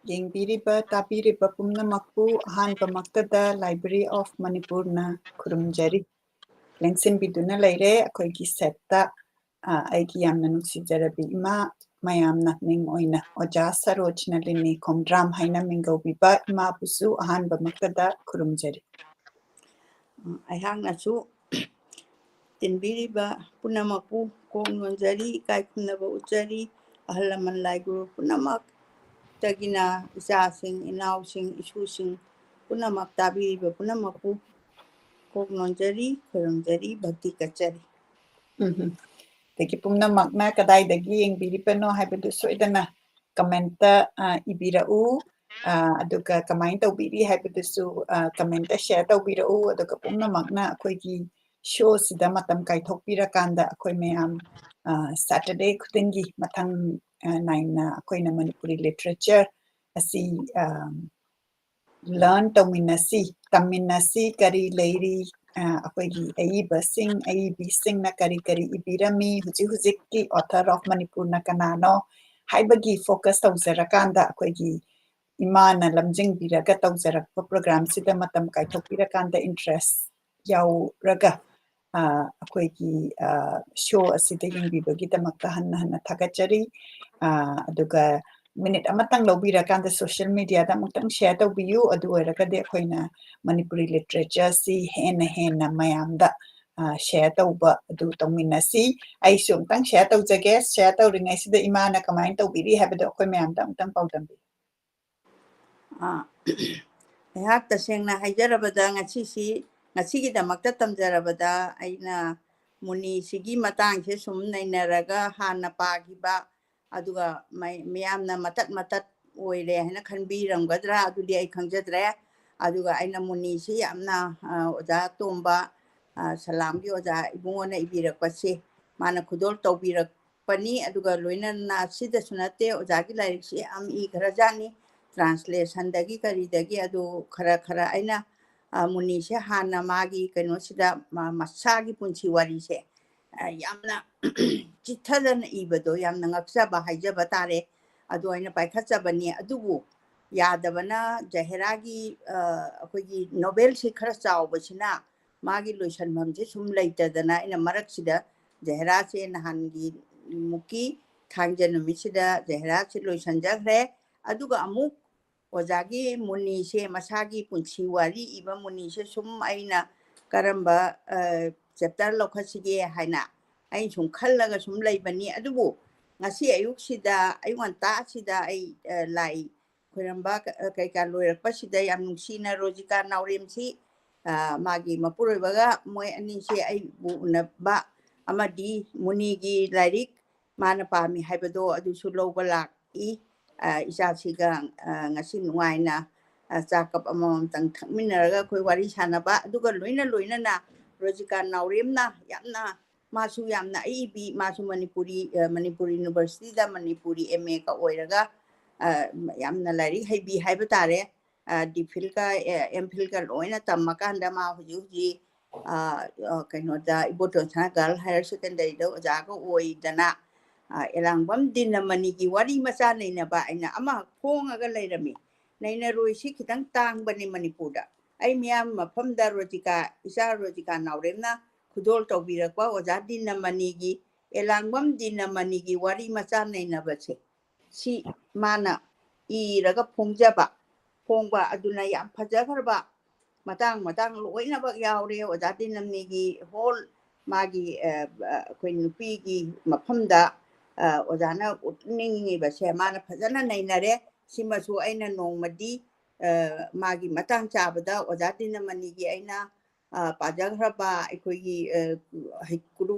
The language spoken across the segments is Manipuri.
ꯌꯦꯡꯕꯤꯔꯤꯕ ꯇꯥꯕꯤꯔꯤꯕ ꯄꯨꯝꯅꯃꯛꯄꯨ ꯑꯍꯥꯟꯕꯃꯛꯇꯗ ꯂꯥꯏꯕ꯭ꯔꯦꯔꯤ ꯑꯣꯐ ꯃꯅꯤꯄꯨꯔꯅ ꯈꯨꯔꯨꯝꯖꯔꯤ ꯂꯦꯡꯁꯤꯟꯕꯤꯗꯨꯅ ꯂꯩꯔꯦ ꯑꯩꯈꯣꯏꯒꯤ ꯁꯦꯠꯇ ꯑꯩꯒꯤ ꯌꯥꯝꯅ ꯅꯨꯡꯁꯤꯖꯔꯕꯤ ꯏꯃꯥ ꯃꯌꯥꯝꯅ ꯃꯤꯡ ꯑꯣꯏꯅ ꯑꯣꯖꯥ ꯁꯔꯣꯖꯅꯂꯤꯅꯤ ꯈꯣꯡꯗ꯭ꯔꯥꯝ ꯍꯥꯏꯅ ꯃꯤꯡꯒꯧꯕꯤꯕ ꯏꯃꯥꯕꯨꯁꯨ ꯑꯍꯥꯟꯕꯃꯛꯇꯗ ꯈꯨꯔꯨꯝꯖꯔꯤ ꯑꯩꯍꯥꯛꯅꯁꯨ ꯇꯤꯟꯕꯤꯔꯤꯕ ꯄꯨꯝꯅꯃꯛꯄꯨ ꯀꯣꯛ ꯅꯣꯟꯖꯔꯤ ꯏꯀꯥꯏ ꯈꯨꯝꯅꯕ ꯎꯠꯆꯔꯤ ꯑꯍꯜ ꯂꯃꯟ ꯂꯥꯏꯒꯨꯔꯨ ꯄꯨꯝꯅꯃꯛꯇꯒꯤꯅ ꯏꯆꯥꯁꯤꯡ ꯏꯅꯥꯎꯁꯤꯡ ꯏꯁꯨꯁꯤꯡ ꯄꯨꯝꯅꯃꯛ ꯇꯥꯕꯤꯔꯤꯕ ꯄꯨꯝꯅꯃꯛꯄꯨ ꯀꯣꯛ ꯅꯣꯟꯖꯔꯤ ꯈꯨꯔꯨꯝꯖꯔꯤ ꯚꯛꯇꯤ ꯀꯠꯆꯔꯤ ꯑꯗꯒꯤ ꯄꯨꯝꯅꯃꯛꯅ ꯀꯗꯥꯏꯗꯒꯤ ꯌꯦꯡꯕꯤꯔꯤꯕꯅꯣ ꯍꯥꯏꯕꯗꯨ ꯁꯣꯏꯗꯅ ꯀꯃꯦꯟꯇ ꯏꯕꯤꯔꯛꯎ ꯑꯗꯨꯒ ꯀꯃꯥꯏꯅ ꯇꯧꯕꯤꯔꯤ ꯍꯥꯏꯕꯗꯨꯁꯨ ꯀꯃꯦꯟꯇ ꯁꯦꯌꯔ ꯇꯧꯕꯤꯔꯛꯎ ꯑꯗꯨꯒ ꯄꯨꯝꯅꯃꯛꯅ ꯑꯩꯈꯣꯏꯒꯤ ꯁꯣꯁꯤꯗ ꯃꯇꯝ ꯀꯥꯏꯊꯣꯛꯄꯤꯔꯀꯥꯟꯗ ꯑꯩꯈꯣꯏ ꯃꯌꯥꯝ ꯁꯦꯇꯔꯗꯦ ꯈꯨꯗꯤꯡꯒꯤ ꯃꯊꯪ ꯅꯥꯏꯅ ꯑꯩꯈꯣꯏꯅ ꯃꯅꯤꯄꯨꯔꯤ ꯂꯤꯇꯔꯦꯆꯔ ꯑꯁꯤ ꯂꯔꯟ ꯇꯧꯃꯤꯟꯅꯁꯤ ꯇꯝꯃꯤꯟꯅꯁꯤ ꯀꯔꯤ ꯂꯩꯔꯤ ꯑꯩꯈꯣꯏꯒꯤ ꯑꯏꯕꯁꯤꯡ ꯑꯏꯕꯤꯁꯤꯡꯅ ꯀꯔꯤ ꯀꯔꯤ ꯏꯕꯤꯔꯝꯃꯤ ꯍꯧꯖꯤꯛ ꯍꯧꯖꯤꯛꯀꯤ ꯑꯣꯊꯔ ꯑꯣꯐ ꯃꯅꯤꯄꯨꯔꯅ ꯀꯅꯥꯅꯣ ꯍꯥꯏꯕꯒꯤ ꯐꯣꯀꯁ ꯇꯧꯖꯔꯀꯥꯟꯗ ꯑꯩꯈꯣꯏꯒꯤ ꯏꯃꯥꯅ ꯂꯝꯖꯤꯡꯕꯤꯔꯒ ꯇꯧꯖꯔꯛꯄ ꯄ꯭ꯔꯣꯒ꯭ꯔꯥꯝꯁꯤꯗ ꯃꯇꯝ ꯀꯥꯏꯊꯣꯛꯄꯤꯔꯀꯥꯟꯗ ꯏꯟꯇꯔꯦꯁ ꯌꯥꯎꯔꯒ ꯑꯩꯈꯣꯏꯒꯤ ꯁꯣ ꯑꯁꯤꯗ ꯌꯦꯡꯕꯤꯕꯒꯤꯗꯃꯛꯇ ꯍꯟꯅ ꯍꯟꯅ ꯊꯥꯒꯠꯆꯔꯤ ꯑꯗꯨꯒ ꯃꯤꯅꯤꯠ ꯑꯃꯇꯪ ꯂꯧꯕꯤꯔꯀꯥꯟꯗ ꯁꯣꯁꯤꯌꯦꯜ ꯃꯤꯗꯤꯌꯥꯗ ꯑꯃꯨꯛꯇꯪ ꯁꯦꯌꯔ ꯇꯧꯕꯤꯌꯨ ꯑꯗꯨ ꯑꯣꯏꯔꯒꯗꯤ ꯑꯩꯈꯣꯏꯅ ꯃꯅꯤꯄꯨꯔꯤ ꯂꯤꯇꯔꯦꯆꯔꯁꯤ ꯍꯦꯟꯅ ꯃꯌꯥꯝꯗ ꯁꯦꯌꯔ ꯇꯧꯕ ꯑꯗꯨ ꯇꯧꯃꯤꯟꯅꯁꯤ ꯑꯩꯁꯨ ꯑꯃꯨꯛꯇꯪ ꯁꯦꯌꯔ ꯇꯧꯖꯒꯦ ꯁꯦꯌꯔ ꯇꯧꯔꯤꯉꯩꯁꯤꯗ ꯏꯃꯥꯅ ꯀꯃꯥꯏꯅ ꯇꯧꯕꯤꯔꯤ ꯍꯥꯏꯕꯗꯣ ꯑꯩꯈꯣꯏ ꯃꯌꯥꯝꯗ ꯑꯃꯨꯛꯇꯪ ꯄꯥꯎꯗꯝꯕꯤꯌꯨ ꯑꯩꯍꯥꯛ ꯇꯁꯦꯡꯅ ꯍꯥꯏꯖꯔꯕꯗ ꯉꯁꯤꯒꯤꯗꯃꯛꯇ ꯇꯝꯖꯔꯕꯗ ꯑꯩꯅ ꯃꯨꯅꯤꯁꯤꯒꯤ ꯃꯇꯥꯡꯁꯦ ꯁꯨꯝ ꯅꯩꯅꯔꯒ ꯍꯥꯟꯅ ꯄꯥꯈꯤꯕ ꯑꯗꯨꯒ ꯃꯌꯥꯝꯅ ꯃꯇꯠ ꯑꯣꯏꯔꯦ ꯍꯥꯏꯅ ꯈꯟꯕꯤꯔꯝꯒꯗ꯭ꯔꯥ ꯑꯗꯨꯗꯤ ꯑꯩ ꯈꯪꯖꯗ꯭ꯔꯦ ꯑꯗꯨꯒ ꯑꯩꯅ ꯃꯨꯅꯤꯁꯤ ꯌꯥꯝꯅ ꯑꯣꯖꯥ ꯇꯣꯝꯕ ꯁꯂꯥꯝꯒꯤ ꯑꯣꯖꯥ ꯏꯕꯨꯡꯉꯣꯅ ꯏꯕꯤꯔꯛꯄꯁꯦ ꯃꯥꯅ ꯈꯨꯗꯣꯜ ꯇꯧꯕꯤꯔꯛꯄꯅꯤ ꯑꯗꯨꯒ ꯂꯣꯏꯅꯅ ꯁꯤꯗꯁꯨ ꯅꯠꯇꯦ ꯑꯣꯖꯥꯒꯤ ꯂꯥꯏꯔꯤꯛꯁꯤ ꯌꯥꯝ ꯏꯈ꯭ꯔꯖꯥꯠꯅꯤ ꯇ꯭ꯔꯥꯟꯁꯂꯦꯁꯟꯗꯒꯤ ꯀꯔꯤꯗꯒꯤ ꯑꯗꯨ ꯈꯔ ꯑꯩꯅ ꯃꯨꯅꯤꯁꯦ ꯍꯥꯟꯅ ꯃꯥꯒꯤ ꯀꯩꯅꯣꯁꯤꯗ ꯃꯁꯥꯒꯤ ꯄꯨꯟꯁꯤ ꯋꯥꯔꯤꯁꯦ ꯌꯥꯝꯅ ꯆꯤꯊꯗꯅ ꯏꯕꯗꯣ ꯌꯥꯝꯅ ꯉꯛꯆꯕ ꯍꯥꯏꯖꯕ ꯇꯥꯔꯦ ꯑꯗꯨ ꯑꯩꯅ ꯄꯥꯏꯈꯠꯆꯕꯅꯤ ꯑꯗꯨꯕꯨ ꯌꯥꯗꯕꯅ ꯖꯍꯦꯔꯥꯒꯤ ꯑꯩꯈꯣꯏꯒꯤ ꯅꯣꯕꯦꯜꯁꯤ ꯈꯔ ꯆꯥꯎꯕꯁꯤꯅ ꯃꯥꯒꯤ ꯂꯣꯏꯁꯟꯐꯝꯁꯦ ꯁꯨꯝ ꯂꯩꯇꯗꯅ ꯑꯩꯅ ꯃꯔꯛꯁꯤꯗ ꯖꯍꯦꯔꯥꯁꯦ ꯅꯍꯥꯟꯒꯤ ꯃꯨꯛꯀꯤ ꯊꯥꯡꯖ ꯅꯨꯃꯤꯠꯁꯤꯗ ꯖꯍꯦꯔꯥꯁꯦ ꯂꯣꯏꯁꯟꯖꯈ꯭ꯔꯦ ꯑꯗꯨꯒ ꯑꯃꯨꯛ ꯑꯣꯖꯥꯒꯤ ꯃꯨꯅꯤꯁꯦ ꯃꯁꯥꯒꯤ ꯄꯨꯟꯁꯤ ꯋꯥꯔꯤꯏꯕ ꯃꯨꯅꯤꯁꯦ ꯁꯨꯝ ꯑꯩꯅ ꯀꯔꯝꯕ ꯆꯦꯞꯇꯔ ꯂꯧꯈꯠꯁꯤꯒꯦ ꯍꯥꯏꯅ ꯑꯩꯅ ꯁꯨꯝ ꯈꯜꯂꯒ ꯁꯨꯝ ꯂꯩꯕꯅꯤ ꯑꯗꯨꯕꯨ ꯉꯁꯤ ꯑꯌꯨꯛꯁꯤꯗ ꯑꯌꯨꯛ ꯉꯟꯇꯥꯁꯤꯗ ꯑꯩ ꯂꯥꯏ ꯈꯣꯏꯔꯝꯕ ꯀꯩꯀꯥ ꯂꯣꯏꯔꯛꯄꯁꯤꯗ ꯌꯥꯝ ꯅꯨꯡꯁꯤꯅ ꯔꯣꯖꯤꯀꯥ ꯅꯥꯎꯔꯦꯝꯁꯤ ꯃꯥꯒꯤ ꯃꯄꯨꯔꯣꯏꯕꯒ ꯃꯣꯏ ꯑꯅꯤꯁꯦ ꯑꯩꯕꯨ ꯎꯅꯕ ꯑꯃꯗꯤ ꯃꯨꯅꯤꯒꯤ ꯂꯥꯏꯔꯤꯛ ꯃꯥꯅ ꯄꯥꯝꯃꯤ ꯍꯥꯏꯕꯗꯣ ꯑꯗꯨꯁꯨ ꯂꯧꯕ ꯂꯥꯛꯏ ꯏꯆꯥꯁꯤꯒ ꯉꯁꯤ ꯅꯨꯡꯉꯥꯏꯅ ꯆꯥꯛꯀꯞ ꯑꯃꯃꯝꯇꯪ ꯊꯛꯃꯤꯟꯅꯔꯒ ꯑꯩꯈꯣꯏ ꯋꯥꯔꯤ ꯁꯥꯟꯅꯕ ꯑꯗꯨꯒ ꯂꯣꯏꯅꯅ ꯔꯣꯖꯤꯀꯥ ꯅꯥꯎꯔꯦꯝꯅ ꯌꯥꯝꯅ ꯃꯥꯁꯨ ꯌꯥꯝꯅ ꯑꯏꯕꯤ ꯃꯥꯁꯨ ꯃꯅꯤꯄꯨꯔꯤ ꯌꯨꯅꯤꯚꯔꯁꯤꯇꯤꯗ ꯃꯅꯤꯄꯨꯔꯤ MA ꯑꯣꯏꯔꯒ ꯌꯥꯝꯅ ꯂꯥꯏꯔꯤꯛ ꯍꯩꯕꯤ ꯍꯥꯏꯕ ꯇꯥꯔꯦ DPhilꯒ MPhilꯒ ꯂꯣꯏꯅ ꯇꯝꯃꯀꯥꯟꯗ ꯃꯥ ꯍꯧꯖꯤꯛ ꯀꯩꯅꯣꯗ ꯏꯕꯣꯇꯣꯟ ꯁꯅꯥ ꯒꯥꯔꯜ ꯍꯥꯌꯔ ꯁꯦꯀꯦꯟꯗꯔꯤꯗ ꯑꯣꯖꯥꯒ ꯑꯣꯏꯗꯅ ꯑꯦꯂꯥꯡꯕꯝ ꯗꯤꯅꯃꯅꯤꯒꯤ ꯋꯥꯔꯤ ꯃꯆꯥ ꯅꯩꯅꯕ ꯑꯩꯅ ꯑꯃ ꯐꯣꯡꯉꯒ ꯂꯩꯔꯝꯃꯤ ꯅꯩꯅꯔꯣꯏꯁꯤ ꯈꯤꯇꯪ ꯇꯥꯡꯕꯅꯤ ꯃꯅꯤꯄꯨꯔꯗ ꯑꯩ ꯃꯤꯌꯥꯝ ꯃꯐꯝꯗ ꯏꯆꯥ ꯔꯣꯖꯤꯀꯥ ꯅꯥꯎꯔꯦꯝꯅ ꯈꯨꯗꯣꯜ ꯇꯧꯕꯤꯔꯛꯄ ꯑꯣꯖꯥ ꯗꯤꯅꯃꯅꯤꯒꯤ ꯑꯦꯂꯥꯡꯕꯝ ꯗꯤꯅꯃꯅꯤꯒꯤ ꯋꯥꯔꯤ ꯃꯆꯥ ꯅꯩꯅꯕꯁꯦ ꯁꯤ ꯃꯥꯅ ꯏꯔꯒ ꯐꯣꯡꯕ ꯑꯗꯨꯅ ꯌꯥꯝ ꯐꯖꯈ꯭ꯔꯕ ꯃꯇꯥꯡ ꯂꯣꯏꯅꯃꯛ ꯌꯥꯎꯔꯦ ꯑꯣꯖꯥ ꯗꯤꯅꯃꯅꯤꯒꯤ ꯍꯣꯜ ꯃꯥꯒꯤ ꯑꯩꯈꯣꯏ ꯅꯨꯄꯤꯒꯤ ꯃꯐꯝꯗ ꯑꯣꯖꯥꯅ ꯎꯠꯅꯤꯡꯉꯤꯕꯁꯦ ꯃꯥꯅ ꯐꯖꯅ ꯅꯩꯅꯔꯦ ꯁꯤꯃꯁꯨ ꯑꯩꯅ ꯅꯣꯡꯃꯗꯤ ꯃꯥꯒꯤ ꯃꯇꯥꯡ ꯆꯥꯕꯗ ꯑꯣꯖꯥ ꯗꯤꯅꯃꯅꯤꯒꯤ ꯑꯩꯅ ꯄꯥꯖꯈ꯭ꯔꯕ ꯑꯩꯈꯣꯏꯒꯤ ꯍꯩꯀ꯭ꯔꯨ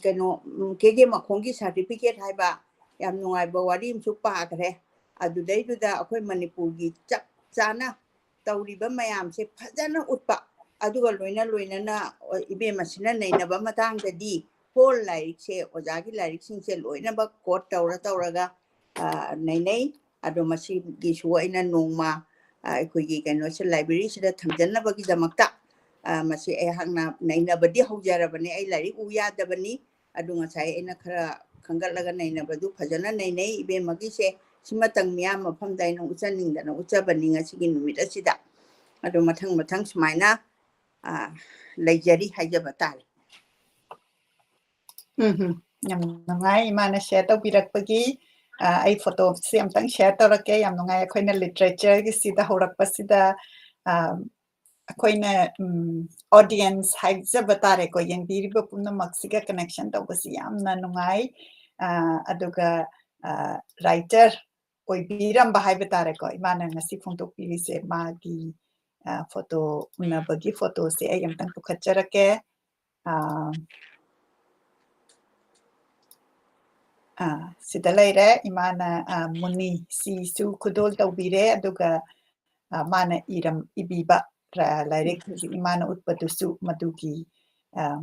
ꯀꯩꯅꯣ ꯀꯦꯒꯦ ꯃꯈꯣꯡꯒꯤ ꯁꯥꯔꯇꯤꯐꯤꯀꯦꯠ ꯍꯥꯏꯕ ꯌꯥꯝ ꯅꯨꯡꯉꯥꯏꯕ ꯋꯥꯔꯤ ꯑꯃꯁꯨ ꯄꯥꯈ꯭ꯔꯦ ꯑꯗꯨꯗꯩꯗꯨꯗ ꯑꯩꯈꯣꯏ ꯃꯅꯤꯄꯨꯔꯒꯤ ꯆꯞ ꯆꯥꯅ ꯇꯧꯔꯤꯕ ꯃꯌꯥꯝꯁꯦ ꯐꯖꯅ ꯎꯠꯄ ꯑꯗꯨꯒ ꯂꯣꯏꯅꯅ ꯏꯕꯦꯝꯃꯁꯤꯅ ꯅꯩꯅꯕ ꯃꯇꯥꯡꯗꯗꯤ ꯍꯣꯜ ꯂꯥꯏꯔꯤꯛꯁꯦ ꯑꯣꯖꯥꯒꯤ ꯂꯥꯏꯔꯤꯛꯁꯤꯡꯁꯦ ꯂꯣꯏꯅꯃꯛ ꯀꯣꯠ ꯇꯧꯔꯒ ꯅꯩꯅꯩ ꯑꯗꯣ ꯃꯁꯤꯒꯤꯁꯨ ꯑꯩꯅ ꯅꯣꯡꯃ ꯑꯩꯈꯣꯏꯒꯤ ꯀꯩꯅꯣꯁꯦ ꯂꯥꯏꯕ꯭ꯔꯦꯔꯤꯁꯤꯗ ꯊꯝꯖꯟꯅꯕꯒꯤꯗꯃꯛꯇ ꯃꯁꯤ ꯑꯩꯍꯥꯛꯅ ꯅꯩꯅꯕꯗꯤ ꯍꯧꯖꯔꯕꯅꯤ ꯑꯩ ꯂꯥꯏꯔꯤꯛ ꯎ ꯌꯥꯗꯕꯅꯤ ꯑꯗꯨ ꯉꯁꯥꯏ ꯑꯩꯅ ꯈꯔ ꯈꯟꯒꯠꯂꯒ ꯅꯩꯅꯕꯗꯨ ꯐꯖꯅ ꯅꯩꯅꯩ ꯏꯕꯦꯝꯃꯒꯤꯁꯦ simatang miyam mafam dai na uchaning da na uchabaning asigi numit asida ado mathang sumaina leijari haijaba tare yam nungai imana share tawbirakpagi ai photo si amtang share tawrake yam nungai akoina literature gi sida horakpasida akoina audience haijaba tare ko yengbiriba pumnamak siga connection tawbasi yamna nungai aduga writer oibiramba haiba tare ko imana ngasi phongtokpirise magi photo unabagi photo se ai amtang pukhatjarake sida leire imana muni si su khudol tawbire aduga mana iram ibiba lairik imana utpatusu madugi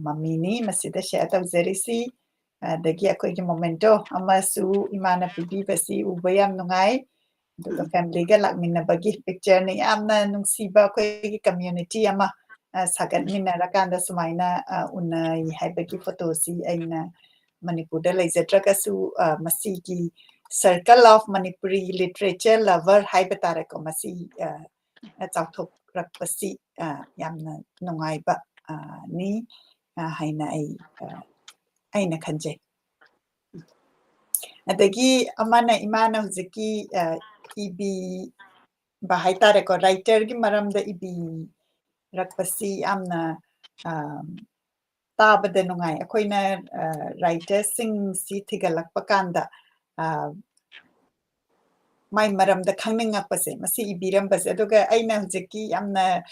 mamini masida share tawzarisi dagi akoigi momento amasu imana pibibasi ubayam nungai aduga family ga lakminabagi picture ni amna nungsiba akoigi community ama sagatminarakanda sumaina unai haibagi photo si aina Manipur legislature masigi Circle of Manipuri Literature Lover haibetare ko masi chauthok rakpasi yamna nungaiba ni haina aina khanje adagi amana imana huziki ibi bahaitare ko writer gi maramda ibi rakpasi amna tabada nungai akoina writer sing si thigalakpa kanda mai maramda khangningakpase masi ibirambase aduga aina hujiki yamna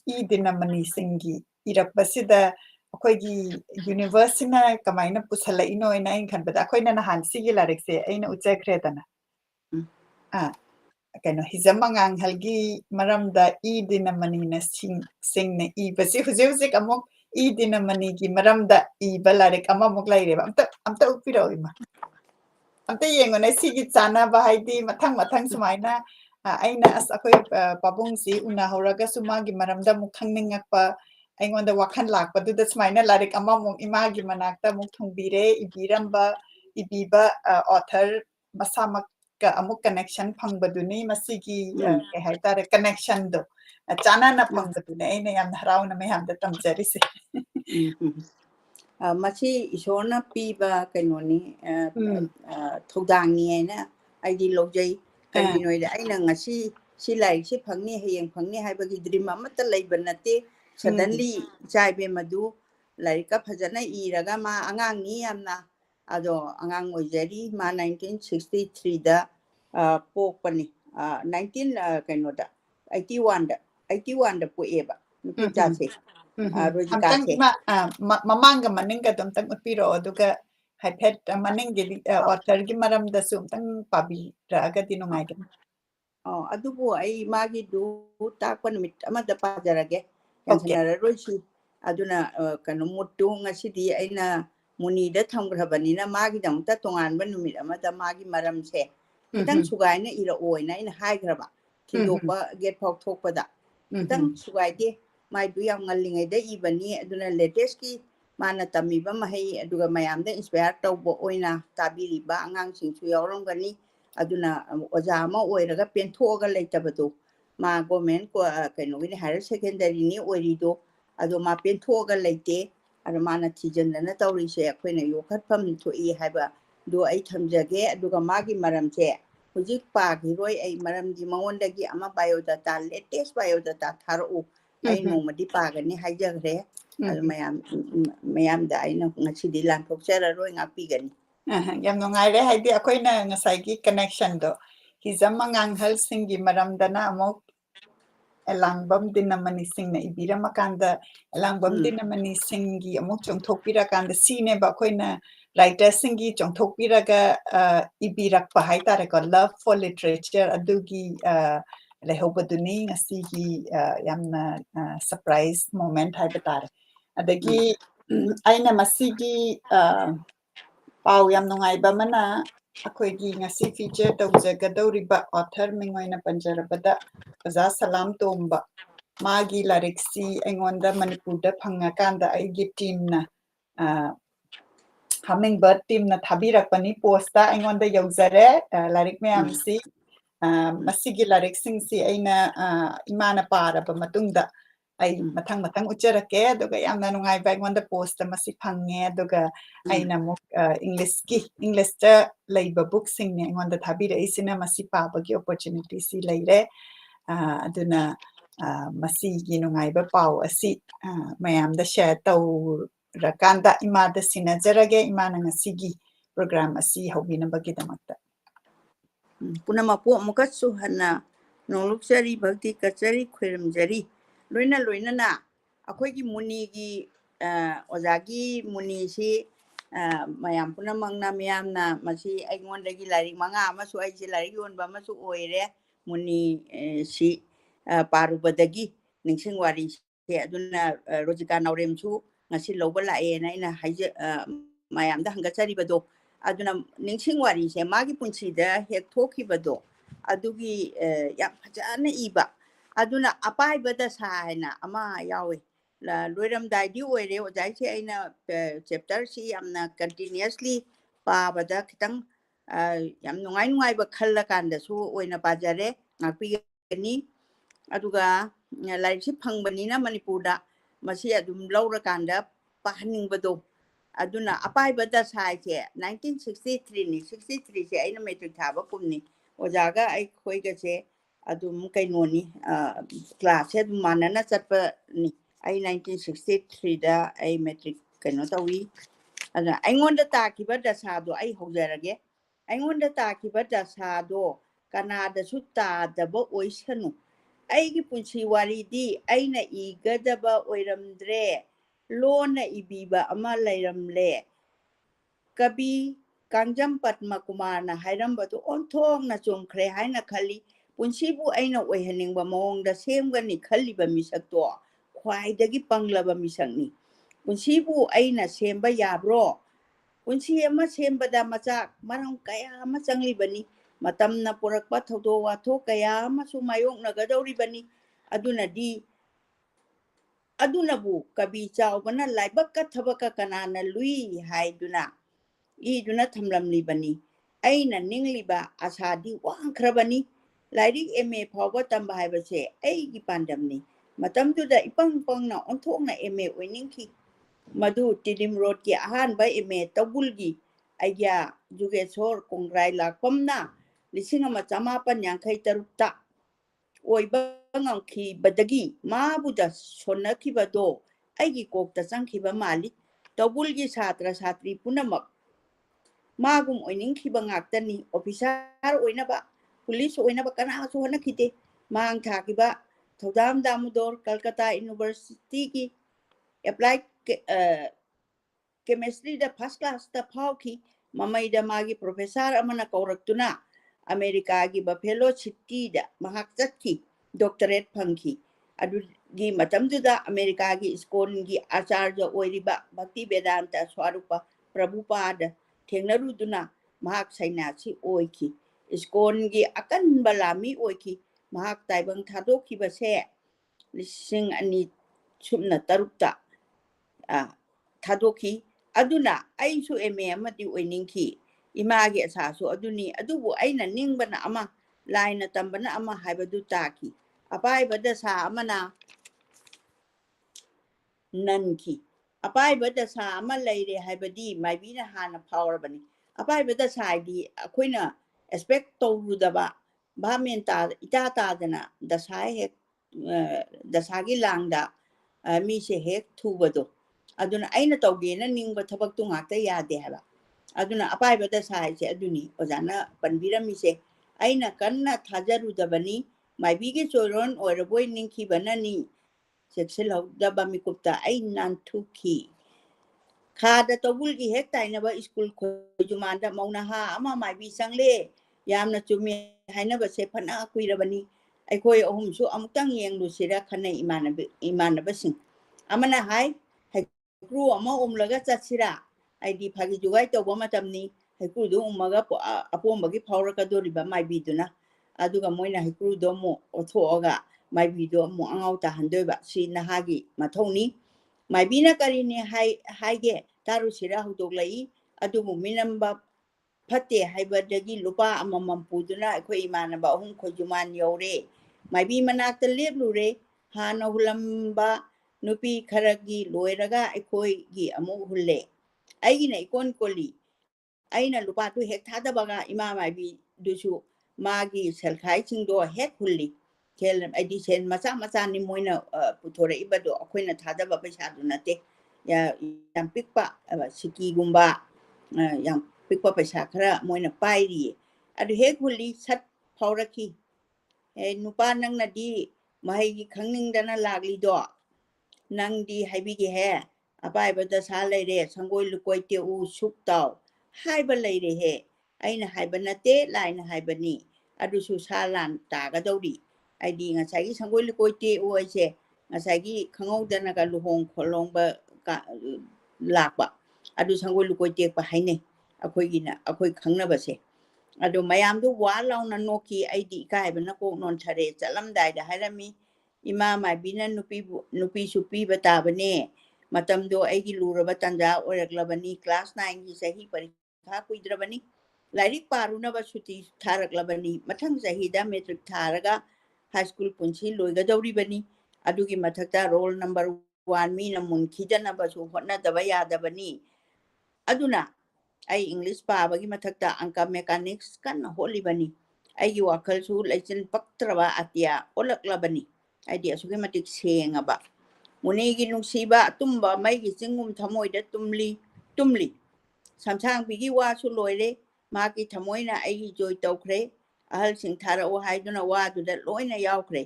idinamani singi irakpasida akoigi university na kamaina pusala ino ina in khanbada akoina na hansigi larikse aina uchakredana kano hizamangang halgi maramda idinamani na singna ibasi hujik amok idinamani gi maramda ibalarik amamok laireba amta upiro ima amta yengona sigi chana bahaidi mathang sumaina aina as akoi pabung si una horaga sumagi maramda muk khangningakpa aingonda wakhan lakpa duda sumaina larik amamok imagi manakta muk thungbire ibiramba ibiba author masamak ka amuk connection phangbaduni masigi ke haitare connection do chana na phangbaduni aina yam harauna me hamda tamjarise masi isona piba kanoni thogdangni aina aidi logjai kaginoida aina ngasi si lai si phangni hayeng phangni haibagi dream amata leiba nate suddenly chaibe madu laika phajana iraga ma angangni yamna ado angang oijari ma 1963 da pokpani 19 kainoda 81 da poeba nupi jase rojikase mamanga maninga tang utpiro aduga haipet maningi author gi maram da sum tang pabi raga dinungai ga adubu ai magi du takpa numit amada pajarage yansanara roisi aduna kanu mutu ngasidi aina munida thamgrabani na magi damta tonganba numit amada magi maramse kitang sugaina ira oina ina haigraba thindokpa get phok thokpada kitang sugaide mai du yang ngallingai da ibani aduna latest ki mana tamiba mahai aduga mayamda inspire tawbo oina tabiriba angang singsu yaurongani aduna oja ma oiraga penthoga leitabado ma government ko kaino ni higher secondary ni oirido ado ma penthoga leite ado mana thijandana tawrise akoina yokhatpham thoi haiba do ai thamjage aduga magi maramse hujik pagiroi ai maramdi mawondagi ama biodata latest biodata tharo ai nomadi pagani haijagre ado mayam da aina ngasidi lan thokcheraroi ngapigani yam nungaire haidi akoina ngasaigi connection do hizamangang hal singi maramdana amok elangbam dinamani singna ibiramakanda elangbam dinamani singi amok chongthokpirakanda sine ba akoina writer singi chongthokpiraga ibirakpa haitare ko love for literature adugi lehobaduni ngasigi yamna surprise moment haibatare adagi aina masigi pau yam nungaiba mana akoigi ngasi feature tawjagadoriba author mingoina panjarabada Oja Salam Tomba magi lariksi aingonda Manipurda phangakanda aigi team na Hummingbird team na thabirakpani posta aingonda yaujare larik mayam si masigi larik sing si aina imana paraba matungda ai mathang ucharake aduga yamna nungai ba aingonda posta masi phange aduga aina muk English ta leiba book sing ne aingonda thabira isina masi pabagi opportunity si leire aduna masi gi nungai ba pau asi mayam da share tau rakanda imada sinajarage imana ngasigi program asi hobinabagi damakta Punamapu mukatsu hana nolukjari bhakti kachari khwiramjari loina na akhoi muni gi ojagi muni si mayam punamangna miyamna masi aingonda gi larik manga amasu aisi larik yonba amasu oire muni si parubadagi ningsingwari se aduna Rojika Nauremsu ngasi loba lae na ina haije mayamda hangatari bado aduna ningsingwari se magi punsida hek thokibado adugi yam fajana iba aduna apai bada saina ama yawe la loiram daidi oire ojai se aina chapter si amna continuously pa bada kitang yam nungai ba khalla kanda su oina pajare ngapi ni aduga laik si phangbani na Manipurda masi adum laura kanda pahaning bado aduna apai bada sai che 1963 ni 63 se aina metric thaba kumni ojaga ai khoi ga che adum kainoni class he manana chatpa ni ai 1963 da ai metric kaino tawi ada aingonda ta kiba da sa do ai hojarage aingonda ta kiba da sa do kanada su ta da ba oisanu aigi punchi waridi aina igadaba oiramdre lona ibiba ama lairamle kabi kangjam Padma Kumar na hairambadu onthong na chungkhre haina khali punsibu aina oihaningba mawongda semgani khaliba misakto khwaidagi panglaba misakni punsibu aina semba yabro punsi ama sembada machak marang kaya ama changlibani matamna purakpa thodo watho kaya ama sumayong nagadawribani adunabu kabi chawbana laibakka thabaka kanana lui haiduna iduna thamlamlibani aina ningliba asadi wangkhrabani lairik MA phawba tamba haibase aigi pandamni matamduda ipang pangna onthokna MA oiningki madu Tilim Road ki ahanba MA tabulgi ayya Jugeshwar Kongrai lakpamna 1953 oiba ngamki badagi mabuda sonakibado aigi kokta changkiba mali tabulgi satra satri punamak magum oiningkiba ngaktani officer oinaba police oinaba kanasu hanakite mang thakiba Thodam Damodar Kolkata University ki applied chemistry da first class da phawki mamaida magi professor amana kauraktuna America gi Buffalo City da mahak chatki doctorate phangki adugi matamduda America gi ISKCON gi acharya oiriba Bhakti Vedanta Swarupa Prabhupada thengnaruduna mahak sainasi oiki ISKCON gi akan balami oiki mahak taibang thadokhi base lising ani sumna tarukta thadokhi aduna aisu MA amati oiningki imagi asasu aduni adubu aina ningbana ama laina tambana ama haibadu taki apai bada sa amana nanki apai bada sa ama leire haibadi maibina hana phawrabani apai bada sa di akoina expect tawrudaba bhamenta ita dana dasai hek dasagi langda mi se hek thubado aduna aina tawgena ningba thabak tu ngakta yade haba aduna apai bada sai se aduni ojana panbirami se aina kanna thajarudabani maibige choron oiraboi ningki banani seksel hawdaba mikupta ainan thuki khada tawulgi hek tainaba school khojumanda maunaha ama maibi sangle yamna chumi hainaba se phana kuirabani aikoi ohumsu amutang yenglusira khana imanabasing amana hai haikru ama omlaga chatsira aidi phagi jugai tawba matamni haikru du umaga apombagi phawrakadoriba maibiduna aduga moina haikru do mo othoga maibido mo angau ta handoiba si nahagi mathoni maibina karini haige tarusira hudoglai ꯑꯗꯨꯕꯨ ꯃꯤꯅꯝꯕ ꯐꯠꯇꯦ ꯍꯥꯏꯕꯗꯒꯤ ꯂꯨꯄꯥ ꯑꯃꯃꯝ ꯄꯨꯗꯨꯅ ꯑꯩꯈꯣꯏ ꯏꯃꯥꯟꯅꯕ ꯑꯍꯨꯝ ꯈꯣꯏꯖꯨꯃꯥꯟ ꯌꯧꯔꯦ ꯃꯥꯏꯕꯤ ꯃꯅꯥꯛꯇ ꯂꯦꯞꯂꯨꯔꯦ ꯍꯥꯟꯅ ꯍꯨꯜꯂꯝꯕ ꯅꯨꯄꯤ ꯈꯔꯒꯤ ꯂꯣꯏꯔꯒ ꯑꯩꯈꯣꯏꯒꯤ ꯑꯃꯨꯛ ꯍꯨꯜꯂꯦ ꯑꯩꯒꯤꯅ ꯏꯀꯣꯟ ꯀꯣꯜꯂꯤ ꯑꯩꯅ ꯂꯨꯄꯥꯗꯨ ꯍꯦꯛ ꯊꯥꯗꯕꯒ ꯏꯃꯥ ꯃꯥꯏꯕꯤꯗꯨꯁꯨ ꯃꯥꯒꯤ ꯁꯦꯜꯈꯥꯏꯁꯤꯡꯗꯣ ꯍꯦꯛ ꯍꯨꯜꯂꯤ ꯑꯩꯗꯤ ꯁꯦꯟ ꯃꯆꯥ ꯃꯆꯥꯅꯤ ꯃꯣꯏꯅ ꯄꯨꯊꯣꯔꯛꯏꯕꯗꯣ ꯑꯩꯈꯣꯏꯅ ꯊꯥꯗꯕ ꯄꯩꯁꯥꯗꯨ ꯅꯠꯇꯦ ꯌꯥꯝ ꯄꯤꯛꯄ ꯁꯤꯀꯤꯒꯨꯝꯕ ꯌꯥꯝ ꯄꯤꯛꯄ ꯄꯩꯁꯥ ꯈꯔ ꯃꯣꯏꯅ ꯄꯥꯏꯔꯤꯌꯦ ꯑꯗꯨ ꯍꯦꯛ ꯍꯨꯜꯂꯤ ꯁꯠ ꯐꯥꯎꯔꯛꯈꯤ ꯅꯨꯄꯥ ꯅꯪꯅꯗꯤ ꯃꯍꯩꯒꯤ ꯈꯪꯅꯤꯡꯗꯅ ꯂꯥꯛꯂꯤꯗꯣ ꯅꯪꯗꯤ ꯍꯥꯏꯕꯤꯒꯦꯍꯦ ꯑꯄꯥꯏꯕ ꯗꯁꯥ ꯂꯩꯔꯦ ꯁꯪꯒꯣꯏ ꯂꯨꯀꯣꯏ ꯇꯦꯛꯎ ꯁꯨꯛ ꯇꯥꯎ ꯍꯥꯏꯕ ꯂꯩꯔꯦꯍꯦ ꯑꯩꯅ ꯍꯥꯏꯕ ꯅꯠꯇꯦ ꯂꯥꯏꯅ ꯍꯥꯏꯕꯅꯤ ꯑꯗꯨꯁꯨ ꯁꯥ ꯂꯥꯟ ꯇꯥꯒꯗꯧꯔꯤ ꯑꯩꯗꯤ ꯉꯁꯥꯏꯒꯤ ꯁꯪꯒꯣꯏ ꯂꯨꯀꯣꯏ ꯇꯦꯛꯎ ꯑꯩꯁꯦ ꯉꯁꯥꯏꯒꯤ ꯈꯪꯍꯧꯗꯅꯒ ꯂꯨꯍꯣꯡ ꯈꯣꯜꯍꯣꯡꯕ ꯂꯥꯛꯄ ꯑꯗꯨ ꯁꯪꯒꯣꯏ ꯂꯨꯀꯣꯏ ꯇꯦꯛꯄ ꯍꯥꯏꯅꯩ ꯑꯩꯈꯣꯏ ꯈꯪꯅꯕꯁꯦ ꯑꯗꯨ ꯃꯌꯥꯝꯗꯨ ꯋꯥ ꯂꯥꯎꯅ ꯅꯣꯛꯈꯤ ꯑꯩꯗꯤ ꯏꯀꯥꯏꯕꯅ ꯀꯣꯛ ꯅꯣꯟꯊꯔꯦ ꯆꯠꯂꯝꯗꯥꯏꯗ ꯍꯥꯏꯔꯝꯃꯤ ꯏꯃꯥ ꯃꯥꯏꯕꯤꯅ ꯅꯨꯄꯤꯁꯨ ꯄꯤꯕ ꯇꯥꯕꯅꯦ ꯃꯇꯝꯗꯣ ꯑꯩꯒꯤ ꯂꯨꯔꯕ ꯇꯥꯟꯖꯥ ꯑꯣꯏꯔꯛꯂꯕꯅꯤ ꯀ꯭ꯂꯥꯁ 9ꯒꯤ ꯆꯍꯤ ꯄꯔꯤꯈꯥ ꯀꯨꯏꯗ꯭ꯔꯕꯅꯤ ꯂꯥꯏꯔꯤꯛ ꯄꯥꯔꯨꯅꯕ ꯁꯨꯇꯤ ꯊꯥꯔꯛꯂꯕꯅꯤ ꯃꯊꯪ ꯆꯍꯤꯗ ꯃꯦꯇ꯭ꯔꯤꯛ ꯊꯥꯔꯒ ꯍꯥꯏ ꯁ꯭ꯀꯨꯜ ꯄꯨꯟꯁꯤ ꯂꯣꯏꯒꯗꯧꯔꯤꯕꯅꯤ ꯑꯗꯨꯒꯤ ꯃꯊꯛꯇ ꯔꯣꯜ ꯅꯝꯕꯔ 1 ꯃꯤꯅ ꯃꯨꯟꯈꯤꯗꯅꯕꯁꯨ ꯍꯣꯠꯅꯗꯕ ꯌꯥꯗꯕꯅꯤ ꯑꯗꯨꯅ ꯑꯩ ꯏꯪꯂꯤꯁ ꯄꯥꯕꯒꯤ ꯃꯊꯛꯇ ꯑꯪꯀ ꯃꯦꯀꯥꯅꯤꯛꯁ ꯀꯟꯅ ꯍꯣꯠꯂꯤꯕꯅꯤ ꯑꯩꯒꯤ ꯋꯥꯈꯜꯁꯨ ꯂꯩꯆꯤꯟ ꯄꯛꯇ꯭ꯔꯕ ꯑꯇꯤꯌꯥ ꯑꯣꯜꯂꯛꯂꯕꯅꯤ ꯍꯥꯏꯗꯤ ꯑꯁꯨꯛꯀꯤ ꯃꯇꯤꯛ ꯁꯦꯡꯉꯕ ꯃꯨꯅꯤꯒꯤ ꯅꯨꯡꯁꯤꯕ ꯑꯇꯨꯝꯕ ꯃꯩꯒꯤ ꯆꯤꯡꯒꯨꯝ ꯊꯃꯣꯏꯗ ꯇꯨꯝꯂꯤ ꯁꯝꯁꯥꯡꯕꯤꯒꯤ ꯋꯥꯁꯨ ꯂꯣꯏꯔꯦ ꯃꯥꯒꯤ ꯊꯃꯣꯏꯅ ꯑꯩꯒꯤ ꯖꯣꯏ ꯇꯧꯈ꯭ꯔꯦ ꯑꯍꯜꯁꯤꯡ ꯊꯥꯔꯛꯎ ꯍꯥꯏꯗꯨꯅ ꯋꯥꯗꯨꯗ ꯂꯣꯏꯅ ꯌꯥꯎꯈ꯭ꯔꯦ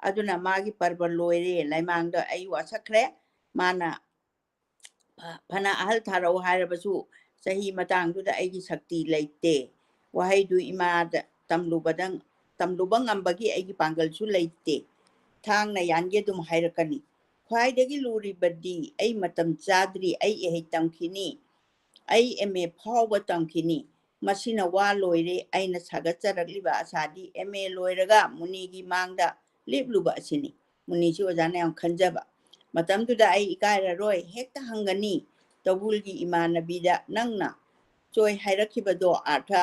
ꯑꯗꯨꯅ ꯃꯥꯒꯤ ꯄꯔꯕ ꯂꯣꯏꯔꯦ ꯂꯩꯃꯥꯡꯗ ꯑꯩ ꯋꯥꯁꯛꯈ꯭ꯔꯦ ꯃꯥꯅ ꯐꯅ ꯑꯍꯜ ꯊꯥꯔꯛꯎ ꯍꯥꯏꯔꯕꯁꯨ ꯆꯍꯤ ꯃꯇꯥꯡꯗꯨꯗ ꯑꯩꯒꯤ ꯁꯛꯇꯤ ꯂꯩꯇꯦ ꯋꯥꯍꯩꯗꯨ ꯏꯃꯥꯗ ꯇꯝꯂꯨꯕ ꯉꯝꯕꯒꯤ ꯑꯩꯒꯤ ꯄꯥꯡꯒꯜꯁꯨ ꯂꯩꯇꯦ ꯊꯥꯡꯅ ꯌꯥꯟꯒꯦ ꯑꯗꯨꯝ ꯍꯥꯏꯔꯛꯀꯅꯤ ꯈ꯭ꯋꯥꯏꯗꯒꯤ ꯂꯨꯔꯤꯕꯗꯤ ꯑꯩ ꯃꯇꯝ ꯆꯥꯗ꯭ꯔꯤ ꯑꯩ ꯏꯍꯩ ꯇꯝꯈꯤꯅꯤ ꯑꯩ MA ꯐꯥꯎꯕ ꯇꯝꯈꯤꯅꯤ ꯃꯁꯤꯅ ꯋꯥ ꯂꯣꯏꯔꯦ ꯑꯩꯅ ꯁꯥꯒꯠꯆꯔꯛꯂꯤꯕ ꯑꯁꯥꯗꯤ MA ꯂꯣꯏꯔꯒ ꯃꯨꯅꯤꯒꯤ ꯃꯥꯡꯗ ꯂꯦꯞꯂꯨꯕ ꯑꯁꯤꯅꯤ ꯃꯨꯅꯤꯁꯤ ꯑꯣꯖꯥꯅ ꯌꯥꯝ ꯈꯟꯖꯕ ꯃꯇꯝꯗꯨꯗ ꯑꯩ ꯏꯀꯥꯏꯔꯔꯣꯏ ꯍꯦꯛꯇ ꯍꯪꯒꯅꯤ ꯇꯧꯕꯨꯜꯒꯤ ꯏꯃꯥꯟꯅꯕꯤꯗ ꯅꯪꯅ ꯆꯣꯏ ꯍꯥꯏꯔꯛꯈꯤꯕꯗꯣ ꯑꯥꯔꯊ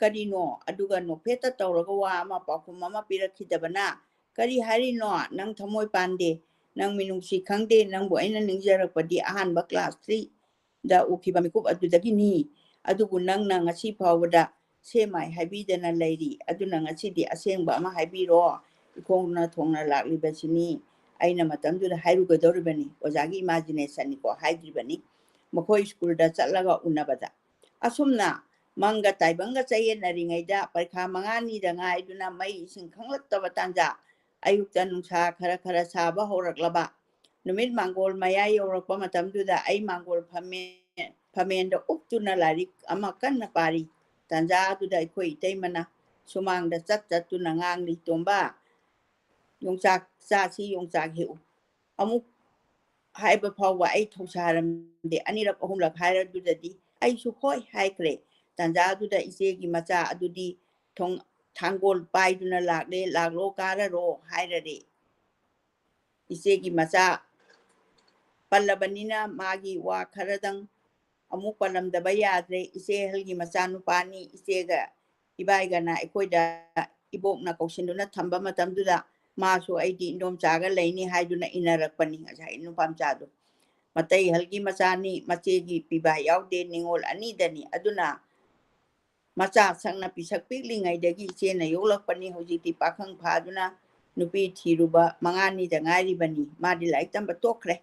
ꯀꯔꯤꯅꯣ ꯑꯗꯨꯒ ꯅꯣꯛꯐꯦꯠꯇ ꯇꯧꯔꯒ ꯋꯥ ꯑꯃ ꯄꯥꯎꯈꯨꯝ ꯑꯃ ꯄꯤꯔꯛꯈꯤꯗꯕꯅ ꯀꯔꯤ ꯍꯥꯏꯔꯤꯅꯣ ꯅꯪ ꯊꯃꯣꯏ ꯄꯥꯟꯗꯦ ꯅꯪ ꯃꯤꯅꯨꯡꯁꯤ ꯈꯪꯗꯦ ꯅꯪꯕꯨ ꯑꯩꯅ ꯅꯤꯡꯖꯔꯛꯄꯗꯤ ꯑꯍꯥꯟꯕ ꯀ꯭ꯂꯥꯁ 3ꯗ ꯎꯈꯤꯕ ꯃꯤꯀꯨꯞ ꯑꯗꯨꯗꯒꯤꯅꯤ ꯑꯗꯨꯕꯨ ꯅꯪꯅ ꯉꯁꯤ ꯐꯥꯎꯕꯗ ꯁꯦꯃꯥꯏ ꯍꯥꯏꯕꯤꯗꯅ ꯂꯩꯔꯤ ꯑꯗꯨꯅ ꯉꯁꯤꯗꯤ ꯑꯁꯦꯡꯕ ꯑꯃ ꯍꯥꯏꯕꯤꯔꯣ ꯏꯈꯣꯡꯅ ꯊꯣꯡꯅ ꯂꯥꯛꯂꯤꯕꯁꯤꯅꯤ ꯑꯩꯅ ꯃꯇꯝꯗꯨꯗ ꯍꯥꯏꯔꯨꯒꯗꯧꯔꯤꯕꯅꯤ ꯑꯣꯖꯥꯒꯤ ꯏꯃꯥꯖꯤꯅꯦꯁꯟꯅꯤꯀꯣ ꯍꯥꯏꯗ꯭ꯔꯤꯕꯅꯤ ꯃꯈꯣꯏ ꯁ꯭ꯀꯨꯜꯗ ꯆꯠꯂꯒ ꯎꯅꯕꯗ ꯑꯁꯨꯝꯅ ꯃꯪꯒ ꯇꯥꯏꯕꯪꯒ ꯆꯌꯦꯠꯅꯔꯤꯉꯩꯗ ꯄꯔꯤꯈꯥ 5ꯅꯤꯗ ꯉꯥꯏꯗꯨꯅ ꯃꯩ ꯏꯁꯤꯡ ꯈꯪꯂꯛꯇꯕ ꯇꯥꯟꯖꯥ ꯑꯌꯨꯛꯇ ꯅꯨꯡꯁꯥ ꯈꯔ ꯁꯥꯕ ꯍꯧꯔꯛꯂꯕ ꯅꯨꯃꯤꯠ ꯃꯥꯡꯒꯣꯜ ꯃꯌꯥ ꯌꯧꯔꯛꯄ ꯃꯇꯝꯗꯨꯗ ꯑꯩ ꯃꯥꯡꯒꯣꯜ ꯐꯃꯦꯟꯗ ꯎꯞꯇꯨꯅ ꯂꯥꯏꯔꯤꯛ ꯑꯃ ꯀꯟꯅ ꯄꯥꯔꯤ ꯇꯥꯟꯖꯥ ꯑꯗꯨꯗ ꯑꯩꯈꯣꯏ ꯏꯇꯩꯃꯅ ꯁꯨꯃꯥꯡꯗ ꯆꯠꯇꯨꯅ ꯉꯥꯡꯂꯤ ꯇꯣꯝꯕ ꯌꯣꯡꯆꯥꯛ ꯆꯥꯁꯤ ꯌꯣꯡꯆꯥꯛ ꯍꯦꯛꯎ ꯑꯃꯨꯛ ꯍꯥꯏꯕ ꯐꯥꯎꯕ ꯑꯩ ꯊꯧꯁꯥꯔꯝꯗꯦ ꯑꯅꯤꯔꯛ ꯑꯍꯨꯝꯂꯛ ꯍꯥꯏꯔꯗꯨꯗꯗꯤ ꯑꯩꯁꯨ ꯍꯣꯏ ꯍꯥꯏꯈ꯭ꯔꯦ ꯇꯥꯟꯖꯥ ꯑꯗꯨꯗ ꯏꯆꯦꯒꯤ ꯃꯆꯥ ꯑꯗꯨꯗꯤ ꯊꯥꯡꯒꯣꯜ ꯄꯥꯏꯗꯨꯅ ꯂꯥꯛꯂꯣ ꯀꯥꯔꯔꯣ ꯍꯥꯏꯔꯔꯦ ꯏꯆꯦꯒꯤ ꯃꯆꯥ ꯄꯜꯂꯕꯅꯤꯅ ꯃꯥꯒꯤ ꯋꯥ ꯈꯔꯗꯪ ꯑꯃꯨꯛ ꯄꯜꯂꯝꯗꯕ ꯌꯥꯗ꯭ꯔꯦ ꯏꯆꯦ ꯑꯍꯜꯒꯤ ꯃꯆꯥꯅꯨꯄꯥꯅꯤ ꯏꯆꯦꯒ ꯏꯕꯥꯏꯒꯅ ꯑꯩꯈꯣꯏꯗ ꯏꯕꯣꯛꯅ ꯀꯧꯁꯤꯟꯗꯨꯅ ꯊꯝꯕ ꯃꯇꯝꯗꯨꯗ ꯃꯥꯁꯨ ꯑꯩꯗꯤ ꯏꯟꯗꯣꯝꯆꯥꯒ ꯂꯩꯅꯤ ꯍꯥꯏꯗꯨꯅ ꯏꯟꯅꯔꯛꯄꯅꯤ ꯉꯁꯥꯏ ꯅꯨꯄꯥꯃꯆꯥꯗꯣ ꯃꯇꯩ ꯑꯍꯜꯒꯤ ꯃꯆꯥꯅꯤ ꯃꯆꯦꯒꯤ ꯄꯤꯕꯥ ꯌꯥꯎꯗꯦ ꯅꯤꯡꯉꯣꯜ ꯑꯅꯤꯗꯅꯤ ꯑꯗꯨꯅ ꯃꯆꯥ ꯁꯛꯅ ꯄꯤꯁꯛ ꯄꯤꯛꯂꯤꯉꯩꯗꯒꯤ ꯏꯆꯦꯅ ꯌꯣꯛꯂꯛꯄꯅꯤ ꯍꯧꯖꯤꯛꯇꯤ ꯄꯥꯈꯪ ꯐꯥꯗꯨꯅ ꯅꯨꯄꯤ ꯊꯤꯔꯨꯕ 5ꯅꯤꯗ ꯉꯥꯏꯔꯤꯕꯅꯤ ꯃꯥꯗꯤ ꯂꯥꯏꯔꯤꯛ ꯇꯝꯕ ꯇꯣꯛꯈ꯭ꯔꯦ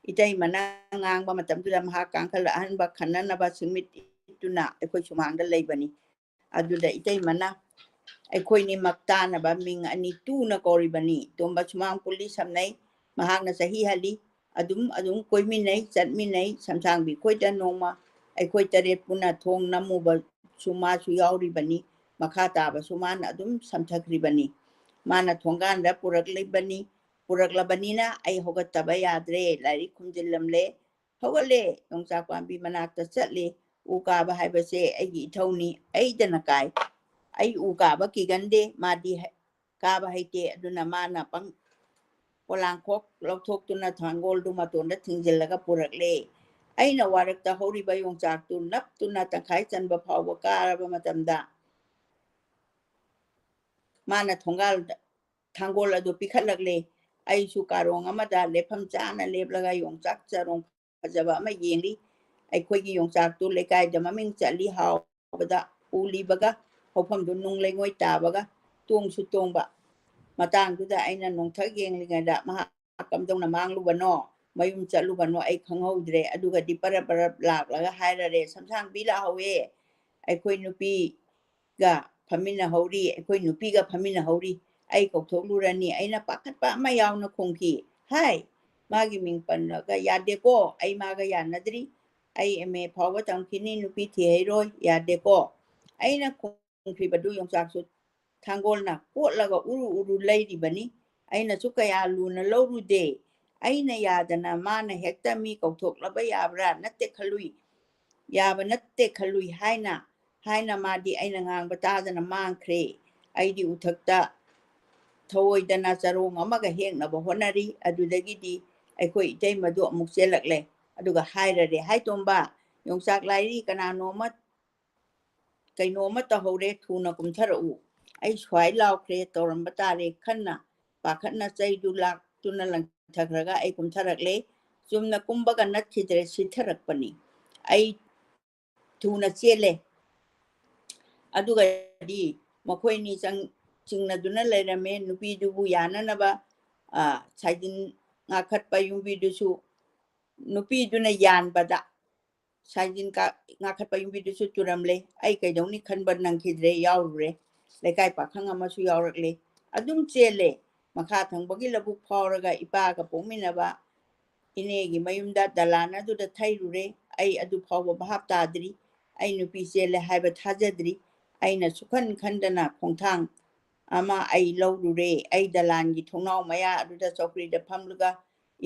ꯏꯇꯩꯃꯅ ꯉꯥꯡꯕ ꯃꯇꯝꯗꯨꯗ ꯃꯍꯥꯛ ꯀꯥꯡꯈꯜ ꯑꯍꯟꯕ ꯈꯟꯅꯅꯕ ꯁꯤꯡꯃꯤꯠ ꯏꯠꯇꯨꯅ ꯑꯩꯈꯣꯏ ꯁꯨꯃꯥꯡꯗ ꯂꯩꯕꯅꯤ ꯑꯗꯨꯗ ꯏꯇꯩꯃꯅ ꯑꯩꯈꯣꯏꯅꯤꯃꯛ ꯇꯥꯅꯕ ꯃꯤꯡ ꯑꯅꯤ ꯇꯨꯅ ꯀꯧꯔꯤꯕꯅꯤ ꯇꯣꯝꯕ ꯁꯨꯃꯥꯡ ꯄꯨꯜꯂꯤ ꯁꯝꯅꯩ ꯃꯍꯥꯛꯅ ꯆꯍꯤ ꯍꯜꯂꯤ ꯑꯗꯨꯝ ꯀꯣꯏꯃꯤꯟꯅꯩ ꯆꯠꯃꯤꯟꯅꯩ ꯁꯝꯁꯥꯡꯕꯤ ꯈꯣꯏꯗ ꯅꯣꯡꯃ ꯑꯩꯈꯣꯏ 3 ꯄꯨꯟꯅ ꯊꯣꯡ ꯅꯝꯃꯨꯕꯁꯨ ꯃꯥꯁꯨ ꯌꯥꯎꯔꯤꯕꯅꯤ ꯃꯈꯥ ꯇꯥꯕꯁꯨ ꯃꯥꯅ ꯑꯗꯨꯝ ꯁꯝꯊꯈ꯭ꯔꯤꯕꯅꯤ ꯃꯥꯅ ꯊꯣꯡꯒꯥꯟꯗ ꯄꯨꯔꯛꯂꯕꯅꯤꯅ ꯑꯩ ꯍꯧꯒꯠꯇꯕ ꯌꯥꯗ꯭ꯔꯦ ꯂꯥꯏꯔꯤꯛ ꯈꯨꯝꯖꯤꯜꯂꯝꯂꯦ ꯍꯧꯒꯠꯂꯦ ꯌꯣꯡꯆꯥꯛ ꯄꯥꯝꯕꯤ ꯃꯅꯥꯛꯇ ꯆꯠꯂꯦ ꯎ ꯀꯥꯕ ꯍꯥꯏꯕꯁꯦ ꯑꯩꯒꯤ ꯏꯊꯧꯅꯤ ꯑꯩꯗꯅ ꯀꯥꯏ ꯑꯩ ꯎ ꯀꯥꯕ ꯀꯤꯒꯟꯗꯦ ꯃꯥꯗꯤ ꯀꯥꯕ ꯍꯩꯇꯦ ꯑꯗꯨꯅ ꯃꯥꯅ ꯄꯣꯂꯥꯡꯈꯣꯛ ꯂꯧꯊꯣꯛꯇꯨꯅ ꯊꯥꯡꯒꯣꯜꯗꯨ ꯃꯇꯣꯟꯗ ꯊꯤꯡꯖꯤꯜꯂꯒ ꯄꯨꯔꯛꯂꯦ ꯑꯩꯅ ꯋꯥꯔꯛꯇ ꯍꯧꯔꯤꯕ ꯌꯣꯡꯆꯥꯛꯇꯨ ꯅꯞꯇꯨꯅ ꯇꯪꯈꯥꯏ ꯆꯟꯕ ꯐꯥꯎꯕ ꯀꯥꯔꯕ ꯃꯇꯝꯗ ꯃꯥꯅ ꯊꯥꯡꯒꯣꯜ ꯑꯗꯨ ꯄꯤꯈꯠꯂꯛꯂꯦ ꯑꯩꯁꯨ ꯀꯥꯔꯣꯡ ꯑꯃꯗ ꯂꯦꯞꯐꯝ ꯆꯥꯅ ꯂꯦꯞꯂꯒ ꯌꯣꯡꯆꯥꯛ ꯆꯔꯣꯡ ꯐꯖꯕ ꯑꯃ ꯌꯦꯡꯂꯤ ꯑꯩꯈꯣꯏꯒꯤ ꯌꯣꯡꯆꯥꯛꯇꯨ ꯂꯩꯀꯥꯏꯗ ꯃꯃꯤꯡ ꯆꯠꯂꯤ ꯍꯥꯎꯕꯗ ꯎꯂꯤꯕꯒ ꯍꯧꯐꯝꯗꯨ ꯅꯨꯡ ꯂꯩꯉꯣꯏ ꯇꯥꯕꯒ ꯇꯣꯡꯁꯨ ꯇꯣꯡꯕ ꯃꯇꯥꯡꯗꯨꯗ ꯑꯩꯅ ꯅꯣꯡꯊꯛ ꯌꯦꯡꯂꯤꯉꯩꯗ ꯃꯍꯥꯛ ꯀꯝꯗꯧꯅ ꯃꯥꯡꯂꯨꯕꯅꯣ ꯃꯌꯨꯝ ꯆꯠꯂꯨꯕꯅꯣ ꯑꯩ ꯈꯪꯍꯧꯗ꯭ꯔꯦ ꯑꯗꯨꯒꯗꯤ ꯄꯔꯞ ꯄꯔꯞ ꯂꯥꯛꯂꯒ ꯍꯥꯏꯔꯔꯦ ꯁꯝꯁꯥꯡꯕꯤ ꯂꯥꯛꯍꯧꯋꯦ ꯑꯩꯈꯣꯏ ꯅꯨꯄꯤꯒ ꯐꯝꯃꯤꯟꯅꯍꯧꯔꯤ ꯑꯩꯈꯣꯏ ꯅꯨꯄꯤꯒ ꯐꯝꯃꯤꯟꯅꯍꯧꯔꯤ ꯑꯩ ꯀꯧꯊꯣꯛꯂꯨꯔꯅꯤ ꯑꯩꯅ ꯄꯥꯈꯠꯄ ꯑꯃ ꯌꯥꯎꯅ ꯈꯣꯡꯈꯤ ꯍꯥꯏ ꯃꯥꯒꯤ ꯃꯤꯡ ꯄꯜꯂꯒ ꯌꯥꯗꯦꯀꯣ ꯑꯩ ꯃꯥꯒ ꯌꯥꯅꯗ꯭ꯔꯤ ꯑꯩ MA ꯐꯥꯎꯕ ꯇꯝꯈꯤꯅꯤ ꯅꯨꯄꯤ ꯊꯤꯍꯩꯔꯣꯏ ꯌꯥꯗꯦꯀꯣ ꯑꯩꯅ ꯈꯣꯡꯈ꯭ꯔꯤꯕꯗꯨ ꯌꯣꯡꯆꯥꯛꯁꯨ ꯊꯥꯡꯒꯣꯜꯅ ꯀꯣꯠꯂꯒ ꯎꯔꯨ ꯎꯔꯨ ꯂꯩꯔꯤꯕꯅꯤ ꯑꯩꯅꯁꯨ ꯀꯌꯥ ꯂꯨꯅ ꯂꯧꯔꯨꯗꯦ ꯑꯩꯅ ꯌꯥꯗꯅ ꯃꯥꯅ ꯍꯦꯛꯇ ꯃꯤ ꯀꯧꯊꯣꯛꯂꯕ ꯌꯥꯕ꯭ꯔꯥ ꯅꯠꯇꯦ ꯈꯜꯂꯨꯏ ꯌꯥꯕ ꯅꯠꯇꯦ ꯈꯜꯂꯨꯏ ꯍꯥꯏꯅ ꯃꯥꯗꯤ ꯑꯩꯅ ꯉꯥꯡꯕ ꯇꯥꯗꯅ ꯃꯥꯡꯈ꯭ꯔꯦ ꯑꯩꯗꯤ ꯎꯊꯛꯇ ꯊꯧꯑꯣꯏꯗꯅ ꯆꯔꯣꯡ ꯑꯃꯒ ꯍꯦꯛꯅꯕ ꯍꯣꯠꯅꯔꯤ ꯑꯗꯨꯗꯒꯤꯗꯤ ꯑꯩꯈꯣꯏ ꯏꯇꯩꯃꯗꯨ ꯑꯃꯨꯛ ꯆꯦꯜꯂꯛꯂꯦ ꯑꯗꯨꯒ ꯍꯥꯏꯔꯔꯦ ꯍꯥꯏ ꯇꯣꯝꯕ ꯌꯣꯡꯆꯥꯛ ꯂꯥꯏꯔꯤ ꯀꯩꯅꯣꯝꯃ ꯇꯧꯍꯧꯔꯦ ꯊꯨꯅ ꯀꯨꯝꯊꯔꯛꯎ ꯑꯩ ꯁ꯭ꯋꯥꯏ ꯂꯥꯎꯈ꯭ꯔꯦ ꯇꯧꯔꯝꯕ ꯇꯥꯔꯦ ꯈꯟꯅ ꯄꯥꯈꯠꯅ ꯆꯩꯗꯨ ꯂꯥꯛꯇꯨꯅ ꯂꯪꯊꯈ꯭ꯔꯒ ꯑꯩ ꯀꯨꯝꯊꯔꯛꯂꯦ ꯆꯨꯝꯅ ꯀꯨꯝꯕꯒ ꯅꯠꯈꯤꯗ꯭ꯔꯦ ꯁꯤꯊꯔꯛꯄꯅꯤ ꯑꯩ ꯊꯨꯅ ꯆꯦꯜꯂꯦ ꯑꯗꯨꯒꯗꯤ ꯃꯈꯣꯏꯅꯤ ꯆꯤꯡꯅꯗꯨꯅ ꯂꯩꯔꯝꯃꯦ ꯅꯨꯄꯤꯗꯨꯕꯨ ꯌꯥꯅꯅꯕ ꯁꯥꯏꯖꯤꯟ ꯉꯥꯈꯠꯄ ꯌꯨꯝꯕꯤꯗꯨꯁꯨ ꯅꯨꯄꯤꯗꯨꯅ ꯌꯥꯟꯕꯗ ꯁꯥꯏꯖꯤꯟ ꯉꯥꯈꯠꯄ ꯌꯨꯝꯕꯤꯗꯨꯁꯨ ꯇꯨꯔꯝꯂꯦ ꯑꯩ ꯀꯩꯗꯧꯅꯤ ꯈꯟꯕ ꯅꯪꯈꯤꯗ꯭ꯔꯦ ꯌꯥꯎꯔꯨꯔꯦ ꯂꯩꯀꯥꯏ ꯄꯥꯈꯪ ꯑꯃꯁꯨ ꯌꯥꯎꯔꯛꯂꯦ ꯑꯗꯨꯝ ꯆꯦꯜꯂꯦ ꯃꯈꯥ ꯊꯪꯕꯒꯤ ꯂꯧꯕꯨꯛ ꯐꯥꯎꯔꯒ ꯏꯄꯥꯒ ꯄꯣꯛꯃꯤꯟꯅꯕ ꯏꯅꯦꯒꯤ ꯃꯌꯨꯝꯗ ꯗꯂꯥꯟ ꯑꯗꯨꯗ ꯊꯩꯔꯨꯔꯦ ꯑꯩ ꯑꯗꯨ ꯐꯥꯎꯕ ꯚꯥꯞ ꯇꯥꯗ꯭ꯔꯤ ꯑꯩ ꯅꯨꯄꯤ ꯆꯦꯜꯂꯦ ꯍꯥꯏꯕ ꯊꯥꯖꯗ꯭ꯔꯤ ꯑꯩꯅ ꯁꯨꯈꯟ ꯈꯟꯗꯅ ꯈꯣꯡꯊꯥꯡ ꯑꯃ ꯑꯩ ꯂꯧꯔꯨꯔꯦ ꯑꯩ ꯗꯂꯥꯟꯒꯤ ꯊꯣꯡꯅꯥꯎ ꯃꯌꯥ ꯑꯗꯨꯗ ꯆꯧꯀ꯭ꯔꯤꯗ ꯐꯝꯂꯒ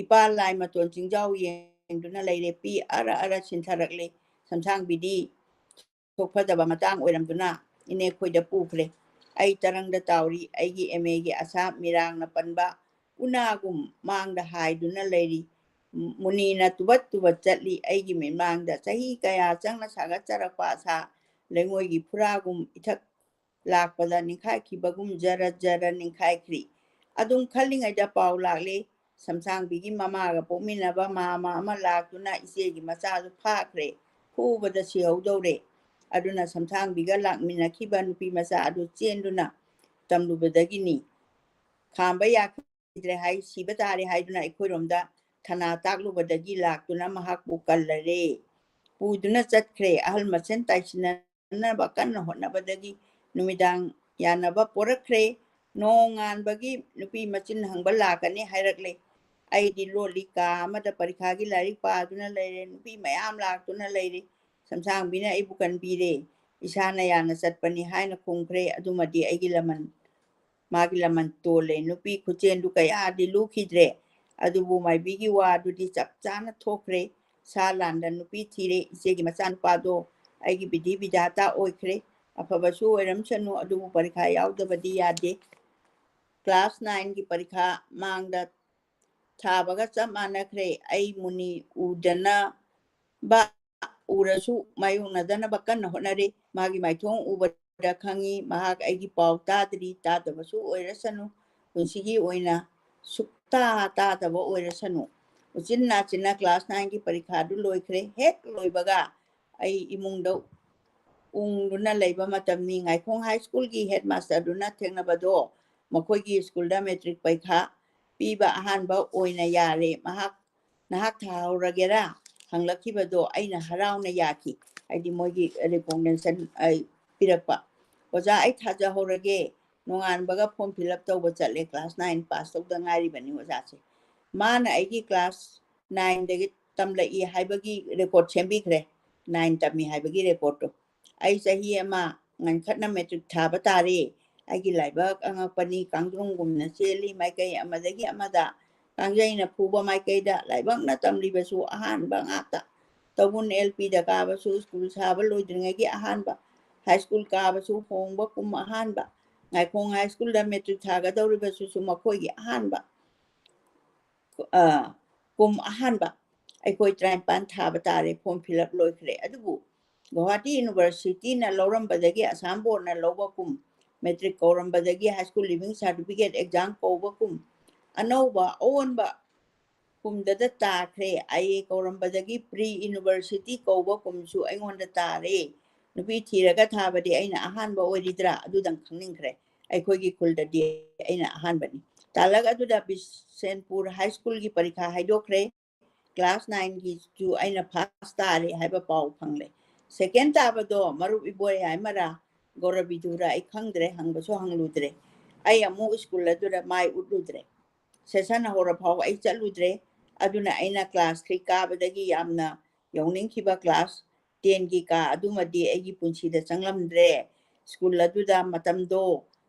ꯏꯄꯥ ꯂꯥꯏ ꯃꯇꯣꯟ ꯆꯤꯡꯖꯥꯎ ꯌꯦꯡꯗꯨꯅ ꯂꯩꯔꯦ ꯄꯤ ꯑꯔ ꯁꯤꯟꯊꯔꯛꯂꯦ ꯁꯝꯁꯥꯡꯕꯤꯗꯤ ꯊꯣꯛꯐꯗꯕ ꯃꯇꯥꯡ ꯑꯣꯏꯔꯝꯗꯨꯅ ꯏꯅꯦ ꯈꯣꯏꯗ ꯄꯨꯈ꯭ꯔꯦ ꯑꯩ ꯇꯔꯪꯗ ꯇꯥꯎꯔꯤ ꯑꯩꯒꯤ MAꯒꯤ ꯑꯁꯥ ꯃꯤꯔꯥꯡꯅ ꯄꯟꯕ ꯎꯅꯥꯒꯨꯝ ꯃꯥꯡꯗ ꯍꯥꯏꯗꯨꯅ ꯂꯩꯔꯤ ꯃꯨꯅꯤꯅ ꯇꯨꯕꯠ ꯆꯠꯂꯤ ꯑꯩꯒꯤ ꯃꯤꯠꯃꯥꯡꯗ ꯆꯍꯤ ꯀꯌꯥ ꯆꯪꯅ ꯁꯥꯒꯠꯆꯔꯛꯄ ꯑꯁꯥ ꯂꯩꯉꯣꯏꯒꯤ ꯐꯨꯔꯥꯒꯨꯝ ꯏꯊꯛ ꯂꯥꯛꯄꯗ ꯅꯤꯡꯈꯥꯏꯈꯤꯕꯒꯨꯝ ꯖꯔ ꯅꯤꯡꯈꯥꯏꯈ꯭ꯔꯤ ꯑꯗꯨꯝ ꯈꯜꯂꯤꯉꯩꯗ ꯄꯥꯎ ꯂꯥꯛꯂꯦ ꯁꯝꯁꯥꯡꯕꯤꯒꯤ ꯃꯃꯥꯒ ꯄꯣꯛꯃꯤꯟꯅꯕ ꯃꯥꯃ ꯑꯃ ꯂꯥꯛꯇꯨꯅ ꯏꯆꯦꯒꯤ ꯃꯆꯥꯗꯨ ꯐꯥꯈ꯭ꯔꯦ ꯐꯨꯕꯗ ꯁꯤꯍꯧꯗꯧꯔꯦ ꯑꯗꯨꯅ ꯁꯝꯁꯥꯡꯕꯤꯒ ꯂꯥꯛꯃꯤꯟꯅꯈꯤꯕ ꯅꯨꯄꯤ ꯃꯆꯥ ꯑꯗꯨ ꯆꯦꯟꯗꯨꯅ ꯇꯝꯂꯨꯕꯗꯒꯤꯅꯤ ꯈꯥꯝꯕ ꯌꯥꯈꯤꯗ꯭ꯔꯦ ꯍꯥꯏ ꯁꯤꯕ ꯇꯥꯔꯦ ꯍꯥꯏꯗꯨꯅ ꯑꯩꯈꯣꯏꯔꯣꯝꯗ ꯊꯅꯥ ꯇꯥꯛꯂꯨꯕꯗꯒꯤ ꯂꯥꯛꯇꯨꯅ ꯃꯍꯥꯛꯄꯨ ꯀꯜꯂꯔꯦ ꯄꯨꯗꯨꯅ ꯆꯠꯈ꯭ꯔꯦ ꯑꯍꯜ ꯃꯁꯦꯟ ꯇꯥꯏꯁꯤꯟꯅꯅꯕ ꯀꯟꯅ ꯍꯣꯠꯅꯕꯗꯒꯤ ꯅꯨꯃꯤꯗꯥꯡ ꯌꯥꯅꯕ ꯄꯣꯔꯛꯈ꯭ꯔꯦ ꯅꯣꯡ ꯉꯥꯟꯕꯒꯤ ꯅꯨꯄꯤ ꯃꯆꯤꯟ ꯍꯪꯕ ꯂꯥꯛꯀꯅꯤ ꯍꯥꯏꯔꯛꯂꯦ ꯑꯩꯗꯤ ꯂꯣꯠꯂꯤ ꯀꯥ ꯑꯃꯗ ꯄꯔꯤꯈꯥꯒꯤ ꯂꯥꯏꯔꯤꯛ ꯄꯥꯗꯨꯅ ꯂꯩꯔꯦ ꯅꯨꯄꯤ ꯃꯌꯥꯝ ꯂꯥꯛꯇꯨꯅ ꯂꯩꯔꯦ ꯁꯝꯁꯥꯡꯕꯤꯅ ꯑꯩꯕꯨ ꯀꯟꯕꯤꯔꯦ ꯏꯁꯥꯅ ꯌꯥꯅ ꯆꯠꯄꯅꯤ ꯍꯥꯏꯅ ꯈꯨꯝꯈ꯭ꯔꯦ ꯑꯗꯨꯃꯗꯤ ꯑꯩꯒꯤ ꯂꯃꯟ ꯃꯥꯒꯤ ꯂꯃꯟ ꯇꯣꯜꯂꯦ ꯅꯨꯄꯤ ꯈꯨꯆꯦꯟꯗꯨ ꯀꯌꯥꯗꯤ ꯂꯨꯈꯤꯗ꯭ꯔꯦ ꯑꯗꯨꯕꯨ ꯃꯥꯏꯕꯤꯒꯤ ꯋꯥꯗꯨꯗꯤ ꯆꯞ ꯆꯥꯅ ꯊꯣꯛꯈ꯭ꯔꯦ ꯁꯥ ꯂꯥꯟꯗ ꯅꯨꯄꯤ ꯊꯤꯔꯦ ꯏꯆꯦꯒꯤ ꯃꯆꯥꯅꯨꯄꯥꯗꯣ ꯑꯩꯒꯤ ꯕꯤꯙꯤ ꯕꯤꯙꯥꯇꯥ ꯑꯣꯏꯈ꯭ꯔꯦ ꯑꯐꯕꯁꯨ ꯑꯣꯏꯔꯝꯁꯅꯨ ꯑꯗꯨꯕꯨ ꯄꯔꯤꯈꯥ ꯌꯥꯎꯗꯕꯗꯤ ꯌꯥꯗꯦ ꯀ꯭ꯂꯥꯁ 9ꯒꯤ ꯄꯔꯤꯈꯥ ꯃꯥꯡꯗ ꯊꯥꯕꯒ ꯆꯞ ꯃꯥꯟꯅꯈ꯭ꯔꯦ ꯑꯩ ꯃꯨꯅꯤ ꯎꯗꯅꯕ ꯎꯔꯁꯨ ꯃꯥꯌꯣꯛꯅꯗꯅꯕ ꯀꯟꯅ ꯍꯣꯠꯅꯔꯤ ꯃꯥꯒꯤ ꯃꯥꯏꯊꯣꯡ ꯎꯕꯗ ꯈꯪꯉꯤ ꯃꯍꯥꯛ ꯑꯩꯒꯤ ꯄꯥꯎ ꯇꯥꯗ꯭ꯔꯤ ꯇꯥꯗꯕꯁꯨ ꯑꯣꯏꯔꯁꯅꯨ ꯄꯨꯟꯁꯤꯒꯤ ꯑꯣꯏꯅ ꯁꯨꯛꯇꯥ ꯇꯥꯗꯕ ꯑꯣꯏꯔꯁꯅꯨ ꯎꯆꯤꯟ ꯅꯥꯆꯤꯟꯅ ꯀ꯭ꯂꯥꯁ 9ꯒꯤ ꯄꯔꯤꯈꯥꯗꯨ ꯂꯣꯏꯈ꯭ꯔꯦ ꯍꯦꯛ ꯂꯣꯏꯕꯒ ꯑꯩ ꯏꯃꯨꯡꯗ ꯎꯪꯗꯨꯅ ꯂꯩꯕ ꯃꯇꯝꯅꯤ ꯉꯥꯏꯈꯣꯡ ꯍꯥꯏ ꯁ꯭ꯀꯨꯜꯒꯤ ꯍꯦꯗꯃꯥꯁꯇꯔꯗꯨꯅ ꯊꯦꯡꯅꯕꯗꯣ ꯃꯈꯣꯏꯒꯤ ꯁ꯭ꯀꯨꯜꯗ ꯃꯦꯇ꯭ꯔꯤꯛ ꯄꯔꯤꯈꯥ ꯄꯤꯕ ꯑꯍꯥꯟꯕ ꯑꯣꯏꯅ ꯌꯥꯔꯦ ꯅꯍꯥꯛ ꯊꯥꯍꯧꯔꯒꯦꯔꯥ ꯍꯪꯂꯛꯈꯤꯕꯗꯣ ꯑꯩꯅ ꯍꯔꯥꯎꯅ ꯌꯥꯈꯤ ꯍꯥꯏꯗꯤ ꯃꯣꯏꯒꯤ ꯔꯤꯀꯣꯃꯦꯟꯗꯦꯁꯟ ꯄꯤꯔꯛꯄ ꯑꯣꯖꯥ ꯑꯩ ꯊꯥꯖꯍꯧꯔꯒꯦ ꯅꯣꯡꯉꯥꯟꯕꯒ ꯐꯣꯔꯝ ꯐꯤꯜ ꯑꯞ ꯇꯧꯕ ꯆꯠꯂꯦ ꯀ꯭ꯂꯥꯁ 9 ꯄꯥꯁ ꯇꯧꯗ ꯉꯥꯏꯔꯤꯕꯅꯤ ꯑꯣꯖꯥꯁꯦ ꯃꯥꯅ ꯑꯩꯒꯤ ꯀ꯭ꯂꯥꯁ 9ꯗꯒꯤ ꯇꯝꯂꯛꯏ ꯍꯥꯏꯕꯒꯤ ꯔꯦꯀꯣꯔꯠ ꯁꯦꯝꯕꯤꯈ꯭ꯔꯦ 9 ꯇꯝꯃꯤ ꯍꯥꯏꯕꯒꯤ ꯔꯦꯀꯣꯔꯠꯇꯣ ꯑꯩ ꯆꯍꯤ ꯑꯃ ꯉꯟꯈꯠꯅ ꯃꯦꯇ꯭ꯔꯤꯛ ꯊꯥꯕ ꯇꯥꯔꯦ ꯑꯩꯒꯤ ꯂꯥꯏꯕꯛ ꯑꯉꯛꯄꯅꯤ ꯀꯥꯡꯗ꯭ꯔꯨꯝꯒꯨꯝꯅ ꯆꯦꯜꯂꯤ ꯃꯥꯏꯀꯩ ꯑꯃꯗꯒꯤ ꯑꯃꯗ ꯀꯥꯡꯖꯩꯅ ꯐꯨꯕ ꯃꯥꯏꯀꯩꯗ ꯂꯥꯏꯕꯛꯅ ꯇꯝꯂꯤꯕꯁꯨ ꯑꯍꯥꯟꯕ ꯉꯥꯛꯇ ꯇꯧꯕꯨꯟ LPꯗ ꯀꯥꯕꯁꯨ ꯁ꯭ꯀꯨꯜ ꯁꯥꯕ ꯂꯣꯏꯗ꯭ꯔꯤꯉꯩꯒꯤ ꯑꯍꯥꯟꯕ ꯍꯥꯏ ꯁ꯭ꯀꯨꯜ ꯀꯥꯕꯁꯨ ꯍꯣꯡꯕ ꯀꯨꯝ ꯑꯍꯥꯟꯕ ꯉꯥꯏꯈꯣꯡ ꯍꯥꯏ ꯁ꯭ꯀꯨꯜꯗ ꯃꯦꯇ꯭ꯔꯤꯛ ꯊꯥꯒꯗꯧꯔꯤꯕꯁꯤꯁꯨ ꯃꯈꯣꯏꯒꯤ ꯑꯍꯥꯟꯕ ꯀꯨꯝ ꯑꯍꯥꯟꯕ ꯑꯩꯈꯣꯏ 53 ꯊꯥꯕ ꯇꯥꯔꯦ ꯐꯣꯔꯝ ꯐꯤꯜ ꯑꯞ ꯂꯣꯏꯈ꯭ꯔꯦ ꯑꯗꯨꯕꯨ ꯒꯨꯋꯥꯍꯥꯇꯤ ꯌꯨꯅꯤꯚꯔꯁꯤꯇꯤꯅ ꯂꯧꯔꯝꯕꯗꯒꯤ ꯑꯁꯥꯝ ꯕꯣꯔꯗꯅ ꯂꯧꯕꯒꯨꯝ ꯃꯦꯇ꯭ꯔꯤꯛ ꯀꯧꯔꯝꯕꯗꯒꯤ high school leaving certificate exam ꯀꯧꯕꯒꯨꯝ ꯑꯅꯧꯕ ꯑꯑꯣꯟꯕ ꯀꯨꯝꯗꯗ ꯇꯥꯈ꯭ꯔꯦ ꯑꯥꯏ ꯑꯦ ꯀꯧꯔꯝꯕꯗꯒꯤ ꯄ꯭ꯔꯤ ꯌꯨꯅꯤꯚꯔꯁꯤꯇꯤ ꯀꯧꯕꯒꯨꯝꯁꯨ ꯑꯩꯉꯣꯟꯗ ꯇꯥꯔꯦ ꯅꯨꯄꯤ ꯊꯤꯔꯒ ꯊꯥꯕꯗꯤ ꯑꯩꯅ ꯑꯍꯥꯟꯕ ꯑꯣꯏꯔꯤꯗ꯭ꯔꯥ ꯑꯗꯨꯗꯪ ꯈꯪꯅꯤꯡꯈ꯭ꯔꯦ ꯑꯩꯈꯣꯏꯒꯤ ꯈꯨꯜꯗꯗꯤ ꯑꯩꯅ ꯑꯍꯥꯟꯕꯅꯤ ꯇꯥꯂꯛ ꯑꯗꯨꯗ ꯕꯤꯁꯦꯟꯄꯨꯔ ꯍꯥꯏ ꯁ꯭ꯀꯨꯜꯒꯤ ꯄꯔꯤꯈꯥ ꯍꯥꯏꯗꯣꯛꯈ꯭ꯔꯦ ꯀ꯭ꯂꯥꯁ 9ꯒꯤꯁꯨ ꯑꯩꯅ ꯐꯥꯔꯁ ꯇꯥꯔꯦ ꯍꯥꯏꯕ ꯄꯥꯎ ꯐꯪꯂꯦ ꯁꯦꯀꯦꯟ ꯇꯥꯕꯗꯣ ꯃꯔꯨꯞ ꯏꯕꯣꯏ ꯍꯥꯏꯃꯔꯥ ꯒꯣꯔꯕꯤꯗꯨꯔꯥ ꯑꯩ ꯈꯪꯗ꯭ꯔꯦ ꯍꯪꯕꯁꯨ ꯍꯪꯂꯨꯗ꯭ꯔꯦ ꯑꯩ ꯑꯃꯨꯛ ꯁ꯭ꯀꯨꯜ ꯑꯗꯨꯗ ꯃꯥꯏ ꯎꯠꯂꯨꯗ꯭ꯔꯦ ꯁꯦꯁꯟ ꯍꯧꯔ ꯐꯥꯎꯕ ꯑꯩ ꯆꯠꯂꯨꯗ꯭ꯔꯦ ꯑꯗꯨꯅ ꯑꯩꯅ ꯀ꯭ꯂꯥꯁ 3 ꯀꯥꯕꯗꯒꯤ ꯌꯥꯝꯅ ꯌꯧꯅꯤꯡꯈꯤꯕ ꯀ꯭ꯂꯥꯁ 10ꯒꯤ ꯀꯥ ꯑꯗꯨꯃꯗꯤ ꯑꯩꯒꯤ ꯄꯨꯟꯁꯤꯗ ꯆꯪꯂꯝꯗ꯭ꯔꯦ ꯁ꯭ꯀꯨꯜ ꯑꯗꯨꯗ ꯃꯇꯝꯗꯣ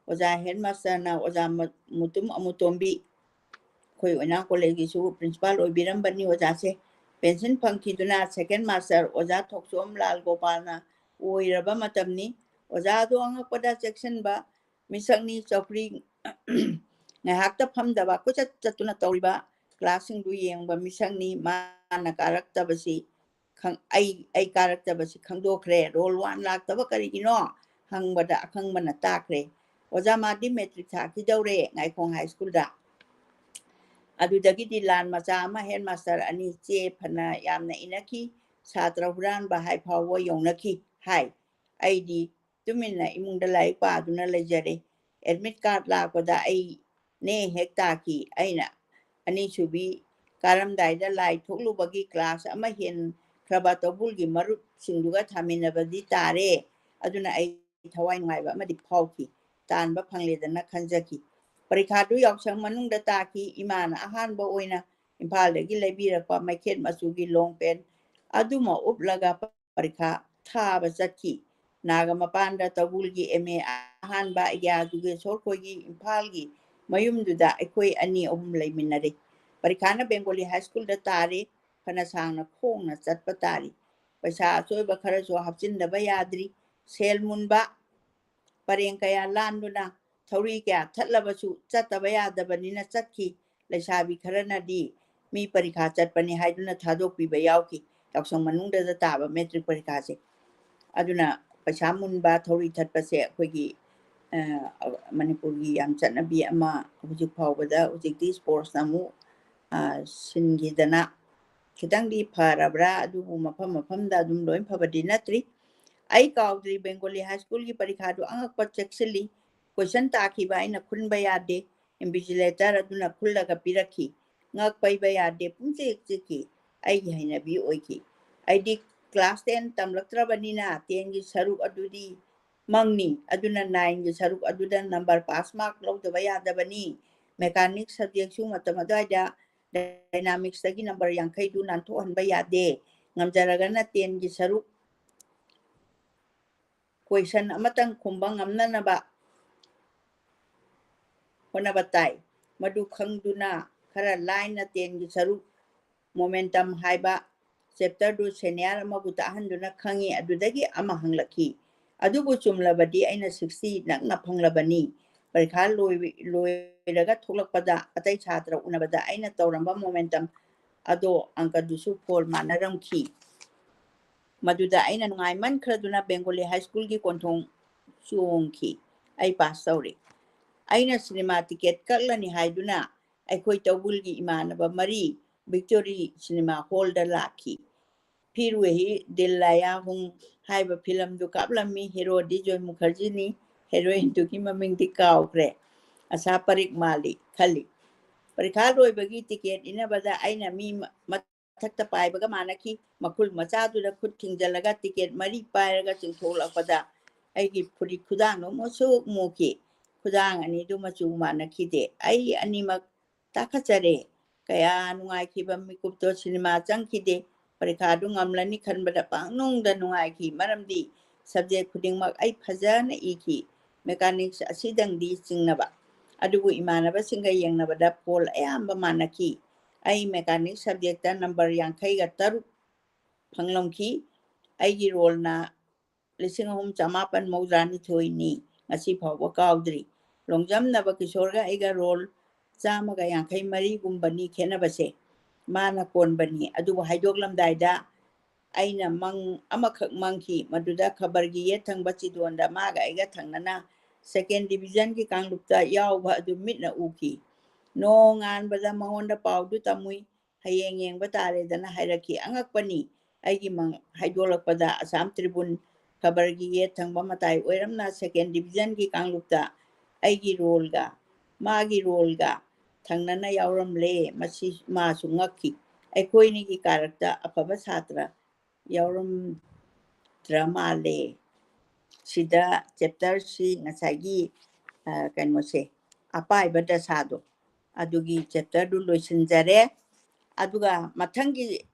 ꯑꯣꯖꯥ ꯍꯦꯗꯃꯥꯁꯇꯔꯅ ꯑꯣꯖꯥ ꯃꯨꯇꯨꯝ ꯑꯃꯨꯇꯣꯝꯕꯤ ꯑꯩꯈꯣꯏ ꯑꯣꯏꯅꯥꯝ ꯀꯣꯂꯦꯖꯒꯤꯁꯨ ꯄ꯭ꯔꯤꯟꯁꯤꯄꯥꯜ ꯑꯣꯏꯕꯤꯔꯝꯕꯅꯤ ꯑꯣꯖꯥꯁꯦ ꯄꯦꯟꯁꯤꯟ ꯐꯪꯈꯤꯗꯨꯅ ꯁꯦꯀꯦꯟ ꯃꯥꯁꯇꯔ ꯑꯣꯖꯥ ꯊꯣꯛꯆꯣꯝ ꯂꯥꯜ ꯒꯣꯄꯥꯜꯅ ꯑꯣꯏꯔꯕ ꯃꯇꯝꯅꯤ ꯑꯣꯖꯥꯗꯣ ꯑꯉꯛꯄꯗ ꯆꯦꯛꯁꯤꯟꯕ ꯃꯤꯁꯛꯅꯤ ꯆꯧꯀ꯭ꯔꯤ ꯉꯥꯏꯍꯥꯛꯇ ꯐꯝꯗꯕ ꯀꯣꯏꯆꯠ ꯆꯠꯇꯨꯅ ꯇꯧꯔꯤꯕ ꯀ꯭ꯂꯥꯁꯁꯤꯡꯗꯨ ꯌꯦꯡꯕ ꯃꯤꯁꯛꯅꯤ ꯃꯥꯅ ꯀꯥꯔꯛꯇꯕꯁꯤ ꯑꯩ ꯀꯥꯔꯛꯇꯕꯁꯤ ꯈꯪꯗꯣꯛꯈ꯭ꯔꯦ ꯔꯣꯜ 1 ꯂꯥꯛꯇꯕ ꯀꯔꯤꯒꯤꯅꯣ ꯍꯪꯕꯗ ꯑꯈꯪꯕꯅ ꯇꯥꯈ꯭ꯔꯦ ꯑꯣꯖꯥ ꯃꯥꯗꯤ ꯃꯦꯇ꯭ꯔꯤꯛ ꯊꯥꯈꯤꯗꯧꯔꯦ ꯉꯥꯏꯈꯣꯡ ꯍꯥꯏ ꯁ꯭ꯀꯨꯜꯗ ꯑꯗꯨꯗꯒꯤꯗꯤ ꯂꯥꯟ ꯃꯆꯥ ꯑꯃ ꯍꯦꯗꯃꯥꯁꯇꯔ ꯑꯅꯤ ꯆꯦ ꯐꯅ ꯌꯥꯝꯅ ꯏꯅꯈꯤ ꯁꯥꯇ꯭ꯔ ꯍꯨꯔꯥꯟꯕ ꯍꯥꯏ ꯐꯥꯎꯕ ꯌꯧꯅꯈꯤ ꯍꯥꯏ ꯑꯩꯗꯤ ꯇꯨꯃꯤꯟꯅ ꯏꯃꯨꯡꯗ ꯂꯥꯏꯔꯤꯛ ꯄꯥꯗꯨꯅ ꯂꯩꯖꯔꯦ ꯑꯦꯗꯃꯤꯠ ꯀꯥꯔꯗ ꯂꯥꯛꯄꯗ ꯑꯩꯅꯦ ꯍꯦꯛ ꯇꯥꯈꯤ ꯑꯩꯅ ꯑꯅꯤꯁꯨꯕꯤ ꯀꯥꯔꯝꯗꯥꯏꯗ ꯂꯥꯏ ꯊꯣꯛꯂꯨꯕꯒꯤ ꯀ꯭ꯂꯥꯁ ꯑꯃ ꯍꯦꯟꯈ꯭ꯔꯕ ꯇꯧꯕꯨꯜꯒꯤ ꯃꯔꯨꯞꯁꯤꯡꯗꯨꯒ ꯊꯥꯃꯤꯟꯅꯕꯗꯤ ꯇꯥꯔꯦ ꯑꯗꯨꯅ ꯑꯩ ꯊꯋꯥꯏ ꯅꯨꯡꯉꯥꯏꯕ ꯑꯃꯗꯤ ꯐꯥꯎꯈꯤ ꯇꯥꯟꯕ ꯐꯪꯂꯦꯗꯅ ꯈꯟꯖꯈꯤ ꯄꯔꯤꯈꯥꯗꯨ ꯌꯥꯎꯁꯪ ꯃꯅꯨꯡꯗ ꯇꯥꯈꯤ ꯏꯃꯥꯅ ꯑꯍꯥꯟꯕ ꯑꯣꯏꯅ ꯏꯝꯐꯥꯜꯗꯒꯤ ꯂꯩꯕꯤꯔꯛꯄ ꯃꯩꯈꯦꯠ ꯃꯆꯨꯒꯤ ꯂꯣꯡ ꯄꯦꯟ ꯑꯗꯨꯃ ꯎꯞꯂꯒ ꯄꯔꯤꯈꯥ ꯊꯥꯕ ꯆꯠꯈꯤ ꯅꯥꯒꯥꯃꯄꯥꯟꯗ ꯇꯧꯕꯨꯜꯒꯤ MA ꯑꯍꯥꯟꯕ ꯑꯩꯒ꯭ꯌꯥ ꯖꯨꯒꯦꯁꯣꯔ ꯈꯣꯏꯒꯤ ꯏꯝꯐꯥꯜꯒꯤ ꯃꯌꯨꯝꯗꯨꯗ ꯑꯩꯈꯣꯏ 2-3 ꯂꯩꯃꯤꯟꯅꯔꯦ ꯄꯔꯤꯈꯥꯅ ꯕꯦꯡꯒꯣꯂꯤ ꯍꯥꯏ ꯁ꯭ꯀꯨꯜꯗ ꯇꯥꯔꯦ ꯐꯅ ꯁꯥꯡꯅ ꯈꯣꯡꯅ ꯆꯠꯄ ꯇꯥꯔꯤ ꯄꯩꯁꯥ ꯑꯆꯣꯏꯕ ꯈꯔꯁꯨ ꯍꯥꯞꯆꯤꯟꯗꯕ ꯌꯥꯗ꯭ꯔꯤ ꯁꯦꯜ ꯃꯨꯟꯕ ꯄꯔꯦꯡ ꯀꯌꯥ ꯂꯥꯟꯗꯨꯅ ꯊꯧꯔꯤ ꯀꯌꯥ ꯊꯠꯂꯕꯁꯨ ꯆꯠꯇꯕ ꯌꯥꯗꯕꯅꯤꯅ ꯆꯠꯈꯤ ꯂꯩꯁꯥꯕꯤ ꯈꯔꯅꯗꯤ ꯃꯤ ꯄꯔꯤꯈꯥ ꯆꯠꯄꯅꯤ ꯍꯥꯏꯗꯨꯅ ꯊꯥꯗꯣꯛꯄꯤꯕ ꯌꯥꯎꯈꯤ ꯌꯥꯎꯁꯪ ꯃꯅꯨꯡꯗ ꯇꯥꯕ ꯃꯦꯇ꯭ꯔꯤꯛ ꯄꯔꯤꯈꯥꯁꯦ ꯑꯗꯨꯅ ꯄꯩꯁꯥ ꯃꯨꯟꯕ ꯊꯧꯔꯤ ꯊꯠꯄꯁꯦ ꯑꯩꯈꯣꯏꯒꯤ ꯃꯅꯤꯄꯨꯔꯒꯤ ꯌꯥꯝ ꯆꯠꯅꯕꯤ ꯑꯃ ꯍꯧꯖꯤꯛ ꯐꯥꯎꯕꯗ ꯍꯧꯖꯤꯛꯇꯤ ꯁ꯭ꯄꯣꯔꯠꯁꯅ ꯑꯃꯨꯛ ꯁꯤꯟꯈꯤꯗꯅ ꯈꯤꯇꯪꯗꯤ ꯐꯔꯕ꯭ꯔꯥ ꯑꯗꯨꯕꯨ ꯃꯐꯝꯗ ꯑꯗꯨꯝ ꯂꯣꯏ ꯐꯕꯗꯤ ꯅꯠꯇ꯭ꯔꯤ ꯑꯩ ꯀꯥꯎꯗ꯭ꯔꯤ ꯕꯦꯡꯒꯣꯂꯤ ꯍꯥꯏ ꯁ꯭ꯀꯨꯜꯒꯤ ꯄꯔꯤꯈꯥꯗꯨ ꯑꯉꯛꯄ ꯆꯦꯛꯁꯤꯜꯂꯤ ꯀꯣꯏꯁꯟ ꯇꯥꯈꯤꯕ ꯑꯩꯅ ꯈꯨꯟꯕ ꯌꯥꯗꯦ ꯏꯟꯚꯤꯖꯤꯂꯦꯇꯔ ꯑꯗꯨꯅ ꯈꯨꯜꯂꯒ ꯄꯤꯔꯛꯈꯤ ꯉꯛ ꯄꯩꯕ ꯌꯥꯗꯦ ꯄꯨꯡꯆꯤꯛ ꯆꯤꯛꯈꯤ ꯑꯩꯒꯤ ꯍꯩꯅꯕꯤ ꯑꯣꯏꯈꯤ ꯑꯩꯗꯤ ꯀ꯭ꯂꯥꯁ 10 ꯇꯝꯂꯛꯇ꯭ꯔꯕꯅꯤꯅ 10ꯒꯤ ꯁꯔꯨꯛ ꯑꯗꯨꯗꯤ ꯃꯪꯅꯤ ꯑꯗꯨꯅ 9ꯒꯤ ꯁꯔꯨꯛ ꯑꯗꯨꯗ ꯅꯝꯕꯔ ꯄꯥꯁ ꯃꯥꯔꯛ ꯂꯧꯗꯕ ꯌꯥꯗꯕꯅꯤ ꯃꯦꯀꯥꯅꯤꯛ ꯁꯕꯖꯦꯛꯁꯨ ꯃꯇꯝ ꯑꯗꯨꯋꯥꯏꯗ ꯗꯥꯏꯅꯥꯃꯤꯛꯁꯇꯒꯤ ꯅꯝꯕꯔ 50ꯗꯨ ꯅꯥꯟꯊꯣꯛꯍꯟꯕ ꯌꯥꯗꯦ ꯉꯝꯖꯔꯒꯅ 10ꯒꯤ ꯁꯔꯨꯛ ꯀꯣꯏꯁꯟ ꯑꯃꯇꯪ ꯈꯨꯝꯕ ꯉꯝꯅꯅꯕ ꯍꯣꯠꯅꯕ ꯇꯥꯏ ꯃꯗꯨ ꯈꯪꯗꯨꯅ ꯈꯔ ꯂꯥꯏꯅ 10ꯒꯤ ꯁꯔꯨꯛ ꯃꯣꯃꯦꯟꯇꯝ ꯍꯥꯏꯕ ꯆꯦꯞꯇꯔꯗꯨ ꯁꯦꯅꯤꯌꯔ ꯑꯃꯕꯨ ꯇꯥꯍꯟꯗꯨꯅ ꯈꯪꯉꯤ ꯑꯗꯨꯗꯒꯤ ꯑꯃ ꯍꯪꯂꯛꯈꯤ ꯑꯗꯨꯕꯨ ꯆꯨꯝꯂꯕꯗꯤ ꯑꯩꯅ 60 ꯅꯛꯅ ꯐꯪꯂꯕꯅꯤ ꯄꯔꯤꯈꯥ ꯂꯣꯏꯔꯒ ꯊꯣꯛꯂꯛꯄꯗ ꯑꯇꯩ ꯁꯥꯇ꯭ꯔ ꯎꯅꯕꯗ ꯑꯩꯅ ꯇꯧꯔꯝꯕ ꯃꯣꯃꯦꯟꯇꯝ ꯑꯗꯣ ꯑꯪꯀꯗꯨꯁꯨ ꯐꯣꯜ ꯃꯥꯟꯅꯔꯝꯈꯤ ꯃꯗꯨꯗ ꯑꯩꯅ ꯅꯨꯡꯉꯥꯏꯃꯟꯈ꯭ꯔꯗꯨꯅ ꯕꯦꯡꯒꯣꯂꯤ ꯍꯥꯏ ꯁ꯭ꯀꯨꯜꯒꯤ ꯀꯣꯟꯊꯣꯡ ꯆꯣꯡꯈꯤ ꯑꯩ ꯄꯥꯁ ꯇꯧꯔꯦ ꯑꯩꯅ ꯁꯤꯅꯦꯃꯥ ꯇꯤꯀꯦꯠ ꯀꯛꯂꯅꯤ ꯍꯥꯏꯗꯨꯅ ꯑꯩꯈꯣꯏ ꯇꯧꯕꯨꯜꯒꯤ ꯏꯃꯥꯟꯅꯕ 3 ꯚꯤꯛꯇꯣꯔꯤ ꯁꯤꯅꯦꯃꯥ ꯍꯣꯜꯗ ꯂꯥꯛꯈꯤ फिर वही दिल लाया हूं हाइबा फिल्म दु कापलमी हीरो दी जोय मुखर्जीनी हेरोइन दुकी ममिंग दी काउख्रे असा परिक माली खली परीक्षा लोइबगी टिकेट इनबदा आइना मी मथक्ता पाइबगा मानकी मखुल मचादुदा खुद थिंजलगा टिकेट मरी पाइरगा चिंथोलपदा आइगी फुरी खुदांग मोसुक मोकी खुदांग अनि दु मचु मानकीदे आई अनिमक ताखचरे कया नुंगाइखिबा मिकुपतो cinema चंखिदे परीक्षादु ngamlani khanbada pangnungda nungaiki maramdi subject khudingmak ai phajana iki mechanics asidangdi chingnaba adubu imanaba singa yengnabada pol ayamba manaki ai mechanics subject ta number 53 phanglomki aigi role na 3892 ngasi phawba kaudri longjamnaba kisorga aiga role 153 gumbani khenabase ꯃꯥꯅ ꯀꯣꯟꯕꯅꯤ ꯑꯗꯨꯕꯨ ꯍꯥꯏꯗꯣꯛꯂꯝꯗꯥꯏꯗ ꯑꯩꯅ ꯑꯃꯈꯛ ꯃꯪꯈꯤ ꯃꯗꯨꯗ ꯈꯕꯔꯒꯤ ꯌꯦꯠ ꯊꯪꯕ ꯆꯤꯗꯣꯟꯗ ꯃꯥꯒ ꯑꯩꯒ ꯊꯪꯅꯅ ꯁꯦꯀꯦꯟ ꯗꯤꯕꯤꯖꯟꯒꯤ ꯀꯥꯡꯂꯨꯞꯇ ꯌꯥꯎꯕ ꯑꯗꯨ ꯃꯤꯠꯅ ꯎꯈꯤ ꯅꯣꯡꯉꯥꯟꯕꯗ ꯃꯉꯣꯟꯗ ꯄꯥꯎꯗꯨ ꯇꯝꯃꯨꯏ ꯍꯌꯦꯡ ꯌꯦꯡꯕ ꯇꯥꯔꯦꯗꯅ ꯍꯥꯏꯔꯛꯈꯤ ꯑꯉꯛꯄꯅꯤ ꯑꯩꯒꯤ ꯍꯥꯏꯗꯣꯛꯂꯛꯄꯗ ꯑꯁꯥꯝ ꯇ꯭ꯔꯤꯕꯨꯟ ꯈꯕꯔꯒꯤ ꯌꯦꯠ ꯊꯪꯕ ꯃꯇꯥꯏ ꯑꯣꯏꯔꯝꯅ ꯁꯦꯀꯦꯟ ꯗꯤꯕꯤꯖꯟꯒꯤ ꯀꯥꯡꯂꯨꯞꯇ ꯑꯩꯒꯤ ꯔꯣꯜꯒ ꯃꯥꯒꯤ ꯔꯣꯜꯒ ꯊꯪꯅꯅ ꯌꯥꯎꯔꯝꯂꯦ ꯃꯁꯤ ꯃꯥꯁꯨ ꯉꯛꯈꯤ ꯑꯩꯈꯣꯏꯅꯤꯒꯤ ꯀꯥꯔꯛꯇ ꯑꯐꯕ ꯁꯥꯇ꯭ꯔ ꯌꯥꯎꯔꯝꯗ꯭ꯔ ꯃꯥꯜꯂꯦ ꯁꯤꯗ ꯆꯦꯞꯇꯔꯁꯤ ꯉꯁꯥꯏꯒꯤ ꯀꯩꯅꯣꯁꯦ ꯑꯄꯥꯏꯕ ꯗꯁꯥꯗꯣ ꯑꯗꯨꯒꯤ ꯆꯦꯞꯇꯔꯗꯨ ꯂꯣꯏꯁꯤꯟꯖꯔꯦ ꯑꯗꯨꯒ ꯃꯊꯪꯒꯤ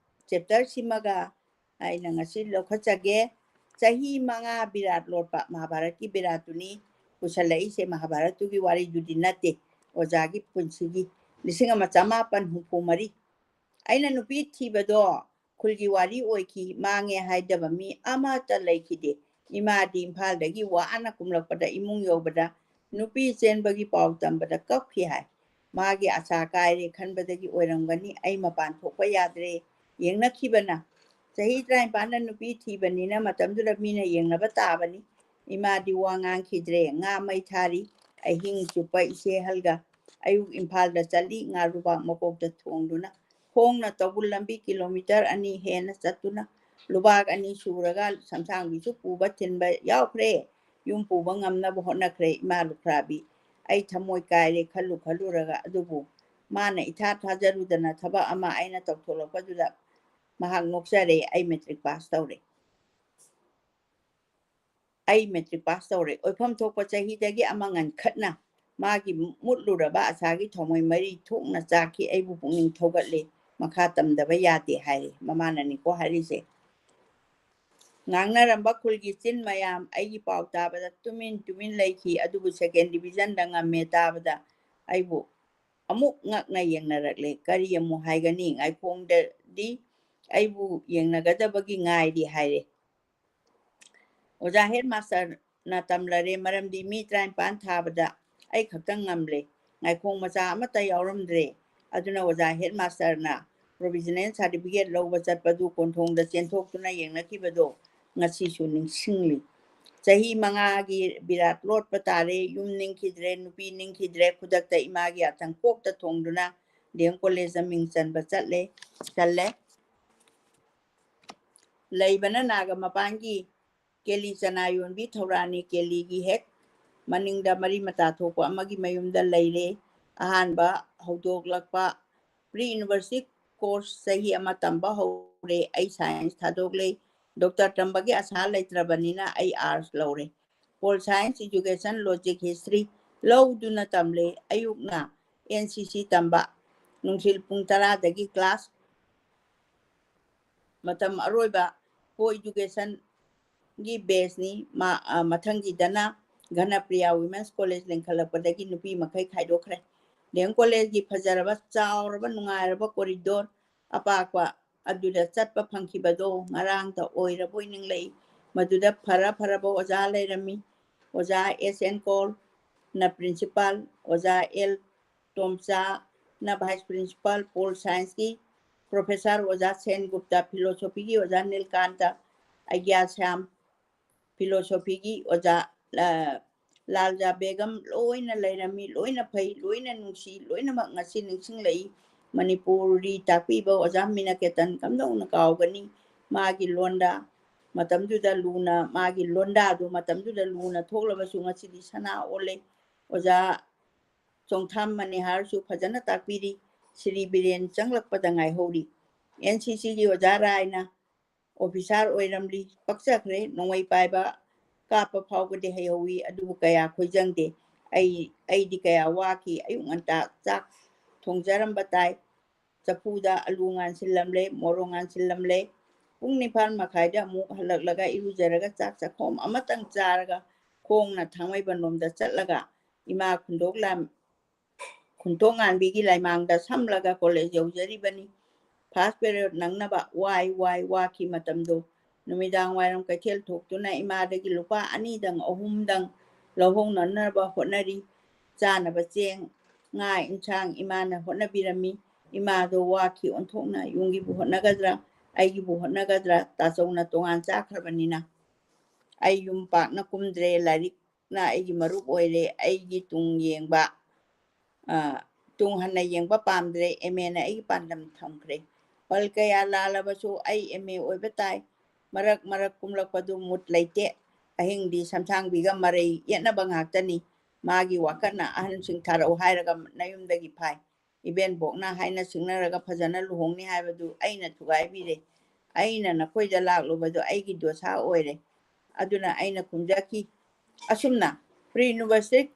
ꯆꯦꯞꯇꯔꯁꯤꯃꯒ ꯑꯩꯅ ꯉꯁꯤ ꯂꯧꯈꯠꯆꯒꯦ ꯆꯍꯤ 5 ꯕꯤꯔꯥꯠ ꯂꯣꯠꯄ ꯃꯍꯥꯚꯥꯔꯠꯀꯤ ꯕꯤꯔꯥꯠꯇꯨꯅꯤ ꯄꯨꯁꯜꯂꯛꯏꯁꯦ ꯃꯍꯥꯚꯥꯔꯠꯇꯨꯒꯤ ꯋꯥꯔꯤꯗꯨꯗꯤ ꯅꯠꯇꯦ ꯑꯣꯖꯥꯒꯤ ꯄꯨꯟꯁꯤꯒꯤ 1964 ꯑꯩꯅ ꯅꯨꯄꯤ ꯊꯤꯕꯗꯣ ꯈꯨꯜꯒꯤ ꯋꯥꯔꯤ ꯑꯣꯏꯈꯤ ꯃꯥꯡꯉꯦ ꯍꯥꯏꯗꯕ ꯃꯤ ꯑꯃꯠꯇ ꯂꯩꯈꯤꯗꯦ ꯏꯃꯥꯗꯤ ꯏꯝꯐꯥꯜꯗꯒꯤ ꯋꯥꯅ ꯀꯨꯝꯂꯛꯄꯗ ꯏꯃꯨꯡ ꯌꯧꯕꯗ ꯅꯨꯄꯤ ꯆꯦꯟꯕꯒꯤ ꯄꯥꯎ ꯇꯝꯕꯗ ꯀꯞꯈꯤ ꯍꯥꯏ ꯃꯥꯒꯤ ꯑꯁꯥ ꯀꯥꯏꯔꯦ ꯈꯟꯕꯗꯒꯤ ꯑꯣꯏꯔꯝꯒꯅꯤ ꯑꯩ ꯃꯄꯥꯟ ꯊꯣꯛꯄ ꯌꯥꯗ꯭ꯔꯦ ꯌꯦꯡꯅꯈꯤꯕꯅ ꯆꯍꯤ 23ꯗ ꯅꯨꯄꯤ ꯊꯤꯕꯅꯤꯅ ꯃꯇꯝꯗꯨꯗ ꯃꯤꯅ ꯌꯦꯡꯅꯕ ꯇꯥꯕꯅꯤ ꯏꯃꯥꯗꯤ ꯋꯥ ꯉꯥꯡꯈꯤꯗ꯭ꯔꯦ ꯉꯥ ꯃꯩ ꯊꯥꯔꯤ ꯑꯍꯤꯡ ꯆꯨꯞꯄ ꯏꯆꯦꯍꯜꯒ ꯑꯌꯨꯛ ꯏꯝꯐꯥꯜꯗ ꯆꯠꯂꯤ ꯉꯥꯔꯨꯕꯥꯛ ꯃꯀꯣꯛꯇ ꯊꯣꯡꯗꯨꯅ ꯈꯣꯡꯅ ꯇꯧꯕꯨꯜ ꯂꯝꯕꯤ ꯀꯤꯂꯣꯃꯤꯇꯔ 2 ꯍꯦꯟꯅ ꯆꯠꯇꯨꯅ ꯂꯨꯕꯥꯛ 2 ꯁꯨꯔꯒ ꯁꯝꯁꯥꯡꯕꯤꯁꯨ ꯄꯨꯕ ꯊꯤꯟꯕ ꯌꯥꯎꯈ꯭ꯔꯦ ꯌꯨꯝ ꯄꯨꯕ ꯉꯝꯅꯕ ꯍꯣꯠꯅꯈ꯭ꯔꯦ ꯏꯃꯥ ꯂꯨꯈ꯭ꯔꯥꯕꯤ ꯑꯩ ꯊꯃꯣꯏ ꯀꯥꯏꯔꯦ ꯈꯜꯂꯨꯔꯒ ꯑꯗꯨꯕꯨ ꯃꯥꯅ ꯏꯊꯥ ꯊꯥꯖꯔꯨꯗꯅ ꯊꯕꯛ ꯑꯃ ꯑꯩꯅ ꯇꯧꯊꯣꯛꯂꯛꯄꯗꯨꯗ ꯃꯍꯥꯛ ꯅꯣꯛꯆꯔꯦ ꯑꯩ ꯃꯦꯇ꯭ꯔꯤꯛ ꯄꯥꯁ ꯇꯧꯔꯦ ꯑꯣꯏꯐꯝ ꯊꯣꯛꯄ ꯆꯍꯤꯗꯒꯤ ꯑꯃ ꯉꯟꯈꯠꯅ ꯃꯥꯒꯤ ꯃꯨꯠꯂꯨꯔꯕ ꯑꯁꯥꯒꯤ ꯊꯃꯣꯏ ꯃꯔꯤ ꯊꯣꯛꯅ ꯆꯥꯛꯈꯤ ꯑꯩꯕꯨ ꯄꯨꯛꯅꯤꯡ ꯊꯧꯒꯠꯂꯦ ꯃꯈꯥ ꯇꯝꯗꯕ ꯌꯥꯗꯦ ꯍꯥꯏꯔꯦ ꯃꯃꯥꯅꯅꯤꯀꯣ ꯍꯥꯏꯔꯤꯁꯦ ꯉꯥꯡꯅꯔꯝꯕ ꯈꯨꯜꯒꯤ ꯆꯤꯟ ꯃꯌꯥꯝ ꯑꯩꯒꯤ ꯄꯥꯎ ꯇꯥꯕꯗ ꯇꯨꯃꯤꯟ ꯂꯩꯈꯤ ꯑꯗꯨꯕꯨ ꯁꯦꯀꯦꯟ ꯗꯤꯕꯤꯖꯟꯗ ꯉꯝꯃꯦ ꯇꯥꯕꯗ ꯑꯩꯕꯨ ꯑꯃꯨꯛ ꯉꯛꯅ ꯌꯦꯡꯅꯔꯛꯂꯦ ꯀꯔꯤ ꯑꯃꯨꯛ ꯍꯥꯏꯒꯅꯤ ꯉꯥꯏꯈꯣꯡꯗꯗꯤ ꯑꯩꯕꯨ ꯌꯦꯡꯅꯒꯗꯕꯒꯤ ꯉꯥꯏꯔꯤ ꯍꯥꯏꯔꯦ ꯑꯣꯖꯥ ꯍꯦꯗ ꯃꯥꯁꯇꯔꯅ ꯇꯝꯂꯔꯦ ꯃꯔꯝꯗꯤ ꯃꯤ 23 ꯊꯥꯕꯗ ꯑꯩ ꯈꯛꯇꯪ ꯉꯝꯂꯦ ꯉꯥꯏꯈꯣꯡ ꯃꯆꯥ ꯑꯃꯠꯇ ꯌꯥꯎꯔꯝꯗ꯭ꯔꯦ ꯑꯗꯨꯅ ꯑꯣꯖꯥ ꯍꯦꯗ ꯃꯥꯁꯇꯔꯅ ꯄ꯭ꯔꯣꯕꯤꯖꯅꯦꯜ ꯁꯥꯔꯇꯤꯐꯤꯀꯦꯠ ꯂꯧꯕ ꯆꯠꯄꯗꯨ ꯀꯣꯟꯊꯣꯡꯗ ꯆꯦꯟꯊꯣꯛꯇꯨꯅ ꯌꯦꯡꯅꯈꯤꯕꯗꯣ ꯉꯁꯤꯁꯨ ꯅꯤꯡꯁꯤꯡꯂꯤ ꯆꯍꯤ 5ꯒꯤ ꯕꯤꯔꯥꯠ ꯂꯣꯠꯄ ꯇꯥꯔꯦ ꯌꯨꯝ ꯅꯤꯡꯈꯤꯗ꯭ꯔꯦ ꯅꯨꯄꯤ ꯅꯤꯡꯈꯤꯗ꯭ꯔꯦ ꯈꯨꯗꯛꯇ ꯏꯃꯥꯒꯤ ꯑꯊꯪ ꯀꯣꯛꯇ ꯊꯣꯡꯗꯨꯅ ꯗꯦꯝ ꯀꯣꯂꯦꯖꯇ ꯃꯤꯡ ꯆꯟꯕ ꯆꯜꯂꯦ ꯂꯩꯕꯅ ꯅꯥꯒ ꯃꯄꯥꯟꯒꯤ ꯀꯦꯂꯤ ꯆꯅꯥ ꯌꯣꯟꯕꯤ ꯊꯧꯔꯥꯅꯤ ꯀꯦꯂꯤꯒꯤ ꯍꯦꯛ ꯃꯅꯤꯡꯗ ꯃꯔꯤ ꯃꯇꯥ ꯊꯣꯛꯄ ꯑꯃꯒꯤ ꯃꯌꯨꯝꯗ ꯂꯩꯔꯦ ꯑꯍꯥꯟꯕ ꯍꯧꯗꯣꯛꯂꯛꯄ ꯄ꯭ꯔꯤ ꯌꯨꯅꯤꯚꯔꯁꯤꯇꯤ ꯀꯣꯔꯁ ꯆꯍꯤ ꯑꯃ ꯇꯝꯕ ꯍꯧꯔꯦ ꯑꯩ ꯁꯥꯏꯟꯁ ꯊꯥꯗꯣꯛꯂꯦ ꯗꯣꯛꯇꯔ ꯇꯝꯕꯒꯤ ꯑꯁꯥ ꯂꯩꯇ꯭ꯔꯕꯅꯤꯅ ꯑꯩ ꯑꯥꯔꯠꯁ ꯂꯧꯔꯦ pol science education logic history ꯂꯧꯗꯨꯅ ꯇꯝꯂꯦ ꯑꯌꯨꯛꯅ NCC ꯇꯝꯕ ꯅꯨꯡꯊꯤꯜ ꯄꯨꯡ 10ꯗꯒꯤ ꯀ꯭ꯂꯥꯁ ꯃꯇꯝ ꯑꯔꯣꯏꯕ ꯀꯣ ꯏꯗꯨꯀꯦꯁꯟꯒꯤ ꯕꯦꯁꯅꯤ ꯃꯊꯪꯒꯤꯗꯅ ꯘꯅꯄ꯭ꯔꯤꯌꯥ ꯋꯤꯃꯦꯟꯁ ꯀꯣꯂꯦꯖ ꯂꯤꯡꯈꯠꯂꯛꯄꯗꯒꯤ ꯅꯨꯄꯤ ꯃꯈꯩ ꯈꯥꯏꯗꯣꯛꯈ꯭ꯔꯦ ꯗꯦꯝ ꯀꯣꯂꯦꯖꯒꯤ ꯐꯖꯔꯕ ꯆꯥꯎꯔꯕ ꯅꯨꯡꯉꯥꯏꯔꯕ ꯀꯣꯔꯤꯗꯣꯔ ꯑꯄꯥꯛꯄ ꯑꯗꯨꯗ ꯆꯠꯄ ꯐꯪꯈꯤꯕꯗꯣ ꯉꯔꯥꯡꯇ ꯑꯣꯏꯔꯕꯣꯏ ꯅꯤꯡꯂꯛꯏ ꯃꯗꯨꯗ ꯐꯔꯕ ꯑꯣꯖꯥ ꯂꯩꯔꯝꯃꯤ ꯑꯣꯖꯥ SN ꯀꯣꯜꯅ ꯄ꯭ꯔꯤꯟꯁꯤꯄꯥꯜ ꯑꯣꯖꯥ L ꯇꯣꯝꯆꯥꯅ ꯚꯥꯏꯁ ꯄ꯭ꯔꯤꯟꯁꯤꯄꯥꯜ ꯄꯣꯜ ꯁꯥꯏꯟꯁꯀꯤ ꯄ꯭ꯔꯣꯐꯦꯁꯔ ꯑꯣꯖꯥ ꯁꯦꯟꯒꯨꯞꯇ ꯐꯤꯂꯣꯁꯣꯐꯤꯒꯤ ꯑꯣꯖꯥ ꯅꯤꯜꯀꯥꯟꯇ ꯑꯩꯒ꯭ꯌꯥ ꯁ꯭ꯌꯥꯝ ꯐꯤꯂꯣꯁꯣꯐꯤꯒꯤ ꯑꯣꯖꯥ ꯂꯥꯜꯖꯥ ꯕꯦꯒꯝ ꯂꯣꯏꯅ ꯂꯩꯔꯝꯃꯤ ꯂꯣꯏꯅ ꯐꯩ ꯂꯣꯏꯅ ꯅꯨꯡꯁꯤ ꯂꯣꯏꯅꯃꯛ ꯉꯁꯤ ꯅꯤꯡꯁꯤꯡꯂꯛꯏ ꯃꯅꯤꯄꯨꯔꯤ ꯇꯥꯛꯄꯤꯕ ꯑꯣꯖꯥ ꯃꯤꯅꯀꯦꯇꯟ ꯀꯝꯗꯧꯅ ꯀꯥꯎꯒꯅꯤ ꯃꯥꯒꯤ ꯂꯣꯟꯗꯥ ꯃꯇꯝꯗꯨꯗ ꯃꯥꯒꯤ ꯂꯣꯟꯗꯥꯗꯨ ꯃꯇꯝꯗꯨꯗ ꯂꯨꯅ ꯊꯣꯛꯂꯕꯁꯨ ꯉꯁꯤꯗꯤ ꯁꯅꯥ ꯑꯣꯜꯂꯦ ꯑꯣꯖꯥ ꯆꯣꯡꯊꯥꯝ ꯃꯅꯤꯍꯥꯔꯁꯨ ꯐꯖꯅ ꯇꯥꯛꯄꯤꯔꯤ ꯁ꯭ꯔꯤ ꯕꯤꯔꯦꯟ ꯆꯪꯂꯛꯄꯗ ꯉꯥꯏꯍꯧꯔꯤ NCCꯒꯤ ꯑꯣꯖꯥ ꯔꯥꯏꯅ ꯑꯣꯐꯤꯁꯥꯔ ꯑꯣꯏꯔꯝꯂꯤ ꯄꯛꯆꯈ꯭ꯔꯦ ꯅꯣꯡꯃꯩ ꯄꯥꯏꯕ ꯀꯥꯞꯄ ꯐꯥꯎꯕꯗꯤ ꯍꯩꯍꯧꯋꯤ ꯑꯗꯨꯕꯨ ꯀꯌꯥ ꯈꯣꯏꯖꯪꯗꯦ ꯑꯩꯗꯤ ꯀꯌా ꯋꯥꯈꯤ ꯑꯌꯨꯛ ꯉꯟꯇꯥ ꯆꯥꯛ ꯊꯣꯡꯖꯔꯝꯕ ꯇꯥꯏ ꯆꯐꯨꯗ ꯑꯂꯨ ꯉꯥꯟꯁꯤꯜꯂꯝꯂꯦ ꯃꯣꯔꯣꯛ ꯉꯥꯟꯁꯤꯜꯂꯝꯂꯦ ꯄꯨꯡ 9:30ꯗ ꯑꯃꯨꯛ ꯍꯜꯂꯛꯂꯒ ꯏꯔꯨꯖꯔꯒ ꯆꯥꯛ ꯆꯥꯈꯣꯝ ꯑꯃꯇꯪ ꯆꯥꯔꯒ ꯈꯣꯡꯅ ꯊꯥꯡꯃꯩꯕꯟꯂꯣꯝꯗ ꯆꯠꯂꯒ ꯏꯃꯥ ꯈꯨꯟꯇꯣꯛꯉꯥꯟꯕꯤꯒꯤ ꯂꯥꯏꯃꯥꯡꯗ ꯁꯝꯂꯒ ꯀꯣꯂꯦꯖ ꯌꯧꯖꯔꯤꯕꯅꯤ ꯐꯥꯔꯁ ꯄꯦꯔꯤꯌꯣꯗ ꯅꯪꯅꯕ ꯋꯥꯈꯤ ꯃꯇꯝꯗꯣ ꯅꯨꯃꯤꯗꯥꯡ ꯋꯥꯏꯔꯝ ꯀꯩꯊꯦꯜ ꯊꯣꯛꯇꯨꯅ ꯏꯃꯥꯗꯒꯤ ꯂꯨꯄꯥ 2 3 ꯂꯧꯍꯧꯅꯅꯕ ꯍꯣꯠꯅꯔꯤ ꯆꯥꯅꯕ ꯆꯦꯡ ꯉꯥ ꯏꯟꯁꯥꯡ ꯏꯃꯥꯅ ꯍꯣꯠꯅꯕꯤꯔꯝꯃꯤ ꯏꯃꯥꯗꯣ ꯋꯥꯈꯤ ꯑꯣꯟꯊꯣꯛꯅ ꯌꯨꯝꯒꯤꯕꯨ ꯍꯣꯠꯅꯒꯗ꯭ꯔꯥ ꯑꯩꯒꯤꯕꯨ ꯍꯣꯠꯅꯒꯗ꯭ꯔꯥ ꯇꯥꯆꯧꯅ ꯇꯣꯉꯥꯟ ꯆꯥꯈ꯭ꯔꯕꯅꯤꯅ ꯑꯩ ꯌꯨꯝ ꯄꯥꯛꯅ ꯀꯨꯝꯗ꯭ꯔꯦ ꯂꯥꯏꯔꯤꯛꯅ ꯑꯩꯒꯤ ꯃꯔꯨꯞ ꯑꯣꯏꯔꯦ ꯑꯩꯒꯤ ꯇꯨꯡ ꯌꯦꯡꯕ ꯇꯨꯡ ꯍꯟꯅ ꯌꯦꯡꯕ ꯄꯥꯝꯗ꯭ꯔꯦ ꯑꯦꯝꯑꯦꯅ ꯑꯩꯒꯤ ꯄꯥꯟꯗꯝ ꯊꯝꯈ꯭ꯔꯦ ꯄꯜ ꯀꯌꯥ ꯂꯥꯜꯂꯕꯁꯨ ꯑꯩ ꯑꯦꯝꯑꯦ ꯑꯣꯏꯕ ꯇꯥꯏ ꯃꯔꯛ ꯀꯨꯝꯂꯛꯄꯗꯨ ꯃꯨꯠ ꯂꯩꯇꯦ ꯑꯍꯤꯡꯗꯤ ꯁꯝꯊꯥꯡꯕꯤꯒ ꯃꯔꯩ ꯌꯦꯠꯅꯕ ꯉꯥꯛꯇꯅꯤ ꯃꯥꯒꯤ ꯋꯥꯀꯠꯅ ꯑꯍꯟꯁꯤꯡ ꯊꯥꯔꯛꯎ ꯍꯥꯏꯔꯒ ꯅꯌꯨꯝꯗꯒꯤ ꯐꯥꯏ ꯏꯕꯦꯟꯕꯣꯛꯅ ꯍꯥꯏꯅ ꯁꯤꯡꯅꯔꯒ ꯐꯖꯅ ꯂꯨꯍꯣꯡꯅꯤ ꯍꯥꯏꯕꯗꯨ ꯑꯩꯅ ꯊꯨꯒꯥꯏꯕꯤꯔꯦ ꯑꯩꯅ ꯅꯈꯣꯏꯗ ꯂꯥꯛꯂꯨꯕꯗꯨ ꯑꯩꯒꯤ ꯗꯣꯁꯥ ꯑꯣꯏꯔꯦ ꯑꯗꯨꯅ ꯑꯩꯅ ꯈꯨꯝꯖꯈꯤ ꯑꯁꯨꯝꯅ ꯄ꯭ꯔꯤ ꯌꯨꯅꯤꯚꯔꯁꯤꯇꯤ